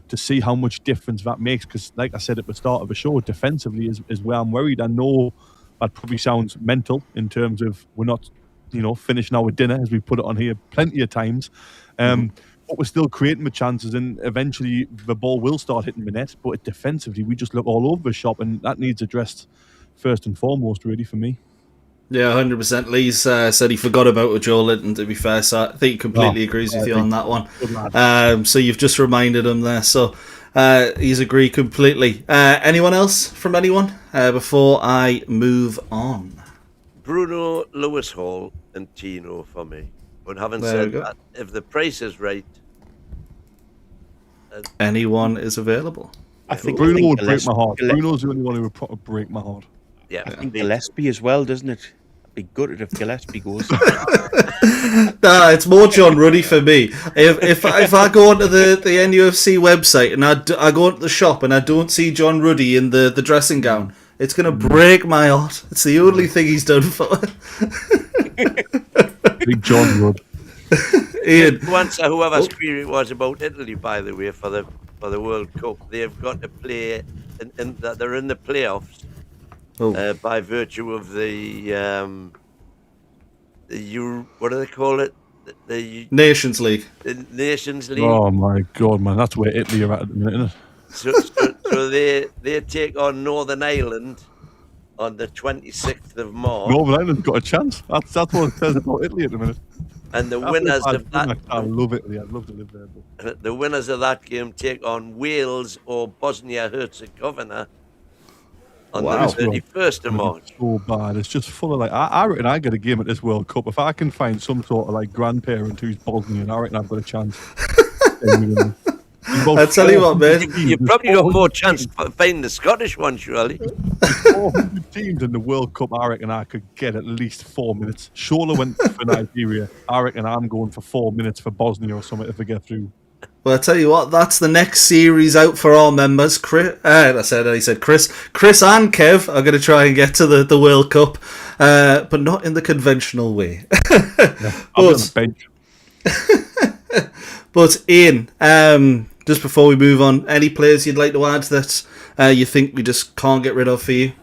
to see how much difference that makes. Because like I said at the start of the show, defensively is where I'm worried. I know that probably sounds mental in terms of we're not, finishing our dinner, as we put it on here plenty of times. But we're still creating the chances, and eventually the ball will start hitting the net. But defensively, we just look all over the shop, and that needs addressed first and foremost, really, for me. Yeah, 100%. Lee's said he forgot about Joe Linton, to be fair, so I think he completely agrees with you on that one. So you've just reminded him there. So he's agreed completely. Anyone else from anyone before I move on? Bruno, Lewis Hall and Tino for me. But having There said we go. that, if the price is right... Anyone is available. I think Bruno would break my heart. Bruno's the only one who would probably break my heart. Yeah, I think Gillespie as well, doesn't it? I'd be gutted if Gillespie goes. Nah, it's more John Ruddy for me. If I go onto the NUFC website and I go into the shop and I don't see John Ruddy in the dressing gown, it's going to break my heart. It's the only thing he's done for Big John Rudd. Ian. To answer whoever's query it was about Italy, by the way, for the World Cup, they've got to play, and they're in the playoffs by virtue of the what do they call it? The Nations League. The Nations League. Oh my God, man, that's where Italy are at the minute, isn't it? So they take on Northern Ireland on the 26th of March. Northern Ireland's got a chance. That's what it says about Italy at the minute. And the winners of that... I love Italy. I'd love to live there. But... The winners of that game take on Wales or Bosnia-Herzegovina on the 31st of March. It's so bad. It's just full of I reckon I get a game at this World Cup. If I can find some sort of grandparent who's Bosnian, I reckon I've got a chance. I tell you what, man. You've probably got more chance of finding the Scottish one, surely. 400 teams in the World Cup, I reckon I could get at least 4 minutes. Shola went for Nigeria. I reckon I'm going for 4 minutes for Bosnia or something if I get through. Well, I tell you what, that's the next series out for our members. Chris and Kev are going to try and get to the World Cup, but not in the conventional way. I'll be on the bench. But Ian, just before we move on, any players you'd like to add that you think we just can't get rid of for you?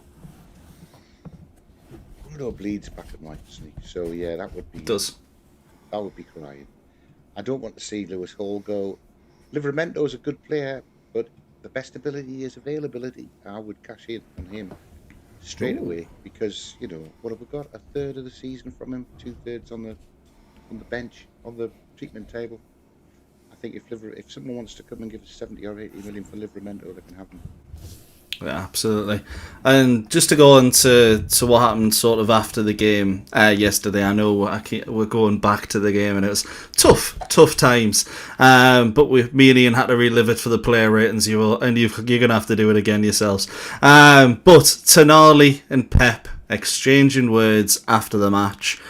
Bruno bleeds back at my sneak, so yeah, that would be. Does. That would be crying. I don't want to see Lewis Hall go. Livramento's a good player, but the best ability is availability. I would cash in on him straight away because what have we got? A third of the season from him, 2/3 on the bench, on the treatment table. I think if someone wants to come and give us 70 or 80 million for Livramento, they can have him. Yeah, absolutely. And just to go on to what happened sort of after the game yesterday, I know we're going back to the game and it was tough times. But me and Ian had to relive it for the player ratings. You're going to have to do it again yourselves. But Tonali and Pep exchanging words after the match.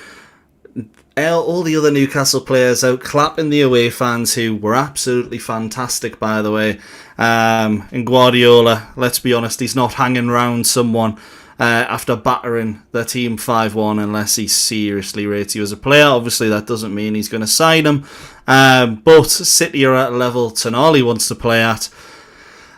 All the other Newcastle players out clapping the away fans, who were absolutely fantastic, by the way. And Guardiola, let's be honest, he's not hanging around someone after battering their team 5-1 unless he seriously rates you as a player. Obviously, that doesn't mean he's going to sign him. But City are at a level Tonali wants to play at.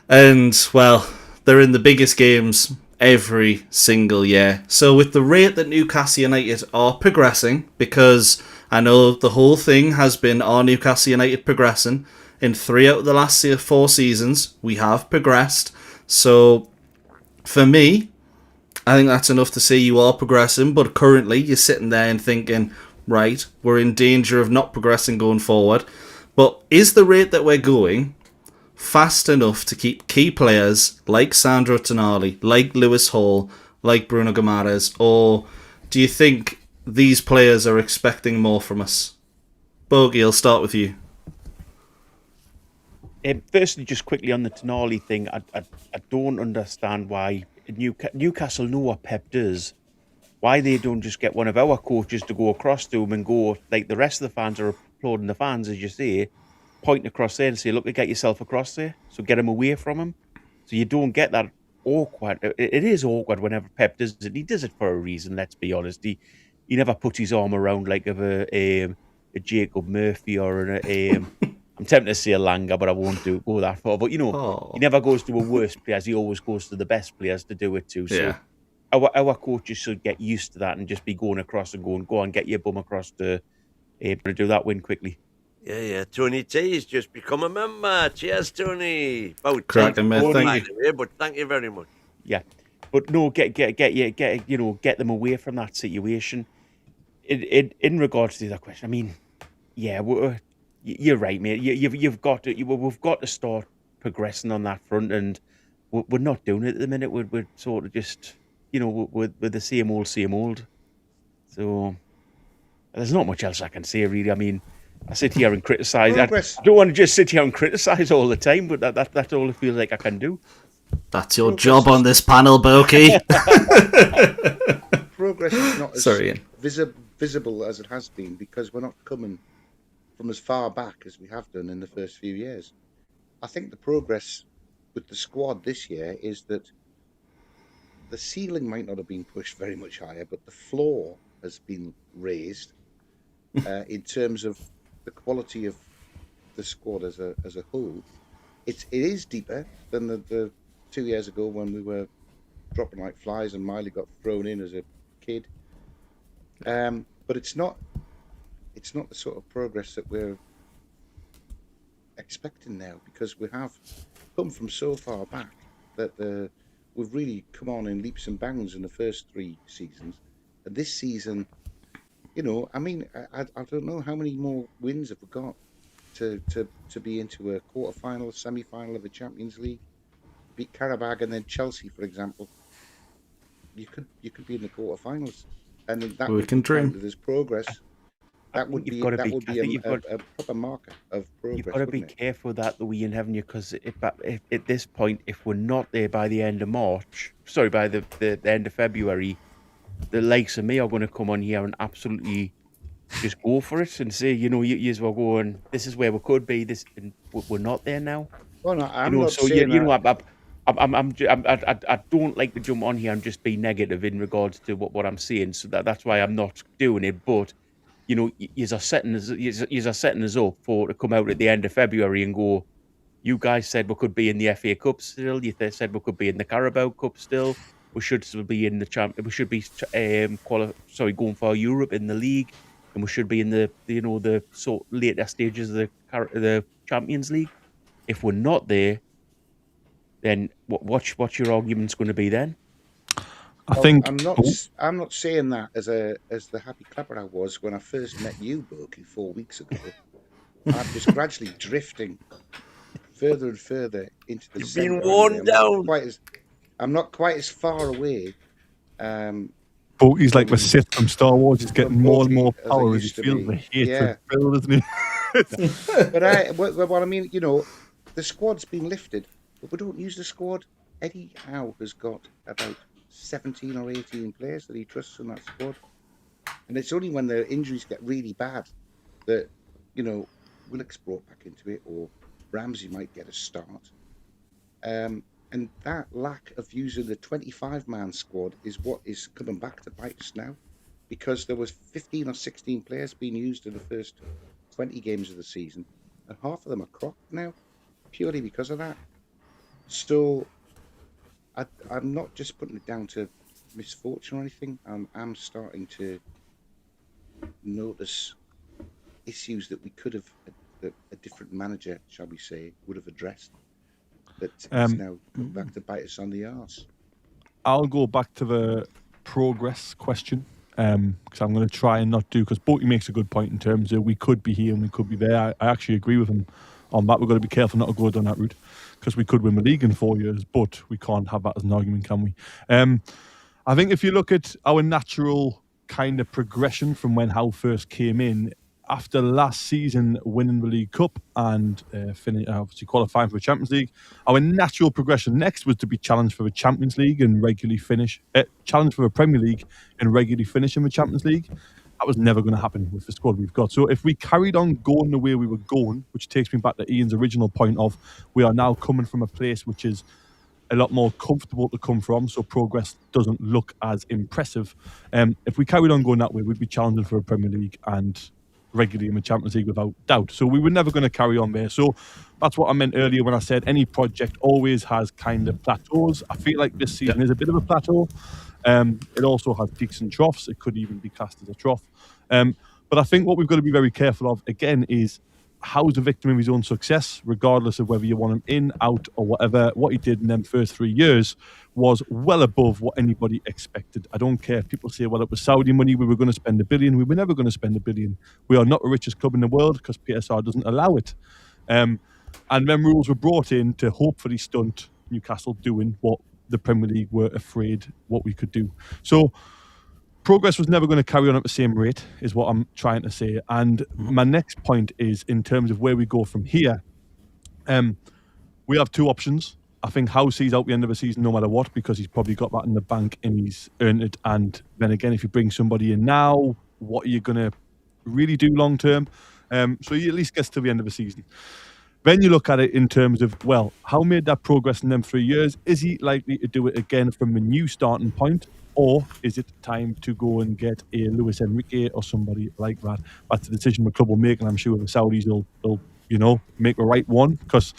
And, well, they're in the biggest games every single year. So with the rate that Newcastle United are progressing, because I know the whole thing has been, are Newcastle United progressing? In 3 out of the last 4 seasons, we have progressed. So for me, I think that's enough to say you are progressing, but currently you're sitting there and thinking, right, we're in danger of not progressing going forward. But is the rate that we're going fast enough to keep key players like Sandro Tonali, like Lewis Hall, like Bruno Guimaraes, or do you think these players are expecting more from us? Bogey, I'll start with you. Firstly, just quickly on the Tonali thing, I don't understand why Newcastle know what Pep does. why they don't just get one of our coaches to go across to them and go, like the rest of the fans are applauding the fans, as you say, pointing across there and say, look, get yourself across there. So get him away from him. So you don't get that awkward. It is awkward whenever Pep does it. He does it for a reason, let's be honest. He never puts his arm around like of a Jacob Murphy or I'm tempted to say a Langer, but I won't go that far. But, he never goes to a worse players. He always goes to the best players to do it to. So our coaches should get used to that and just be going across and going, go on, get your bum across to do that win quickly. Yeah. Tony T's just become a member. Cheers, Tony. About Cracking, mate. Thank you. But thank you very much. Yeah, but no, get them away from that situation. In regards to that question, I mean, yeah, you're right, mate. We've got to start progressing on that front, and we're not doing it at the minute. We're sort of just, with the same old. So there's not much else I can say, really. I mean, I sit here and criticise. I don't want to just sit here and criticise all the time, but that's all it feels like I can do. That's your job on this panel, Boki. Progress is not as visible as it has been because we're not coming from as far back as we have done in the first few years. I think the progress with the squad this year is that the ceiling might not have been pushed very much higher, but the floor has been raised in terms of the quality of the squad as a whole. It is deeper than the 2 years ago when we were dropping like flies and Miley got thrown in as a kid. But it's not the sort of progress that we're expecting now because we have come from so far back that we've really come on in leaps and bounds in the first 3 seasons. And this season, I mean, I don't know how many more wins have we got to be into a quarter-final, semi-final of the Champions League, beat Karabakh and then Chelsea, for example. You could be in the quarter-finals, and that we can dream. There's progress. That would be a proper marker of progress. You've got to be careful with that, though, Ian, haven't you? Because at this point, if we're not there by the end of by the end of February, the likes of me are going to come on here and absolutely just go for it and say, you're going, this is where we could be. And we're not there now. Well, no, I'm not saying that. I don't like to jump on here and just be negative in regards to what I'm saying. So that's why I'm not doing it. But you're setting us up to come out at the end of February and go, you guys said we could be in the FA Cup still. You said we could be in the Carabao Cup still. We should still be in the We should be going for Europe in the league, and we should be in the later stages of the Champions League. If we're not there, then what's your argument's going to be then? I think I'm not saying that as the happy clapper I was when I first met you, Boki, 4 weeks ago. I'm just gradually drifting further and further into the. You've been worn down. I'm not quite as far away. Boki's like the Sith from Star Wars. He's getting more and more power as he feels the hatred filled, isn't he? But I mean, the squad's been lifted, but we don't use the squad. Eddie Howe has got about 17 or 18 players that he trusts in that squad. And it's only when the injuries get really bad that, Willock's brought back into it or Ramsey might get a start. And that lack of using the 25-man squad is what is coming back to bite us now, because there was 15 or 16 players being used in the first 20 games of the season, and half of them are cropped now, purely because of that. So I'm not just putting it down to misfortune or anything. I'm starting to notice issues that we could have, that a different manager, shall we say, would have addressed. That is now back to bite us on the arse. I'll go back to the progress question because I'm going to try and not do, because Boki makes a good point in terms of we could be here and we could be there. I actually agree with him on that. We've got to be careful not to go down that route because we could win the league in 4 years, but we can't have that as an argument, can we? I think if you look at our natural kind of progression from when Howe first came in, after last season winning the League Cup and obviously qualifying for the Champions League, our natural progression next was to be challenged for the Champions League and regularly challenged for the Premier League and regularly finish in the Champions League. That was never going to happen with the squad we've got. So if we carried on going the way we were going, which takes me back to Ian's original point of we are now coming from a place which is a lot more comfortable to come from, so progress doesn't look as impressive. If we carried on going that way, we'd be challenging for a Premier League and regularly in the Champions League without doubt. So we were never going to carry on there. So that's what I meant earlier when I said any project always has kind of plateaus. I feel like this season is a bit of a plateau. It also has peaks and troughs. It could even be cast as a trough. But I think what we've got to be very careful of, again, is how's the victim of his own success, regardless of whether you want him in, out, or whatever. What he did in them first 3 years was well above what anybody expected. I don't care if people say, well, it was Saudi money, we were going to spend $1 billion. We were never going to spend $1 billion. We are not the richest club in the world because PSR doesn't allow it. And them rules were brought in to hopefully stunt Newcastle doing what the Premier League were afraid what we could do. So progress was never going to carry on at the same rate, is what I'm trying to say. And my next point is in terms of where we go from here. We have two options. I think Howe sees out the end of the season no matter what, because he's probably got that in the bank and he's earned it. And then again, if you bring somebody in now, what are you going to really do long term? So he at least gets to the end of the season. Then you look at it in terms of, well, Howe made that progress in them 3 years. Is he likely to do it again from a new starting point? Or is it time to go and get a Luis Enrique or somebody like that? That's the decision the club will make, and I'm sure the Saudis will make the right one. Because,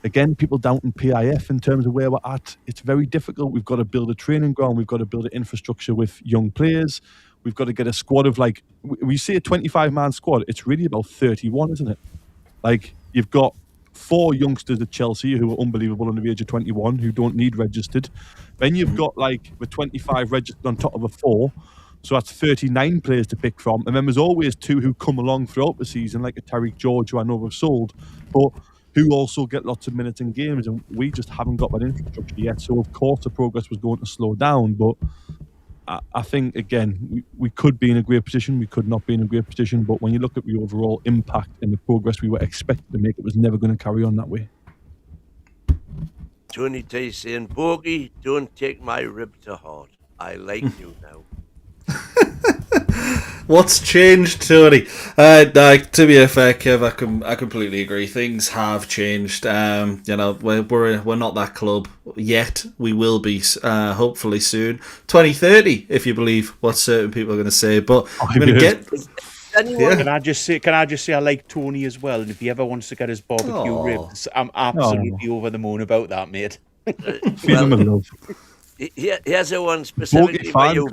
again, people doubting PIF in terms of where we're at, it's very difficult. We've got to build a training ground. We've got to build an infrastructure with young players. We've got to get a squad of, like, we say a 25-man squad. It's really about 31, isn't it? Like, you've got 4 youngsters at Chelsea who are unbelievable under the age of 21 who don't need registered. Then you've got like the 25 registered on top of a 4. So that's 39 players to pick from. And then there's always 2 who come along throughout the season, like a Tariq George, who I know we've sold, but who also get lots of minutes in games. And we just haven't got that infrastructure yet. So, of course, the progress was going to slow down. But I think, again, we could be in a great position. We could not be in a great position. But when you look at the overall impact and the progress we were expected to make, it was never going to carry on that way. Tony T saying, Bogey, don't take my rib to heart. I like you now. What's changed, Tony? To be fair, Kev, I completely agree. Things have changed. We're not that club yet. We will be, hopefully soon. 2030, if you believe what certain people are going to say. But I'm going to get. Can I just say I like Tony as well, and if he ever wants to get his barbecue ribs, I'm absolutely over the moon about that, mate. Here's a one specifically for you.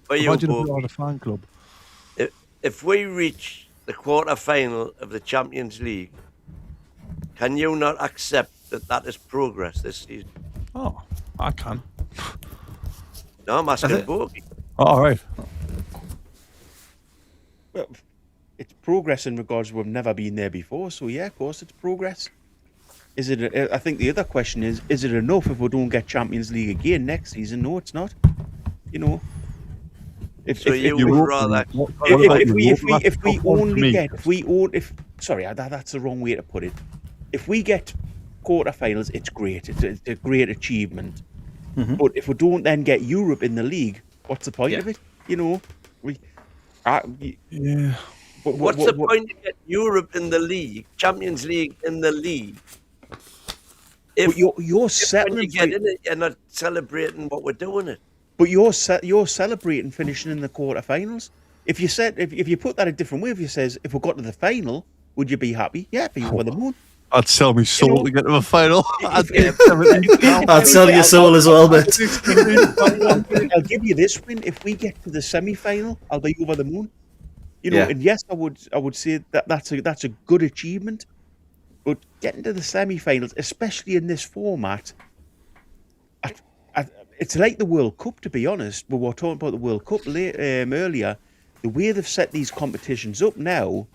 The fan club. If we reach the quarter-final of the Champions League, can you not accept that is progress this season? Oh, I can. No, I'm asking Bogey. All right. Well, it's progress in regards to we've never been there before, so yeah, of course it's progress. Is it? I think the other question is it enough if we don't get Champions League again next season? No, it's not. You know, that's the wrong way to put it. If we get quarterfinals, it's great. It's a great achievement. Mm-hmm. But if we don't then get Europe in the league, what's the point of it? You know, yeah. What's the point to get Europe in the league, Champions League in the league? If you're settling, when you get in it, you're not celebrating what we're doing it. But you're celebrating finishing in the quarterfinals. If you put that a different way, if you says if we got to the final, would you be happy? Yeah, be over the moon. I'd sell me soul to get to the final. I'd sell your soul as well, mate. I'll give you this win. If we get to the semi-final, I'll be over the moon. You know, and yes, I would say that's a good achievement. But getting to the semi-finals, especially in this format, it's like the World Cup, to be honest. We were talking about the World Cup earlier. The way they've set these competitions up now,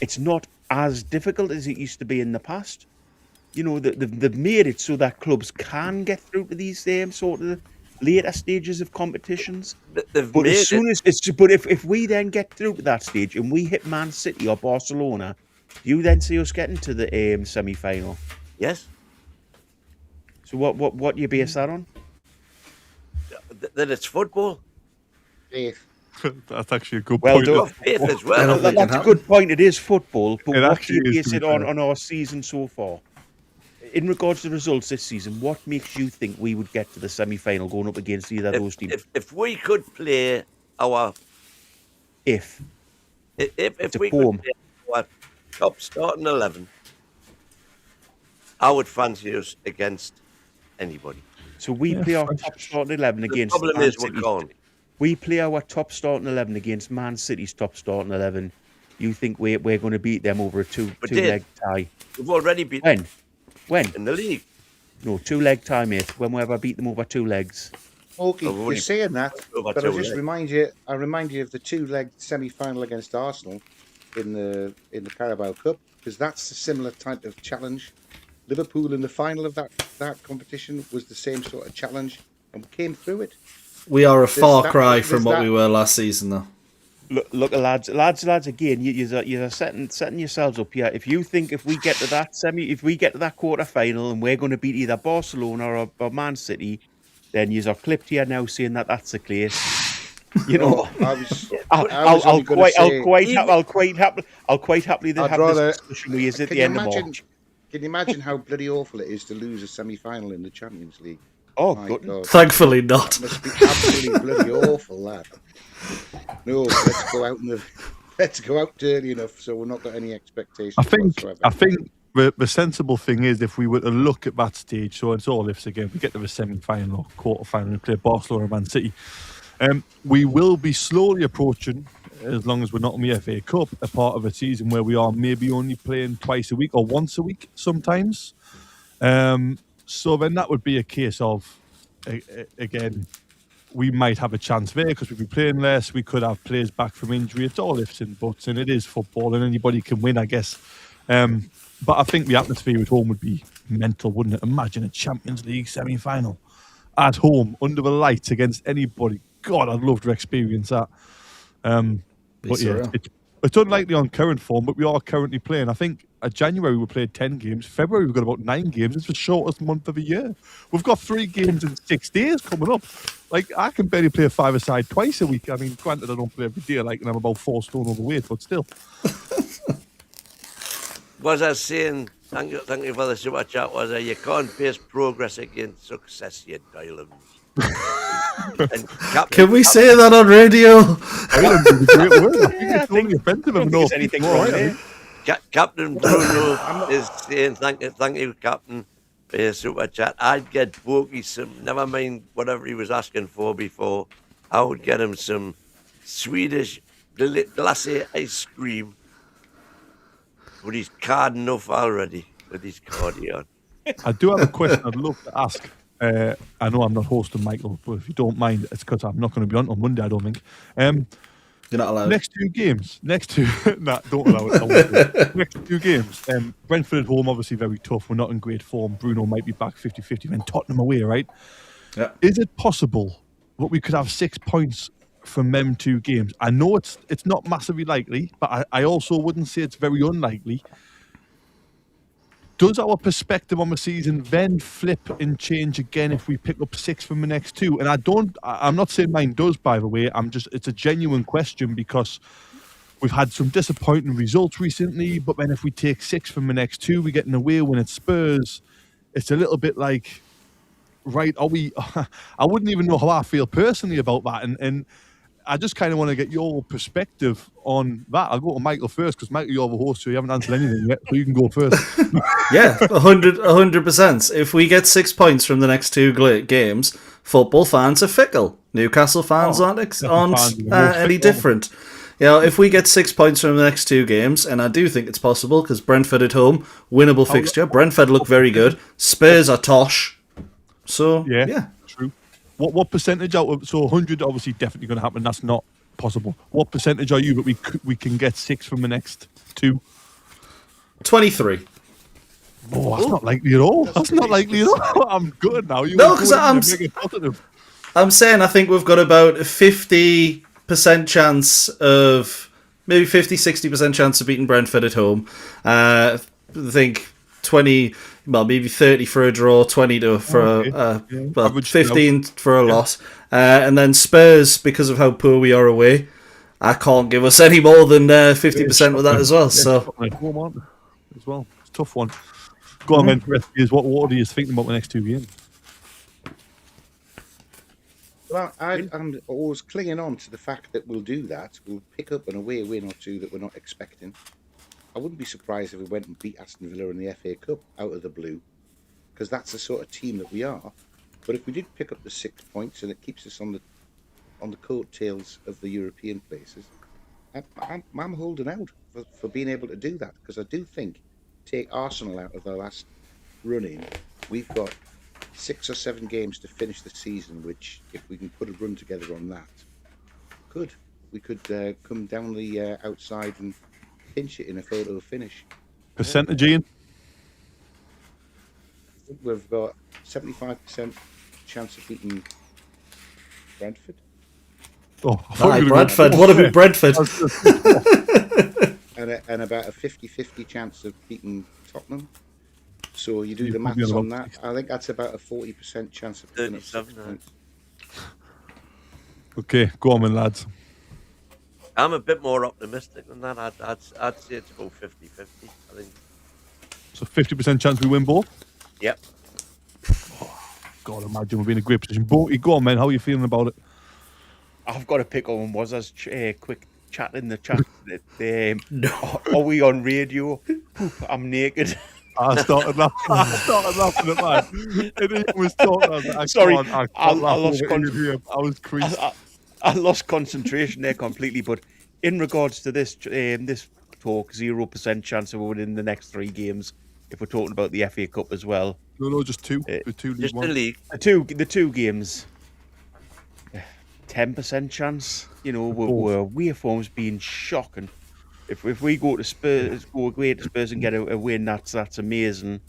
it's not as difficult as it used to be in the past. You know, they've made it so that clubs can get through to these sort of later stages of competitions. They've But made as soon it. as but if we then get through to that stage and we hit Man City or Barcelona, do you then see us getting to the semi-final? Yes. So what do you base that on? That it's football. Faith. That's actually a good Well point. done. Got faith as I well. don't think That's a good point. It is football, but It what do actually you is, base to it be on fair. our season so far? In regards to the results this season, what makes you think we would get to the semi-final going up against either of those teams? If we could play our If if a we poem. could play our top starting 11, I would fancy us against anybody. So we play our top starting 11 The against problem Man is we City. can't. We play our top starting 11 against Man City's top starting 11. You think we're going to beat them over a two-leg tie? We've already beaten When? in the league. No, two-leg tie, mate. When we ever beat them over 2 legs? Okay, Well, we've you're only saying that, over but two I just legs. remind you of the 2-leg semi-final against Arsenal in the Carabao Cup, because that's a similar type of challenge. Liverpool in the final of that competition was the same sort of challenge, and we came through it. We are a far cry there's from what that- we were last season, though. Look, lads. Again, you're setting yourselves up here. If you think if we get to that quarter final and we're going to beat either Barcelona or Man City, then you're clipped here now saying that that's the case. You know, I'll quite happily have this discussion with you at the end of March. Can you imagine how bloody awful it is to lose a semi-final in the Champions League? Oh, My good. God. Thankfully not. That must be absolutely bloody awful, lad. No, let's go out dirty enough so we're not got any expectations whatsoever. I think the sensible thing is if we were to look at that stage, so it's all ifs again, we get to the semi-final or quarter-final and play Barcelona or Man City, we will be slowly approaching, as long as we're not in the FA Cup, a part of a season where we are maybe only playing twice a week or once a week sometimes. So then that would be a case of, again, we might have a chance there because we'd be playing less. We could have players back from injury. It's all ifs and buts, and it is football, and anybody can win, I guess. But I think the atmosphere at home would be mental, wouldn't it? Imagine a Champions League semi-final at home under the lights against anybody. God, I'd love to experience that. But yeah, it's unlikely on current form, but we are currently playing. I think January we played 10 games. February we've got about 9 games. It's the shortest month of the year. We've got 3 games in 6 days coming up. Like, I can barely play a 5-a-side twice a week. I mean, granted, I don't play every day, like, and I'm about 4 stone overweight, but still. Was I saying, thank you for the super chat, was I, you can't base progress against success, you dial-ums. Can we say that on radio? I think it's only offensive if no anything wrong there. Captain Bruno is saying, thank you, Captain, for your super chat. I'd get Bogey some, never mind whatever he was asking for before, I would get him some Swedish glacier ice cream. But he's card enough already with his cardi on. I do have a question I'd love to ask. I know I'm not hosting, Michael, but if you don't mind, it's because I'm not going to be on Monday, I don't think. You're not allowed. Next 2 games. Nah, don't allow it. Next 2 games. Brentford at home, obviously very tough. We're not in great form. Bruno might be back 50-50. Then Tottenham away, right? Yeah. Is it possible that we could have 6 points from them 2 games? I know it's not massively likely, but I also wouldn't say it's very unlikely. Does our perspective on the season then flip and change again if we pick up 6 from the next 2? And I'm not saying mine does, by the way. It's a genuine question because we've had some disappointing results recently, but then if we take 6 from the next 2, we get an away win at Spurs. It's a little bit like, right, are we... I wouldn't even know how I feel personally about that. And I just kind of want to get your perspective on that. I'll go to Michael first because Michael, you're the host, so you haven't answered anything yet, so you can go first. Yeah, 100%. If we get 6 points from the next 2 games, football fans are fickle. Newcastle fans aren't any different. You know, if we get 6 points from the next 2 games, and I do think it's possible because Brentford at home, winnable fixture. Brentford look very good. Spurs are tosh. So yeah. True. What percentage out of 100 obviously definitely going to happen? That's not possible. What percentage are you that we can get 6 from the next 2? 23. Oh, that's not likely at all. That's not likely at all. I'm good now. No, because I'm. positive. I'm saying I think we've got about a 50% chance of, maybe 50-60% chance of beating Brentford at home. I think 20, well, maybe 30 for a draw, 20 for well, 15 for a loss. And then Spurs, because of how poor we are away, I can't give us any more than 50% with that as well. So as well, it's a tough one. Go on, then. What are you thinking about the next 2 games? Well, I'm always clinging on to the fact that we'll do that. We'll pick up an away win or two that we're not expecting. I wouldn't be surprised if we went and beat Aston Villa in the FA Cup out of the blue, because that's the sort of team that we are. But if we did pick up the 6 points and it keeps us on the coattails of the European places, I'm holding out for being able to do that, because I do think, take Arsenal out of their last run-in, we've got 6 or 7 games to finish the season, which, if we can put a run together on that, we could come down the outside and pinch it in a photo finish. Percentage, Ian? I think we've got 75% chance of beating Brentford. Oh, Brentford. What about Brentford? and about a 50-50 chance of beating Tottenham. So you do the maths on that. I think that's about a 40% chance of picking up 6 points. Okay, go on, then, lads. I'm a bit more optimistic than that. I'd say it's about 50-50. I think. So 50% chance we win both? Yep. God, imagine we'll be in a great position. Boaty, go on, man. How are you feeling about it? I've got to pick on was as quick chat in the chat. Are we on radio? I'm naked. I started laughing at that. It was talking. Sorry, I was creased. I lost concentration there completely. But in regards to this talk, 0% chance of winning the next 3 games. If we're talking about the FA Cup as well. No, just 2. The 2 just the league. The two games. 10% chance. You know, we're away form's being shocking. If we go to Spurs, and get a win, that's amazing.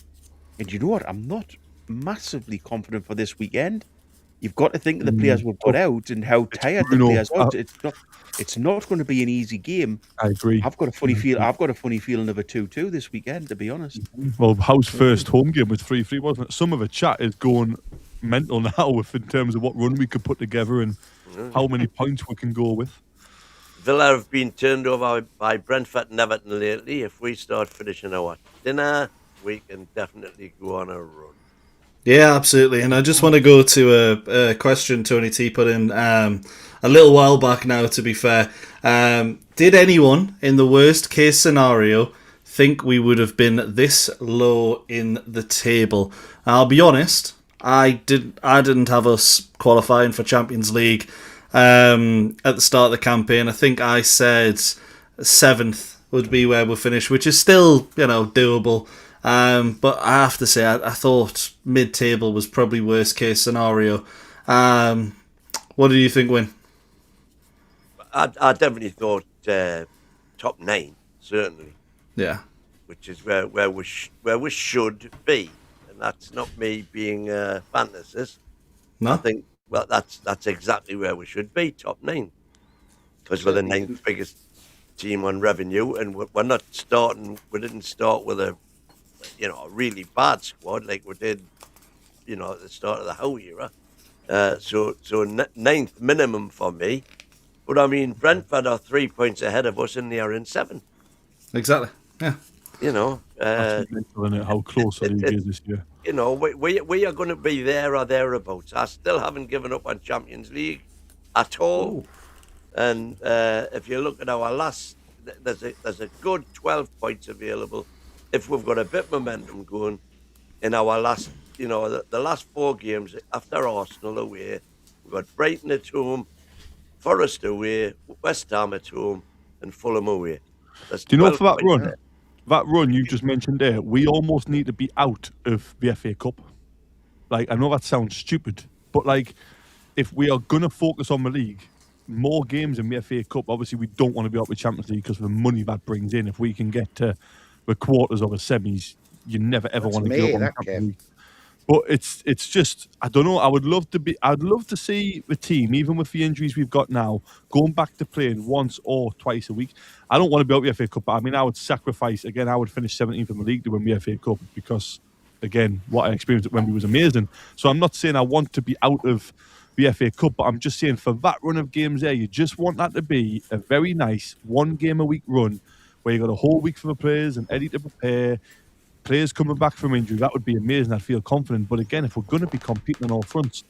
And you know what? I'm not massively confident for this weekend. You've got to think of the players we've got out and how tired the players are. It's not going to be an easy game. I agree. I've got a funny feeling of a 2-2 this weekend, to be honest. Well, Howe's first home game was 3-3, wasn't it? Some of the chat is going mental now in terms of what run we could put together and how many points we can go with. Villa have been turned over by Brentford and Everton lately. If we start finishing our dinner, we can definitely go on a run. Yeah, absolutely. And I just want to go to a question Tony T put in a little while back now, to be fair. Did anyone in the worst case scenario think we would have been this low in the table? I'll be honest, I didn't have us qualifying for Champions League at the start of the campaign. I think I said 7th would be where we'll finish, which is still, doable. But I have to say, I thought mid-table was probably worst case scenario. What do you think, Win? I definitely thought top 9, certainly. Yeah. Which is where we should be, and that's not me being a fantasist. No. I think that's exactly where we should be, top 9, because we're the 9th biggest team on revenue, and we're not starting. We didn't start with a really bad squad like we did, at the start of the Howe era. So 9th minimum for me. But I mean, Brentford are 3 points ahead of us, and they are in 7th. Exactly. Yeah. How close the league is this year. We are going to be there or thereabouts. I still haven't given up on Champions League at all. And if you look at our last, there's a good 12 points available if we've got a bit of momentum going in our last, the last 4 games after Arsenal away. We've got Brighton at home, Forest away, West Ham at home, and Fulham away. Do you know, for that run? That run you just mentioned there, we almost need to be out of the FA Cup. I know that sounds stupid, but if we are going to focus on the league, more games in the FA Cup, obviously we don't want to be out with Champions League because of the money that brings in. If we can get to the quarters or the semis, you never ever want to give up on Champions League. But it's just, I don't know. I'd love to see the team, even with the injuries we've got now, going back to playing once or twice a week. I don't want to be out the FA Cup, but I mean, I would sacrifice, again, I would finish 17th in the league to win the FA Cup because, again, what I experienced at Wembley was amazing. So I'm not saying I want to be out of the FA Cup, but I'm just saying for that run of games there, you just want that to be a very nice 1 game a week run where you got a whole week for the players and Eddie to prepare, players coming back from injury. That would be amazing. I'd feel confident. But again, if we're going to be competing on all fronts,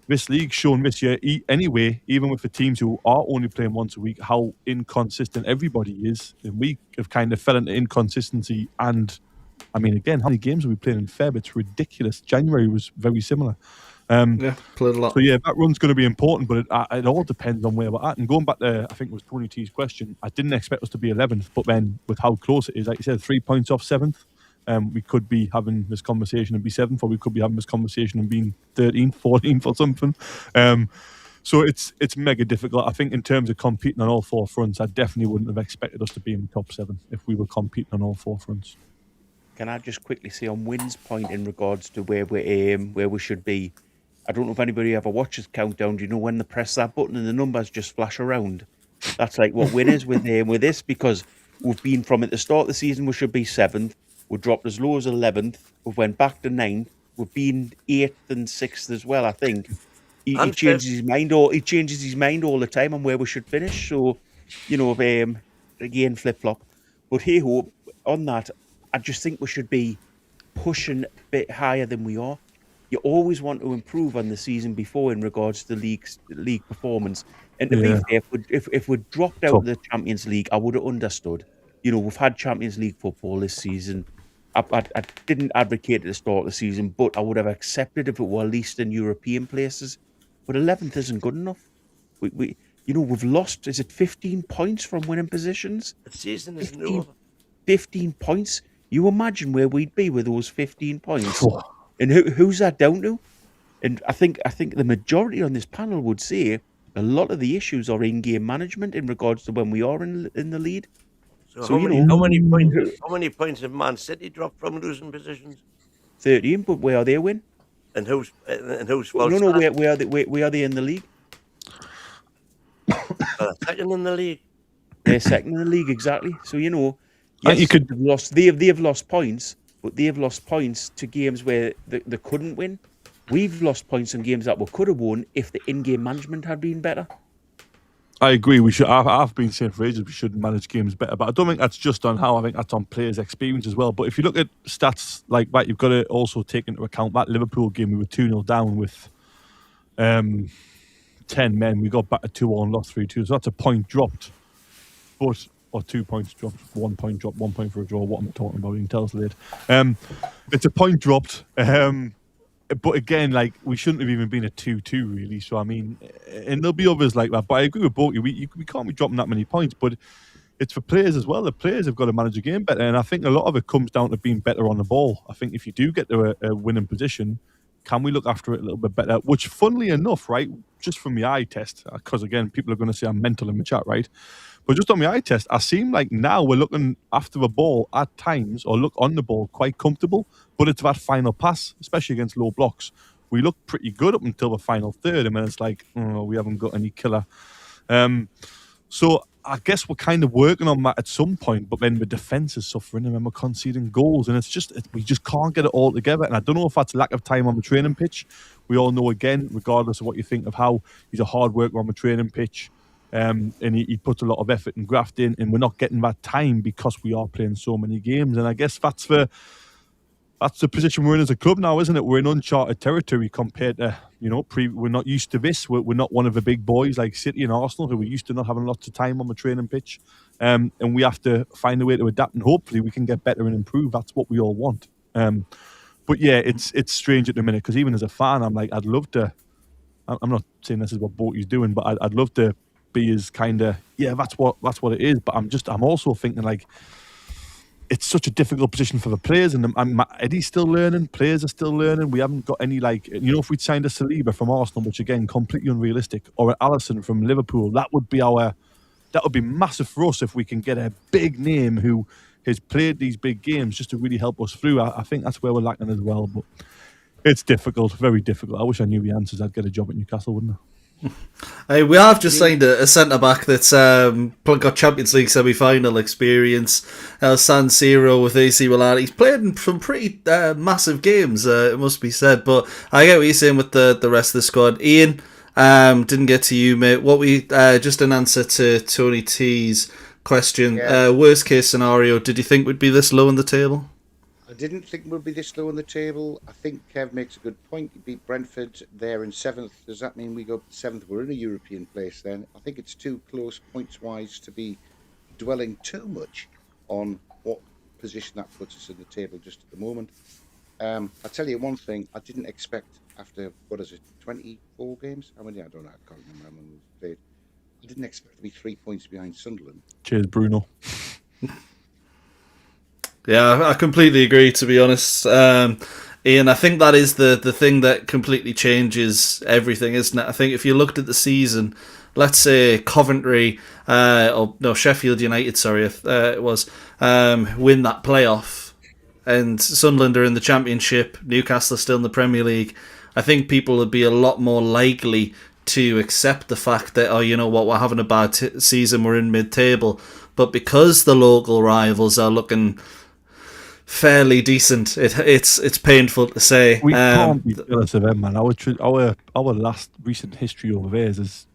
this league's shown this year anyway, even with the teams who are only playing once a week, how inconsistent everybody is. And we have kind of fell into inconsistency. And I mean, again, how many games are we playing in Feb? It's ridiculous. January was very similar. Yeah, played a lot. So yeah, that run's going to be important, but it all depends on where we're at. And going back to, I think it was Tony T's question, I didn't expect us to be 11th, but then with how close it is, like you said, 3 points off 7th, we could be having this conversation and be 7th, or we could be having this conversation and being 13th, 14th or something. So it's mega difficult. I think in terms of competing on all 4 fronts, I definitely wouldn't have expected us to be in the top 7 if we were competing on all 4 fronts. Can I just quickly say on Wynn's point in regards to where we should be? I don't know if anybody ever watches Countdown. Do you know when they press that button and the numbers just flash around? That's like what Wynn is with this, because we've been from at the start of the season, we should be 7th. We dropped as low as 11th. We went back to 9th. We've been 8th and 6th as well, I think. He changes his mind all the time on where we should finish. So, again, flip-flop. But hey ho, on that, I just think we should be pushing a bit higher than we are. You always want to improve on the season before in regards to league performance. And to be fair, if we dropped out of the Champions League, I would have understood. We've had Champions League football this season. I didn't advocate at the start of the season, but I would have accepted if it were at least in European places. But 11th isn't good enough. We've lost, is it 15 points from winning positions? The season isn't over. 15 points. You imagine where we'd be with those 15 points. And who's that down to? And I think the majority on this panel would say a lot of the issues are in-game management in regards to when we are in the lead. So how many points have Man City dropped from losing positions? 13, but where are they win? And who's fault? No, where are they in the league? Second in the league. They're second in the league, exactly. So yes, they have lost points. But they have lost points to games where they couldn't win. We've lost points in games that we could have won if the in-game management had been better. I agree. We should. I've been saying for ages we should manage games better, but I don't think that's just on how. I think that's on players' experience as well. But if you look at stats like that, you've got to also take into account that Liverpool game. We were 2-0 down with 10 men. We got back to 2-1 and lost 3-2. So that's a point dropped. Or 2 points dropped, 1 point dropped, 1 point for a draw. What am I talking about? You can tell us later. It's a point dropped. But again, like, we shouldn't have even been a 2-2, really. So, I mean, and there'll be others like that. But I agree with both you. We can't be dropping that many points. But it's for players as well. The players have got to manage the game better. And I think a lot of it comes down to being better on the ball. I think if you do get to a winning position, can we look after it a little bit better? Which, funnily enough, right, just from the eye test, because, again, people are going to say I'm mental in the chat, right? But just on my eye test, I seem like now we're looking after the ball at times, or look on the ball quite comfortable, but it's that final pass, especially against low blocks. We look pretty good up until the final third, and then it's like, we haven't got any killer. So I guess we're kind of working on that at some point, but then the defence is suffering and then we're conceding goals, and we just can't get it all together. And I don't know if that's lack of time on the training pitch. We all know, again, regardless of what you think of how he's a hard worker on the training pitch, and he puts a lot of effort and graft in, and we're not getting that time because we are playing so many games. And I guess that's the position we're in as a club now, isn't it? We're in uncharted territory compared to, we're not used to this. We're not one of the big boys like City and Arsenal, who we're used to not having lots of time on the training pitch. And we have to find a way to adapt, and hopefully we can get better and improve. That's what we all want. But yeah, it's strange at the minute, because even as a fan, I'm like, I'd love to, I'm not saying this is what Borty's doing, but I'd love to be as kind of, that's what it is. But I'm also thinking, like, it's such a difficult position for the players, and Eddie's still learning, players are still learning. We haven't got any, like, if we'd signed a Saliba from Arsenal, which again, completely unrealistic, or an Alisson from Liverpool, that would be massive for us if we can get a big name who has played these big games just to really help us through. I think that's where we're lacking as well. But It's difficult, very difficult. I wish I knew the answers. I'd get a job at Newcastle, wouldn't I? Hey, we have just signed a centre back that's got Champions League semi-final experience. San Siro with AC Milan. He's played in some pretty massive games, it must be said. But I get what you're saying with the rest of the squad. Ian, didn't get to you, mate. What we just an answer to Tony T's question. Worst case scenario, did you think we'd be this low in the table? I didn't think we'd be this low on the table. I think Kev makes a good point. You beat Brentford there in 7th. Does that mean we go 7th? We're in a European place then. I think it's too close points-wise to be dwelling too much on what position that puts us in the table just at the moment. I'll tell you one thing. I didn't expect after, 24 games? How many? I don't know. I can't remember how many we've played. I didn't expect to be 3 points behind Sunderland. Cheers, Bruno. Yeah, I completely agree, to be honest. Ian, I think that is the thing that completely changes everything, isn't it? I think if you looked at the season, let's say Coventry, Sheffield United, it was, win that playoff, and Sunderland are in the Championship, Newcastle are still in the Premier League, I think people would be a lot more likely to accept the fact that, oh, you know what, we're having a bad season, we're in mid-table. But because the local rivals are looking fairly decent, it's painful to say. We can't be jealous of them, man. Our last recent history over there is,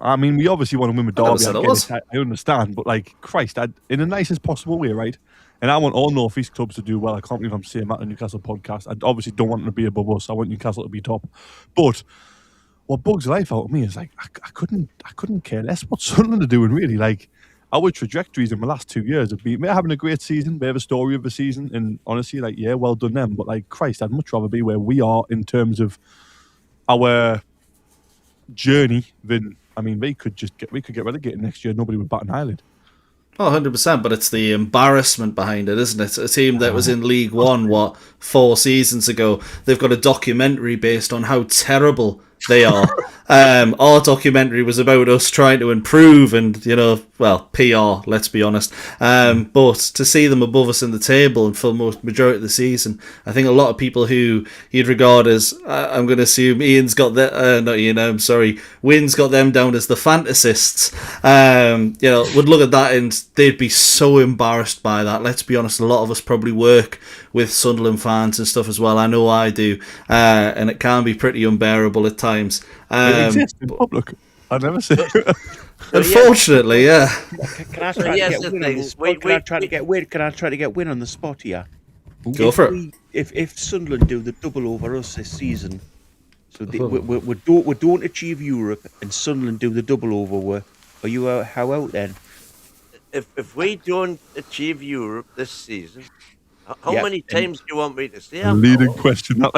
I mean, we obviously want to win with Derby. I understand, but like, Christ, in the nicest possible way, right? And I want all North East clubs to do well. I can't believe I'm saying that on the Newcastle podcast. I obviously don't want them to be above us. I want Newcastle to be top. But what bugs life out of me is like I couldn't care less what Sunderland are doing, really. Like, our trajectories in the last 2 years have been, they're having a great season, they have a story of the season, and honestly, like, yeah, well done them. But like, Christ, I'd much rather be where we are in terms of our journey than, I mean, we could get relegated next year. Nobody would bat an eyelid. Oh, 100%, but it's the embarrassment behind it, isn't it? A team that was in League One, 4 seasons ago, they've got a documentary based on how terrible they are. Our documentary was about us trying to improve and, PR, let's be honest. But to see them above us in the table and for the majority of the season, I think a lot of people who you'd regard as, I'm going to assume Ian's got Wynn's got them down as the fantasists, would look at that and they'd be so embarrassed by that. Let's be honest, a lot of us probably work with Sunderland fans and stuff as well. I know I do, and it can be pretty unbearable at times. It exists in public. I never say it. Unfortunately, yeah. Can I try to get Win? Can I try to get Win on the spot here? Go for it. If Sunderland do the double over us this season, so we don't achieve Europe, and Sunderland do the double over, are you how out then? If we don't achieve Europe this season, how many times do you want me to say? A leading question. But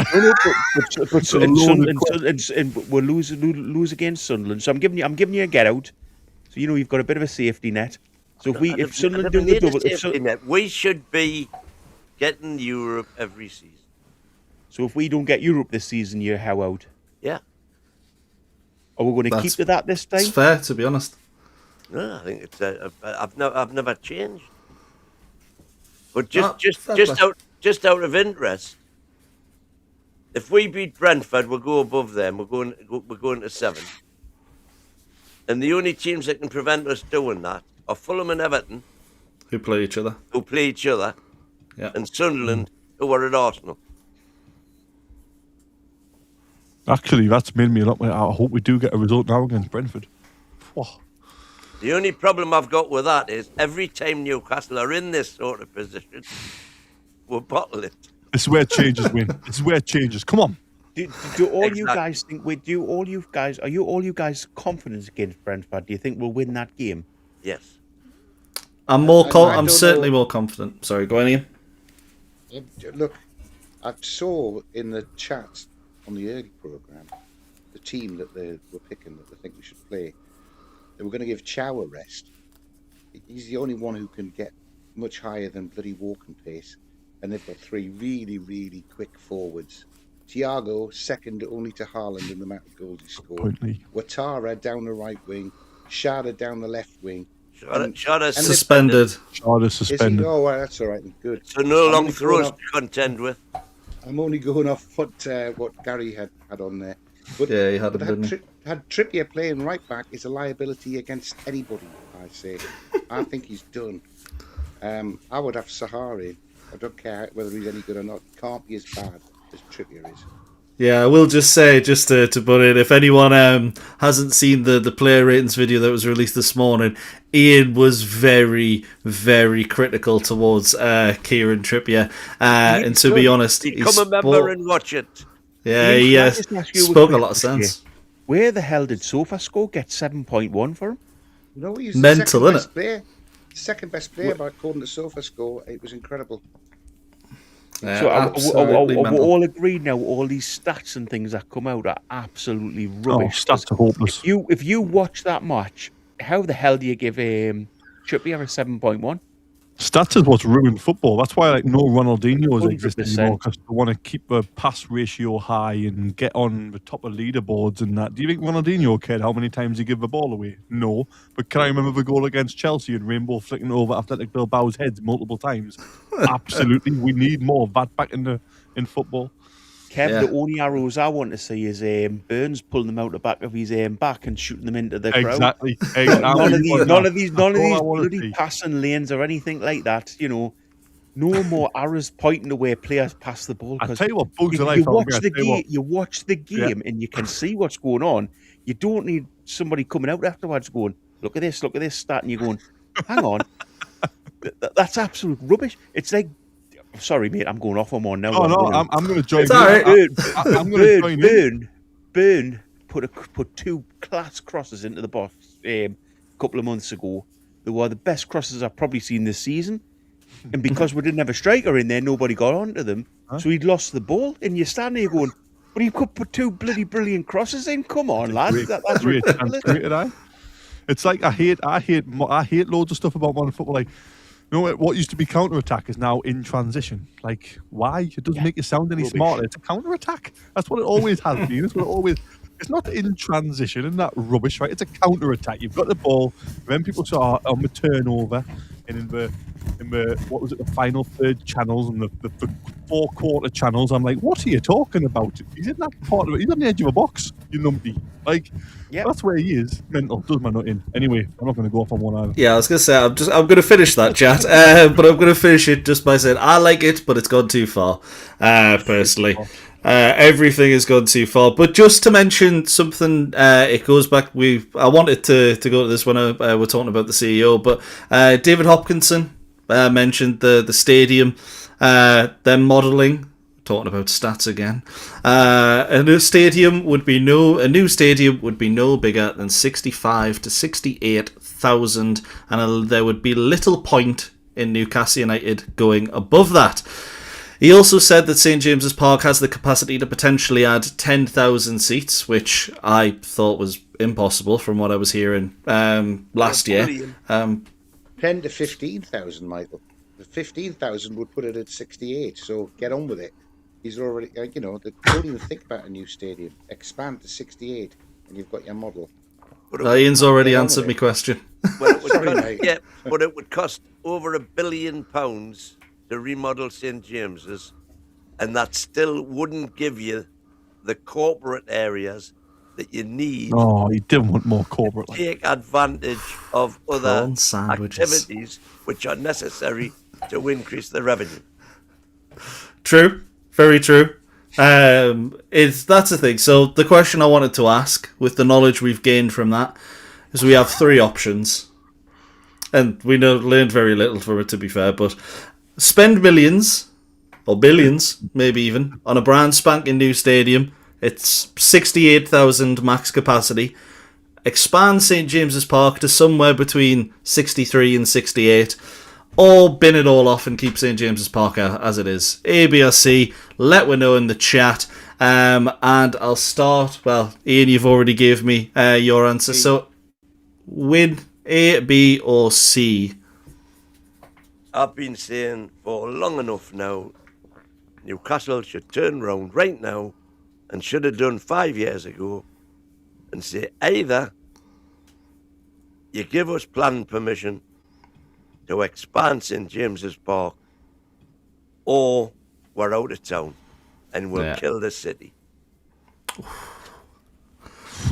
we'll lose against Sunderland. So I'm giving you a get out. So you've got a bit of a safety net. So if Sunderland do the double, we should be getting Europe every season. So if we don't get Europe this season, you're how out? Yeah. Are we going to keep to that this time? It's fair, to be honest. No, I think it's. I've never changed. But just out of interest, if we beat Brentford, we'll go above them. We're going to 7th. And the only teams that can prevent us doing that are Fulham and Everton, who play each other. Yeah. And Sunderland, who are at Arsenal. Actually, that's made me a lot more. I hope we do get a result now against Brentford. Whoa. The only problem I've got with that is every time Newcastle are in this sort of position, we'll bottle it. This is where changes win. This is where changes. Come on. Do all you guys think? Are you all you guys confident against Brentford? Do you think we'll win that game? Yes. I'm certainly more confident. Sorry, go on, Ian. Look, I saw in the chat on the early programme the team that they were picking that they think we should play. They were going to give Chow a rest. He's the only one who can get much higher than bloody walking pace. And they've got 3 really, really quick forwards. Thiago, second only to Haaland in the amount of goals he scored. Ouattara down the right wing. Shada down the left wing. Shada's suspended. Shada's suspended. Oh, well, that's all right. Good. So no long throws to contend with. I'm only going off what Gary had on there. But Yeah, he had but him, didn't he? had Trippier playing right back is a liability against anybody. I say, I think he's done. I would have Sahari. I don't care whether he's any good or not. He can't be as bad as Trippier is. Yeah, I will just say, just to put in, if anyone hasn't seen the player ratings video that was released this morning, Ian was very, very critical towards Kieran Trippier. And to be honest, Become a member and watch it. Yeah, Ian, he can I just ask you spoke a quick lot of question? sense. Where the hell did SofaScore get 7.1 for him? You know, he's Mental, the innit? second best player. Second best player, according to SofaScore. It was incredible. So absolutely we're mental. all agreed now. All these stats and things that come out are absolutely rubbish. Stats are hopeless. If you watch that match, how the hell do you give Trippier a 7.1? Stats is what's ruined football. That's why no Ronaldinho's exist 100%. anymore, because they want to keep the pass ratio high and get on the top of leaderboards and that. Do you think Ronaldinho cared how many times he gave the ball away? No. But can I remember the goal against Chelsea and Rainbow flicking over Athletic Bilbao's heads multiple times? Absolutely. We need more of that back in football. Kev, Yeah. the only arrows I want to see is Burns pulling them out the back of his back and shooting them into the crowd. Exactly. None of these That's all I wanna bloody see. passing lanes or anything like that. You know, no more arrows pointing the way players pass the ball. I 'Cause tell you what bugs the you life out of watch me. I the tell you game, what. you watch the game, and you can see what's going on. You don't need somebody coming out afterwards going, "Look at this stat," and you're going, "Hang on, that's absolute rubbish." It's like, sorry, mate, I'm going off on one now. Oh, no, I'm going to join It's in. all right. I'm going to join in. Burn put two class crosses into the box a couple of months ago. They were the best crosses I've probably seen this season. And because we didn't have a striker in there, nobody got onto them. So he'd lost the ball. And you're standing there going, but you could put two bloody brilliant crosses in. Come on, lads. That's Great chance ridiculous. created, aye. It's like I hate loads of stuff about modern football. Like, you know what used to be counter attack is now in transition. Like, why? It doesn't make you sound any smarter. It's a counter attack. That's what it always has been. That's what it always. It's not in transition and that rubbish, right? It's a counter attack. You've got the ball. Then people start on the turnover, and in the what was it, the final third channels and the 4/4 channels. I'm like, what are you talking about? He's in that part of it. He's on the edge of a box. You numpty. Like, that's where he is. Mental. Does my nut in. Anyway, I'm not going to go off on one either. Yeah, I was going to say, I'm going to finish that chat, but I'm going to finish it just by saying I like it, but it's gone too far, personally. Everything has gone too far. But just to mention something, it goes back. I wanted to go to this when we're talking about the CEO, but David Hopkinson mentioned the stadium, they're modelling. Talking about stats again. A new stadium would be no bigger than 65 to 68,000, and there would be little point in Newcastle United going above that. He also said that St James's Park has the capacity to potentially add 10,000 seats, which I thought was impossible from what I was hearing last year. 10 to 15,000, Michael. The 15,000 would put it at 68. So get on with it. He's already, don't even think about a new stadium. Expand to 68, and you've got your model. Ian's already answered my question. Well, but it would cost over £1 billion to remodel St James's, and that still wouldn't give you the corporate areas that you need. Oh, he didn't want more corporate. To take advantage of other Prawn sandwiches. activities which are necessary to increase the revenue. True. Very true. That's the thing. So the question I wanted to ask, with the knowledge we've gained from that, is we have three options. And we learned very little from it, to be fair, but spend millions, or billions, maybe even, on a brand spanking new stadium. It's 68,000 max capacity. Expand St James's Park to somewhere between 63 and 68. Or bin it all off and keep St James's Park as it is. A, B, or C, let me know in the chat. And I'll start. Well, Ian, you've already gave me your answer. So, win A, B, or C? I've been saying for long enough now, Newcastle should turn round right now and should have done 5 years ago and say either you give us planning permission to expand St James's Park, or we're out of town. and we'll Yeah. kill the city.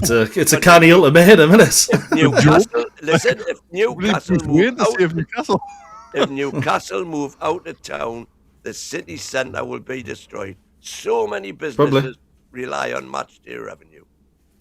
It's a canny ultimatum, isn't it? If Newcastle, listen, if Newcastle Bruce move Wayne to out, save Newcastle. if Newcastle move out of town, the city centre will be destroyed. So many businesses rely on match day revenue.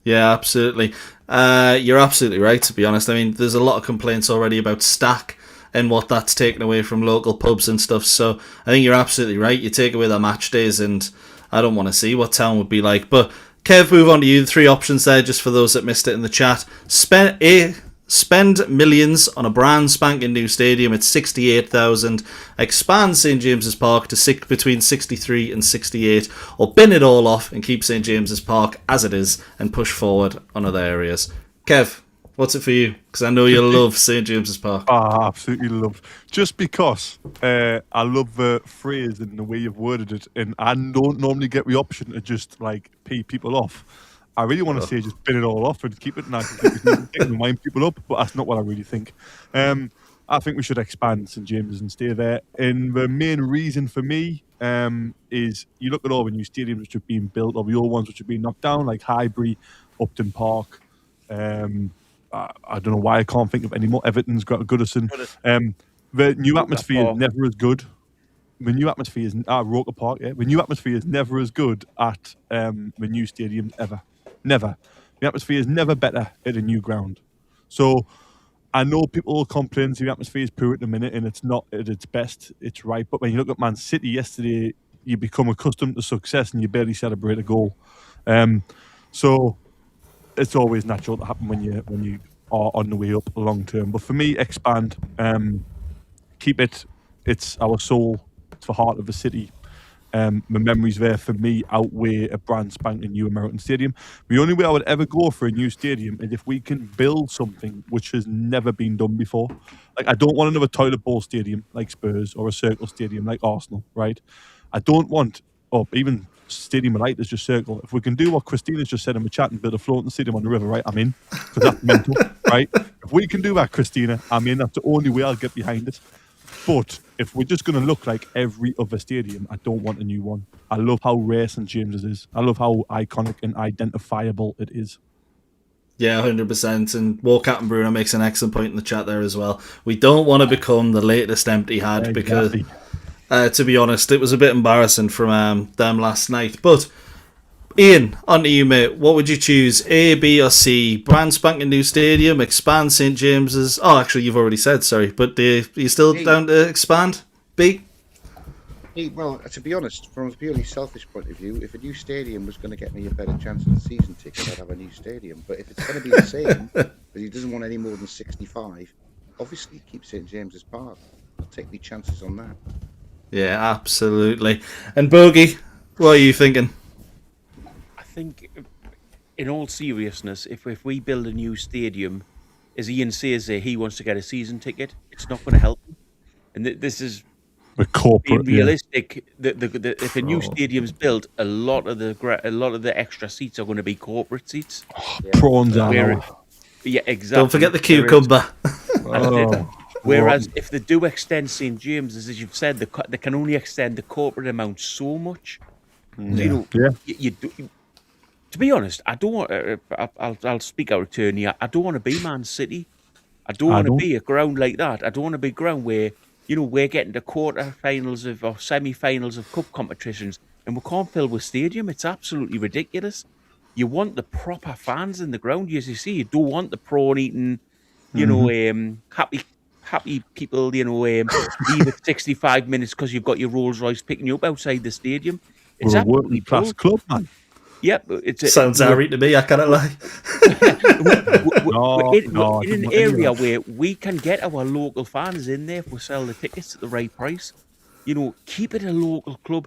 Yeah, absolutely. You're absolutely right, to be honest. I mean, there's a lot of complaints already about Stack and what that's taken away from local pubs and stuff. So I think you're absolutely right. You take away the match days, and I don't want to see what town would be like. But Kev, move on to you. The three options there, just for those that missed it in the chat. Spend millions on a brand spanking new stadium at 68,000. Expand St James's Park to between 63 and 68, or bin it all off and keep St James's Park as it is and push forward on other areas. Kev, what's it for you? Because I know you love St James's Park. I absolutely love. Just because I love the phrase and the way you've worded it, and I don't normally get the option to just like pay people off. I really want to say just bin it all off and keep it nice and wind people up, but that's not what I really think. I think we should expand St James's and stay there. And the main reason for me is you look at all the new stadiums which have been built, or the old ones which have been knocked down, like Highbury, Upton Park. I don't know why I can't think of any more. Everton's got a Goodison. The new atmosphere is never as good. The new atmosphere is Roker Park. Yeah, the new atmosphere is never as good at the new stadiums ever. Never. The atmosphere is never better at a new ground. So I know people will complain the atmosphere is poor at the minute and it's not at its best. It's right. But when you look at Man City yesterday, you become accustomed to success and you barely celebrate a goal. So it's always natural to happen when you are on the way up long term. But for me, expand, keep it. It's our soul. It's the heart of the city. The memories there for me outweigh a brand spanking new American stadium. The only way I would ever go for a new stadium is if we can build something which has never been done before. Like, I don't want another toilet bowl stadium like Spurs or a circle stadium like Arsenal, right? I don't want, or even Stadium of Light is just circle. If we can do what Christina's just said in the chat and build a floating stadium on the river, right, I'm in, because that's mental, right? If we can do that, Christina, I'm in. That's the only way I'll get behind it. But if we're just going to look like every other stadium, I don't want a new one. I love how rare St James's is. I love how iconic and identifiable it is. Yeah, 100%. And War Captain Bruno makes an excellent point in the chat there as well. We don't want to become the latest empty had, because, to be honest, it was a bit embarrassing from them last night. But Ian, on to you, mate. What would you choose, A, B, or C? Brand spanking new stadium, expand St James's. Oh, actually, you've already said, sorry. But are you still down to expand? B? Well, to be honest, from a purely selfish point of view, if a new stadium was going to get me a better chance of the season ticket, I'd have a new stadium. But if it's going to be the same, because he doesn't want any more than 65, obviously keep St James's Park. I'll take my chances on that. Yeah, absolutely. And Bogey, what are you thinking? I think, in all seriousness, if we build a new stadium, as Ian says there, he wants to get a season ticket, it's not going to help him. And this is the corporate, being realistic. If a new stadium's built, a lot of the extra seats are going to be corporate seats. Prawns Yeah, exactly. Don't forget the cucumber. Whereas if they do extend St James's, as you've said, they can only extend the corporate amount so much. You do. To be honest, I don't want. I'll speak out of turn here. I don't want to be Man City. I don't want to be a ground like that. I don't want to be a ground where we're getting to quarter-finals or semi-finals of cup competitions and we can't fill with stadium. It's absolutely ridiculous. You want the proper fans in the ground, as you see. You don't want the prawn-eating, happy people, leave at 65 minutes because you've got your Rolls Royce picking you up outside the stadium. It's a working class club, man. Yep, sounds Harry to me. I cannot lie. We're in an area where we can get our local fans in there if we sell the tickets at the right price. Keep it a local club.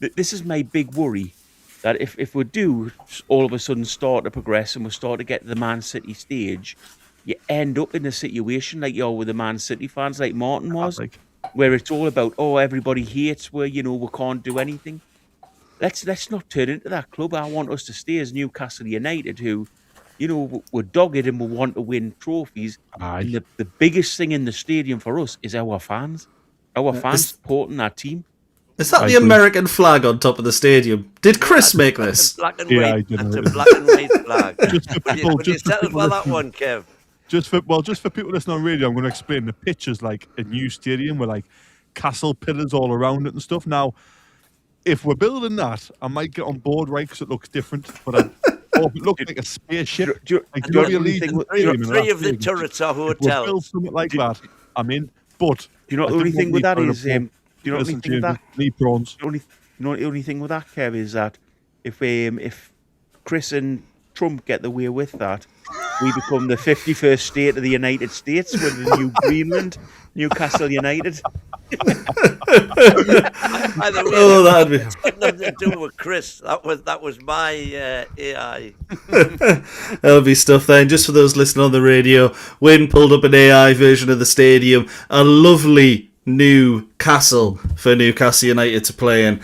This is my big worry, that if we do all of a sudden start to progress and we start to get to the Man City stage, you end up in a situation like you are with the Man City fans, like Martin was, where it's all about, everybody hates where we can't do anything. Let's not turn into that club. I want us to stay as Newcastle United, who, we're dogged and we want to win trophies. And the biggest thing in the stadium for us is our fans. Our fans supporting our team. Is that I the agree. American flag on top of the stadium? Did Chris make That's this? a black and Yeah, I white. didn't That's a know. black and white flag. Just for Would you, people, would you just for settle people for that listening. one, Kev? Just for people listening on radio, I'm going to explain the picture's like a new stadium with like castle pillars all around it and stuff. Now, if we're building that, I might get on board, right? Because it looks different, but it looks like a spaceship. Do you- Like, do you know the the only Allegiant thing with- Stadium in Three Las of the Vegas. turrets are If we build hotels. something like Do- that, I'm in. But You know what I the only didn't thing want with me that trying is, to you know the only listen thing to with that, knee prawns. the only thing with that, Kev, is that if Chris and Trump get the way with that, we become the 51st state of the United States with the new Greenland, Newcastle United. By the way, Oh, that'd be. it's got nothing to do with Chris. That was my AI. That'll be stuff then. Just for those listening on the radio, Wynn pulled up an AI version of the stadium. A lovely new castle for Newcastle United to play in,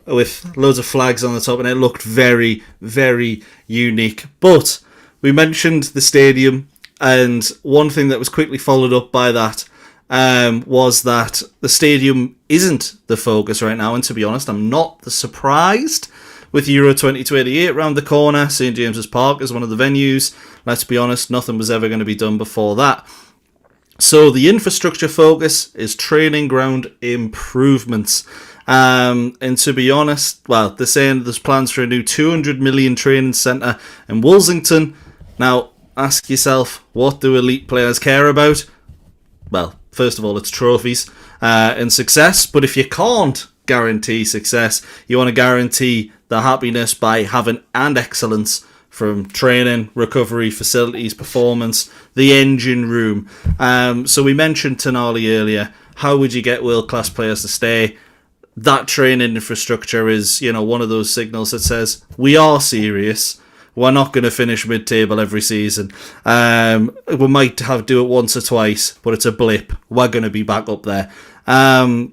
with loads of flags on the top, and it looked very, very unique. But we mentioned the stadium, and one thing that was quickly followed up by that was that the stadium isn't the focus right now. And to be honest, I'm not surprised. With Euro 2028 round the corner, St James's Park is one of the venues. Let's be honest, nothing was ever going to be done before that. So the infrastructure focus is training ground improvements. And to be honest, well, they're saying there's plans for a new 200 million training centre in Wolsington. Now, ask yourself, what do elite players care about? Well, first of all, it's trophies and success. But if you can't guarantee success, you want to guarantee the happiness by having and excellence from training, recovery, facilities, performance, the engine room. So we mentioned Tonali earlier. How would you get world-class players to stay? That training infrastructure is, one of those signals that says we are serious. We're not going to finish mid-table every season. We might do it once or twice, but it's a blip. We're going to be back up there. But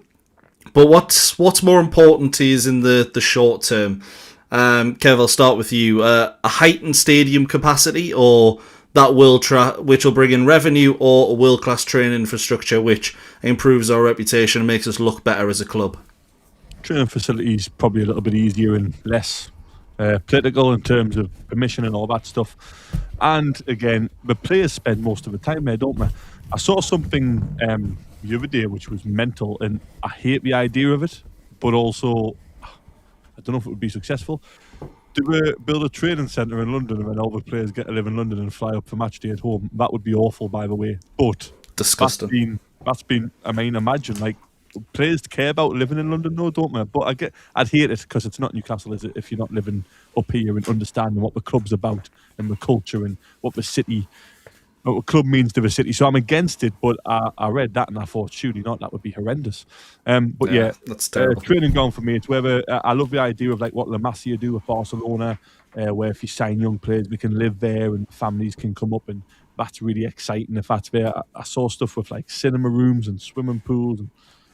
what's more important to you is in the short term? Kev, I'll start with you. A heightened stadium capacity, or that which will bring in revenue, or a world-class training infrastructure which improves our reputation and makes us look better as a club? Training facilities probably a little bit easier and less political in terms of permission and all that stuff. And again, the players spend most of the time there, don't they? I saw something the other day which was mental, and I hate the idea of it, but also I don't know if it would be successful. To build a training centre in London and then all the players get to live in London and fly up for match day at home. That would be awful, by the way. But disgusting. That's been. I mean, imagine like players care about living in London, though, don't they? But I'd hate it because it's not Newcastle, is it? If you're not living up here and understanding what the club's about and the culture and what the club means to the city. So I'm against it, but I read that and I thought, surely not, that would be horrendous. But yeah, that's terrible. Training ground for me, it's whether I love the idea of like what La Masia do with Barcelona, where if you sign young players, we can live there and families can come up, and that's really exciting if that's there. I saw stuff with like cinema rooms and swimming pools and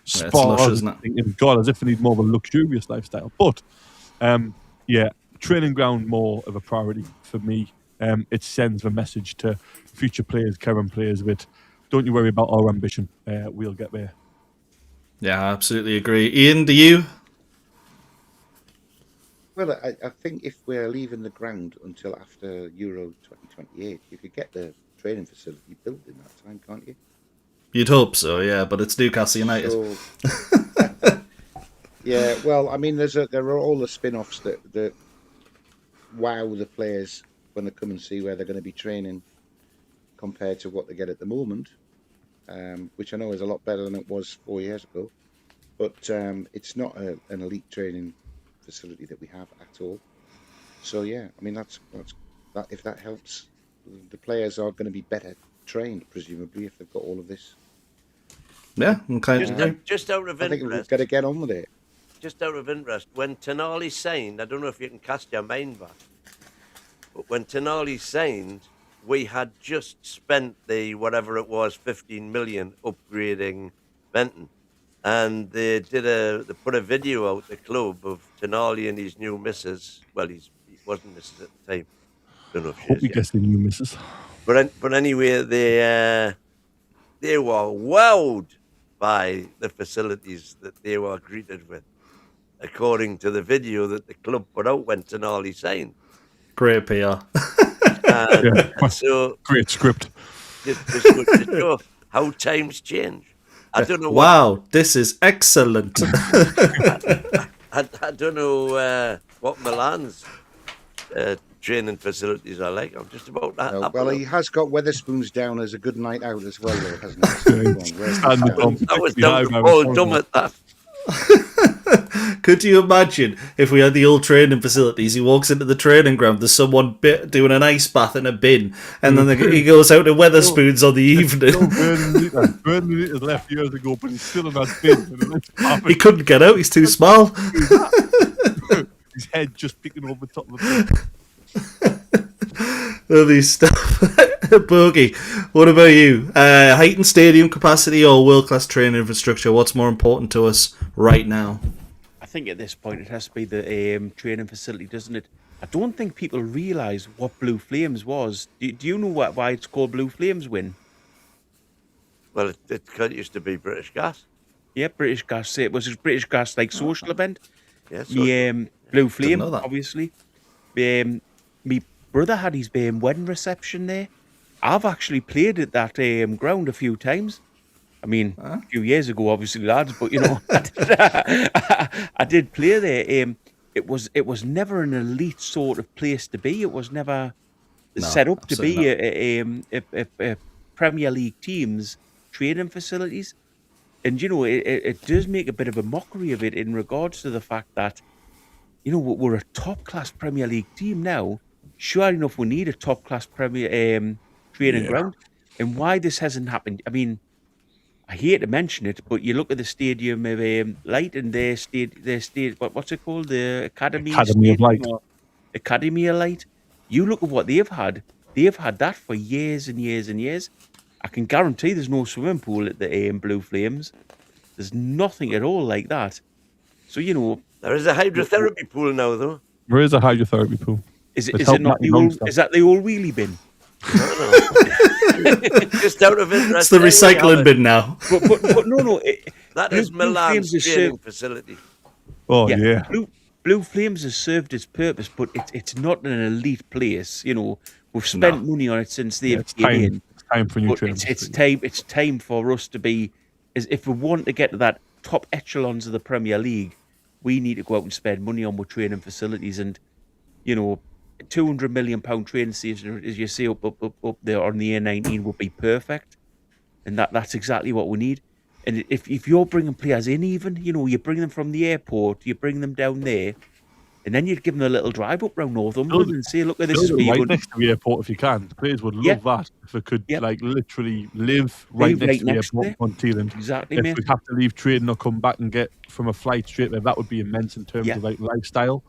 spas. It's lush, isn't it? Thinking, God, as if they need more of a luxurious lifestyle. But yeah, training ground more of a priority for me. It sends the message to future players, current players, with don't you worry about our ambition, we'll get there. Yeah, I absolutely agree. Ian, do you? Well, I think if we're leaving the ground until after Euro 2028, you could get the training facility built in that time, can't you? You'd hope so, yeah, but it's Newcastle United. So, yeah, well, I mean, there are all the spin-offs that wow the players when they come and see where they're going to be training compared to what they get at the moment, which I know is a lot better than it was 4 years ago. But it's not an elite training facility that we have at all. So yeah, I mean that's that. If that helps, the players are going to be better trained, presumably, if they've got all of this. Yeah, okay. Just out of I think interest, we've got to get on with it. just out of interest, when Tonali signed, I don't know if you can cast your mind back, but when Tonali signed, we had just spent the whatever it was, 15 million upgrading Benton, and they put a video out the club of Tonali and his new missus. Well, he wasn't missus at the time. Don't know if she Hope is he yet. gets the new missus. But anyway, they were wowed by the facilities that they were greeted with, according to the video that the club put out when Tonali signed. Great PR. And so Great script. just to show how times change. I don't know. Wow, this is excellent. I don't know what Milan's training facilities are like. I'm just about that. No, well, he has got Weatherspoons down as a good night out as well, though, hasn't he? I was down to Paul Dumb at that. Could you imagine if we had the old training facilities? He walks into the training ground, there's someone doing an ice bath in a bin, and then he goes out to Weatherspoons on the evening. Burnley left years ago, but he's still in that bin. He couldn't get out, he's too small. His head just picking over the top of the bin. Lovely stuff. Bogey, what about you? Heightened stadium capacity or world-class training infrastructure? What's more important to us right now? I think at this point it has to be the training facility, doesn't it? I don't think people realise what Blue Flames was. Do you know why it's called Blue Flames, Win? Well, it used to be British Gas. Yeah, British Gas. It was a British Gas like social event. Yes. Blue Flame, know that. obviously. My brother had his wedding reception there. I've actually played at that ground a few times. I mean, a few years ago, obviously, lads, but you know, I did play there. It was never an elite sort of place to be. It was never set up to be a Premier League team's training facilities. And you know, it does make a bit of a mockery of it in regards to the fact that, you know, we're a top class Premier League team now. Sure enough, we need a top class Premier training ground. And why this hasn't happened? I mean, I hate to mention it, but you look at the Stadium of Light and their what's it called? The Academy of Light. Academy of Light. You look at what they've had. They've had that for years and years and years. I can guarantee there's no swimming pool at the Blue Flames. There's nothing at all like that. So, you know, there is a hydrotherapy pool now, though. There is a hydrotherapy pool. Is it not the old? Is that the old wheelie bin? No. Just out of interest. It's the recycling bin now. But no. That is Milan's training facility. Oh yeah. Blue Flames has served its purpose, but it's not an elite place. You know, we've spent money on it since they've came in. It's time for new training. It's time for us to be. If we want to get to that top echelons of the Premier League, we need to go out and spend money on our training facilities. And you know, £200 million training station, as you see up there on the A19, would be perfect. And that's exactly what we need. And if you're bringing players in, even, you know, you bring them from the airport, you bring them down there, and then you'd give them a little drive up round Northumberland and say, look at this. Right next to the airport if you can. The players would love that if they could like literally live right next to the airport on Teeland. Exactly, if mate. we have to leave training or come back and get from a flight straight there, that would be immense in terms of like lifestyle.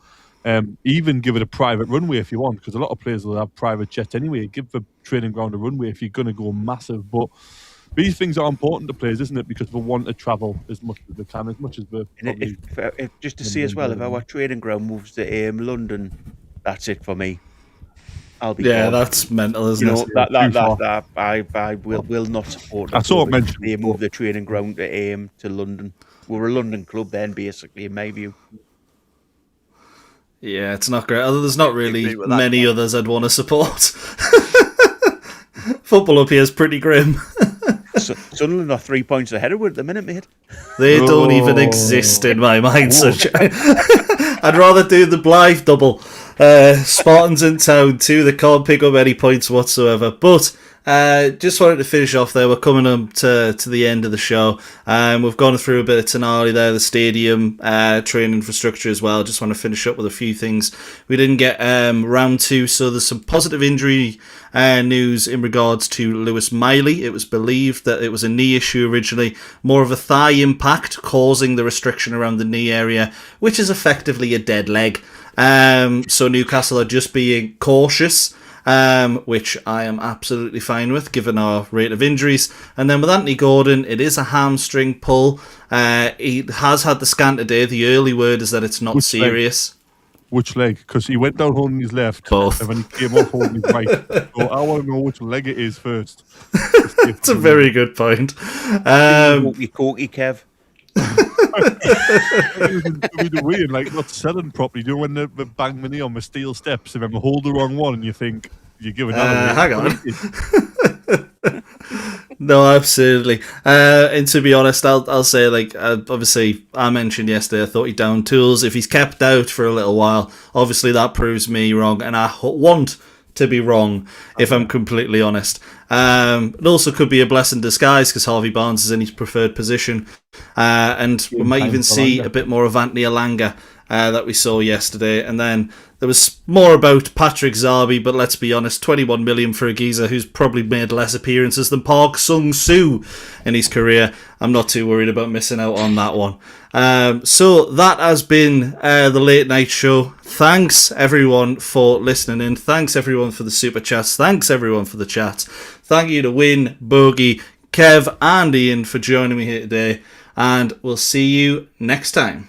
Even give it a private runway if you want, because a lot of players will have private jets anyway. Give the training ground a runway if you're going to go massive. But these things are important to players, isn't it? Because they want to travel as much as they can, as much as they. If just to see as well, if our training ground moves to London, that's it for me. I'll be gone. That's mental, isn't it? That I will not support. That's all mentioned. They move the training ground to London. We're a London club then, basically, in my view. Yeah, it's not great. There's not really many others I'd want to support. Football up here is pretty grim. Sunderland are 3 points ahead of us at the minute, mate. They don't even exist in my mind. I'd rather do the Blythe double. Spartans in town too. They can't pick up any points whatsoever. But just wanted to finish off there. We're coming up to the end of the show. We've gone through a bit of Tonali there, the stadium, training infrastructure as well. Just want to finish up with a few things. We didn't get round two, so there's some positive injury news in regards to Lewis Miley. It was believed that it was a knee issue originally, more of a thigh impact causing the restriction around the knee area, which is effectively a dead leg. So Newcastle are just being cautious, which I am absolutely fine with given our rate of injuries. And then with Anthony Gordon, it is a hamstring pull. He has had the scan today. The early word is that it's not serious. which leg, because he went down holding his left, Both. and then he came off holding his right. So I want to know which leg it is first. It's a very good point. Walkie corky, Kev. The way and like not selling properly. Do you know when they bang the knee on the steel steps and then they hold the wrong one and you think you're giving that away? Hang on. No, absolutely. And to be honest, I'll say, like, obviously, I mentioned yesterday, I thought he downed tools. If he's kept out for a little while, obviously that proves me wrong, and I want to be wrong, if I'm completely honest. It also could be a blessing in disguise because Harvey Barnes is in his preferred position, and we might even see a bit more of Anthony Elanga that we saw yesterday. And then there was more about Patrick Zarbi, but let's be honest, 21 million for a geezer who's probably made less appearances than Park Sung-soo in his career. I'm not too worried about missing out on that one. So that has been the late night show. Thanks everyone for listening in. Thanks everyone for the super chats. Thanks everyone for the chats. Thank you to Win, Bogey, Kev and Ian for joining me here today. And we'll see you next time.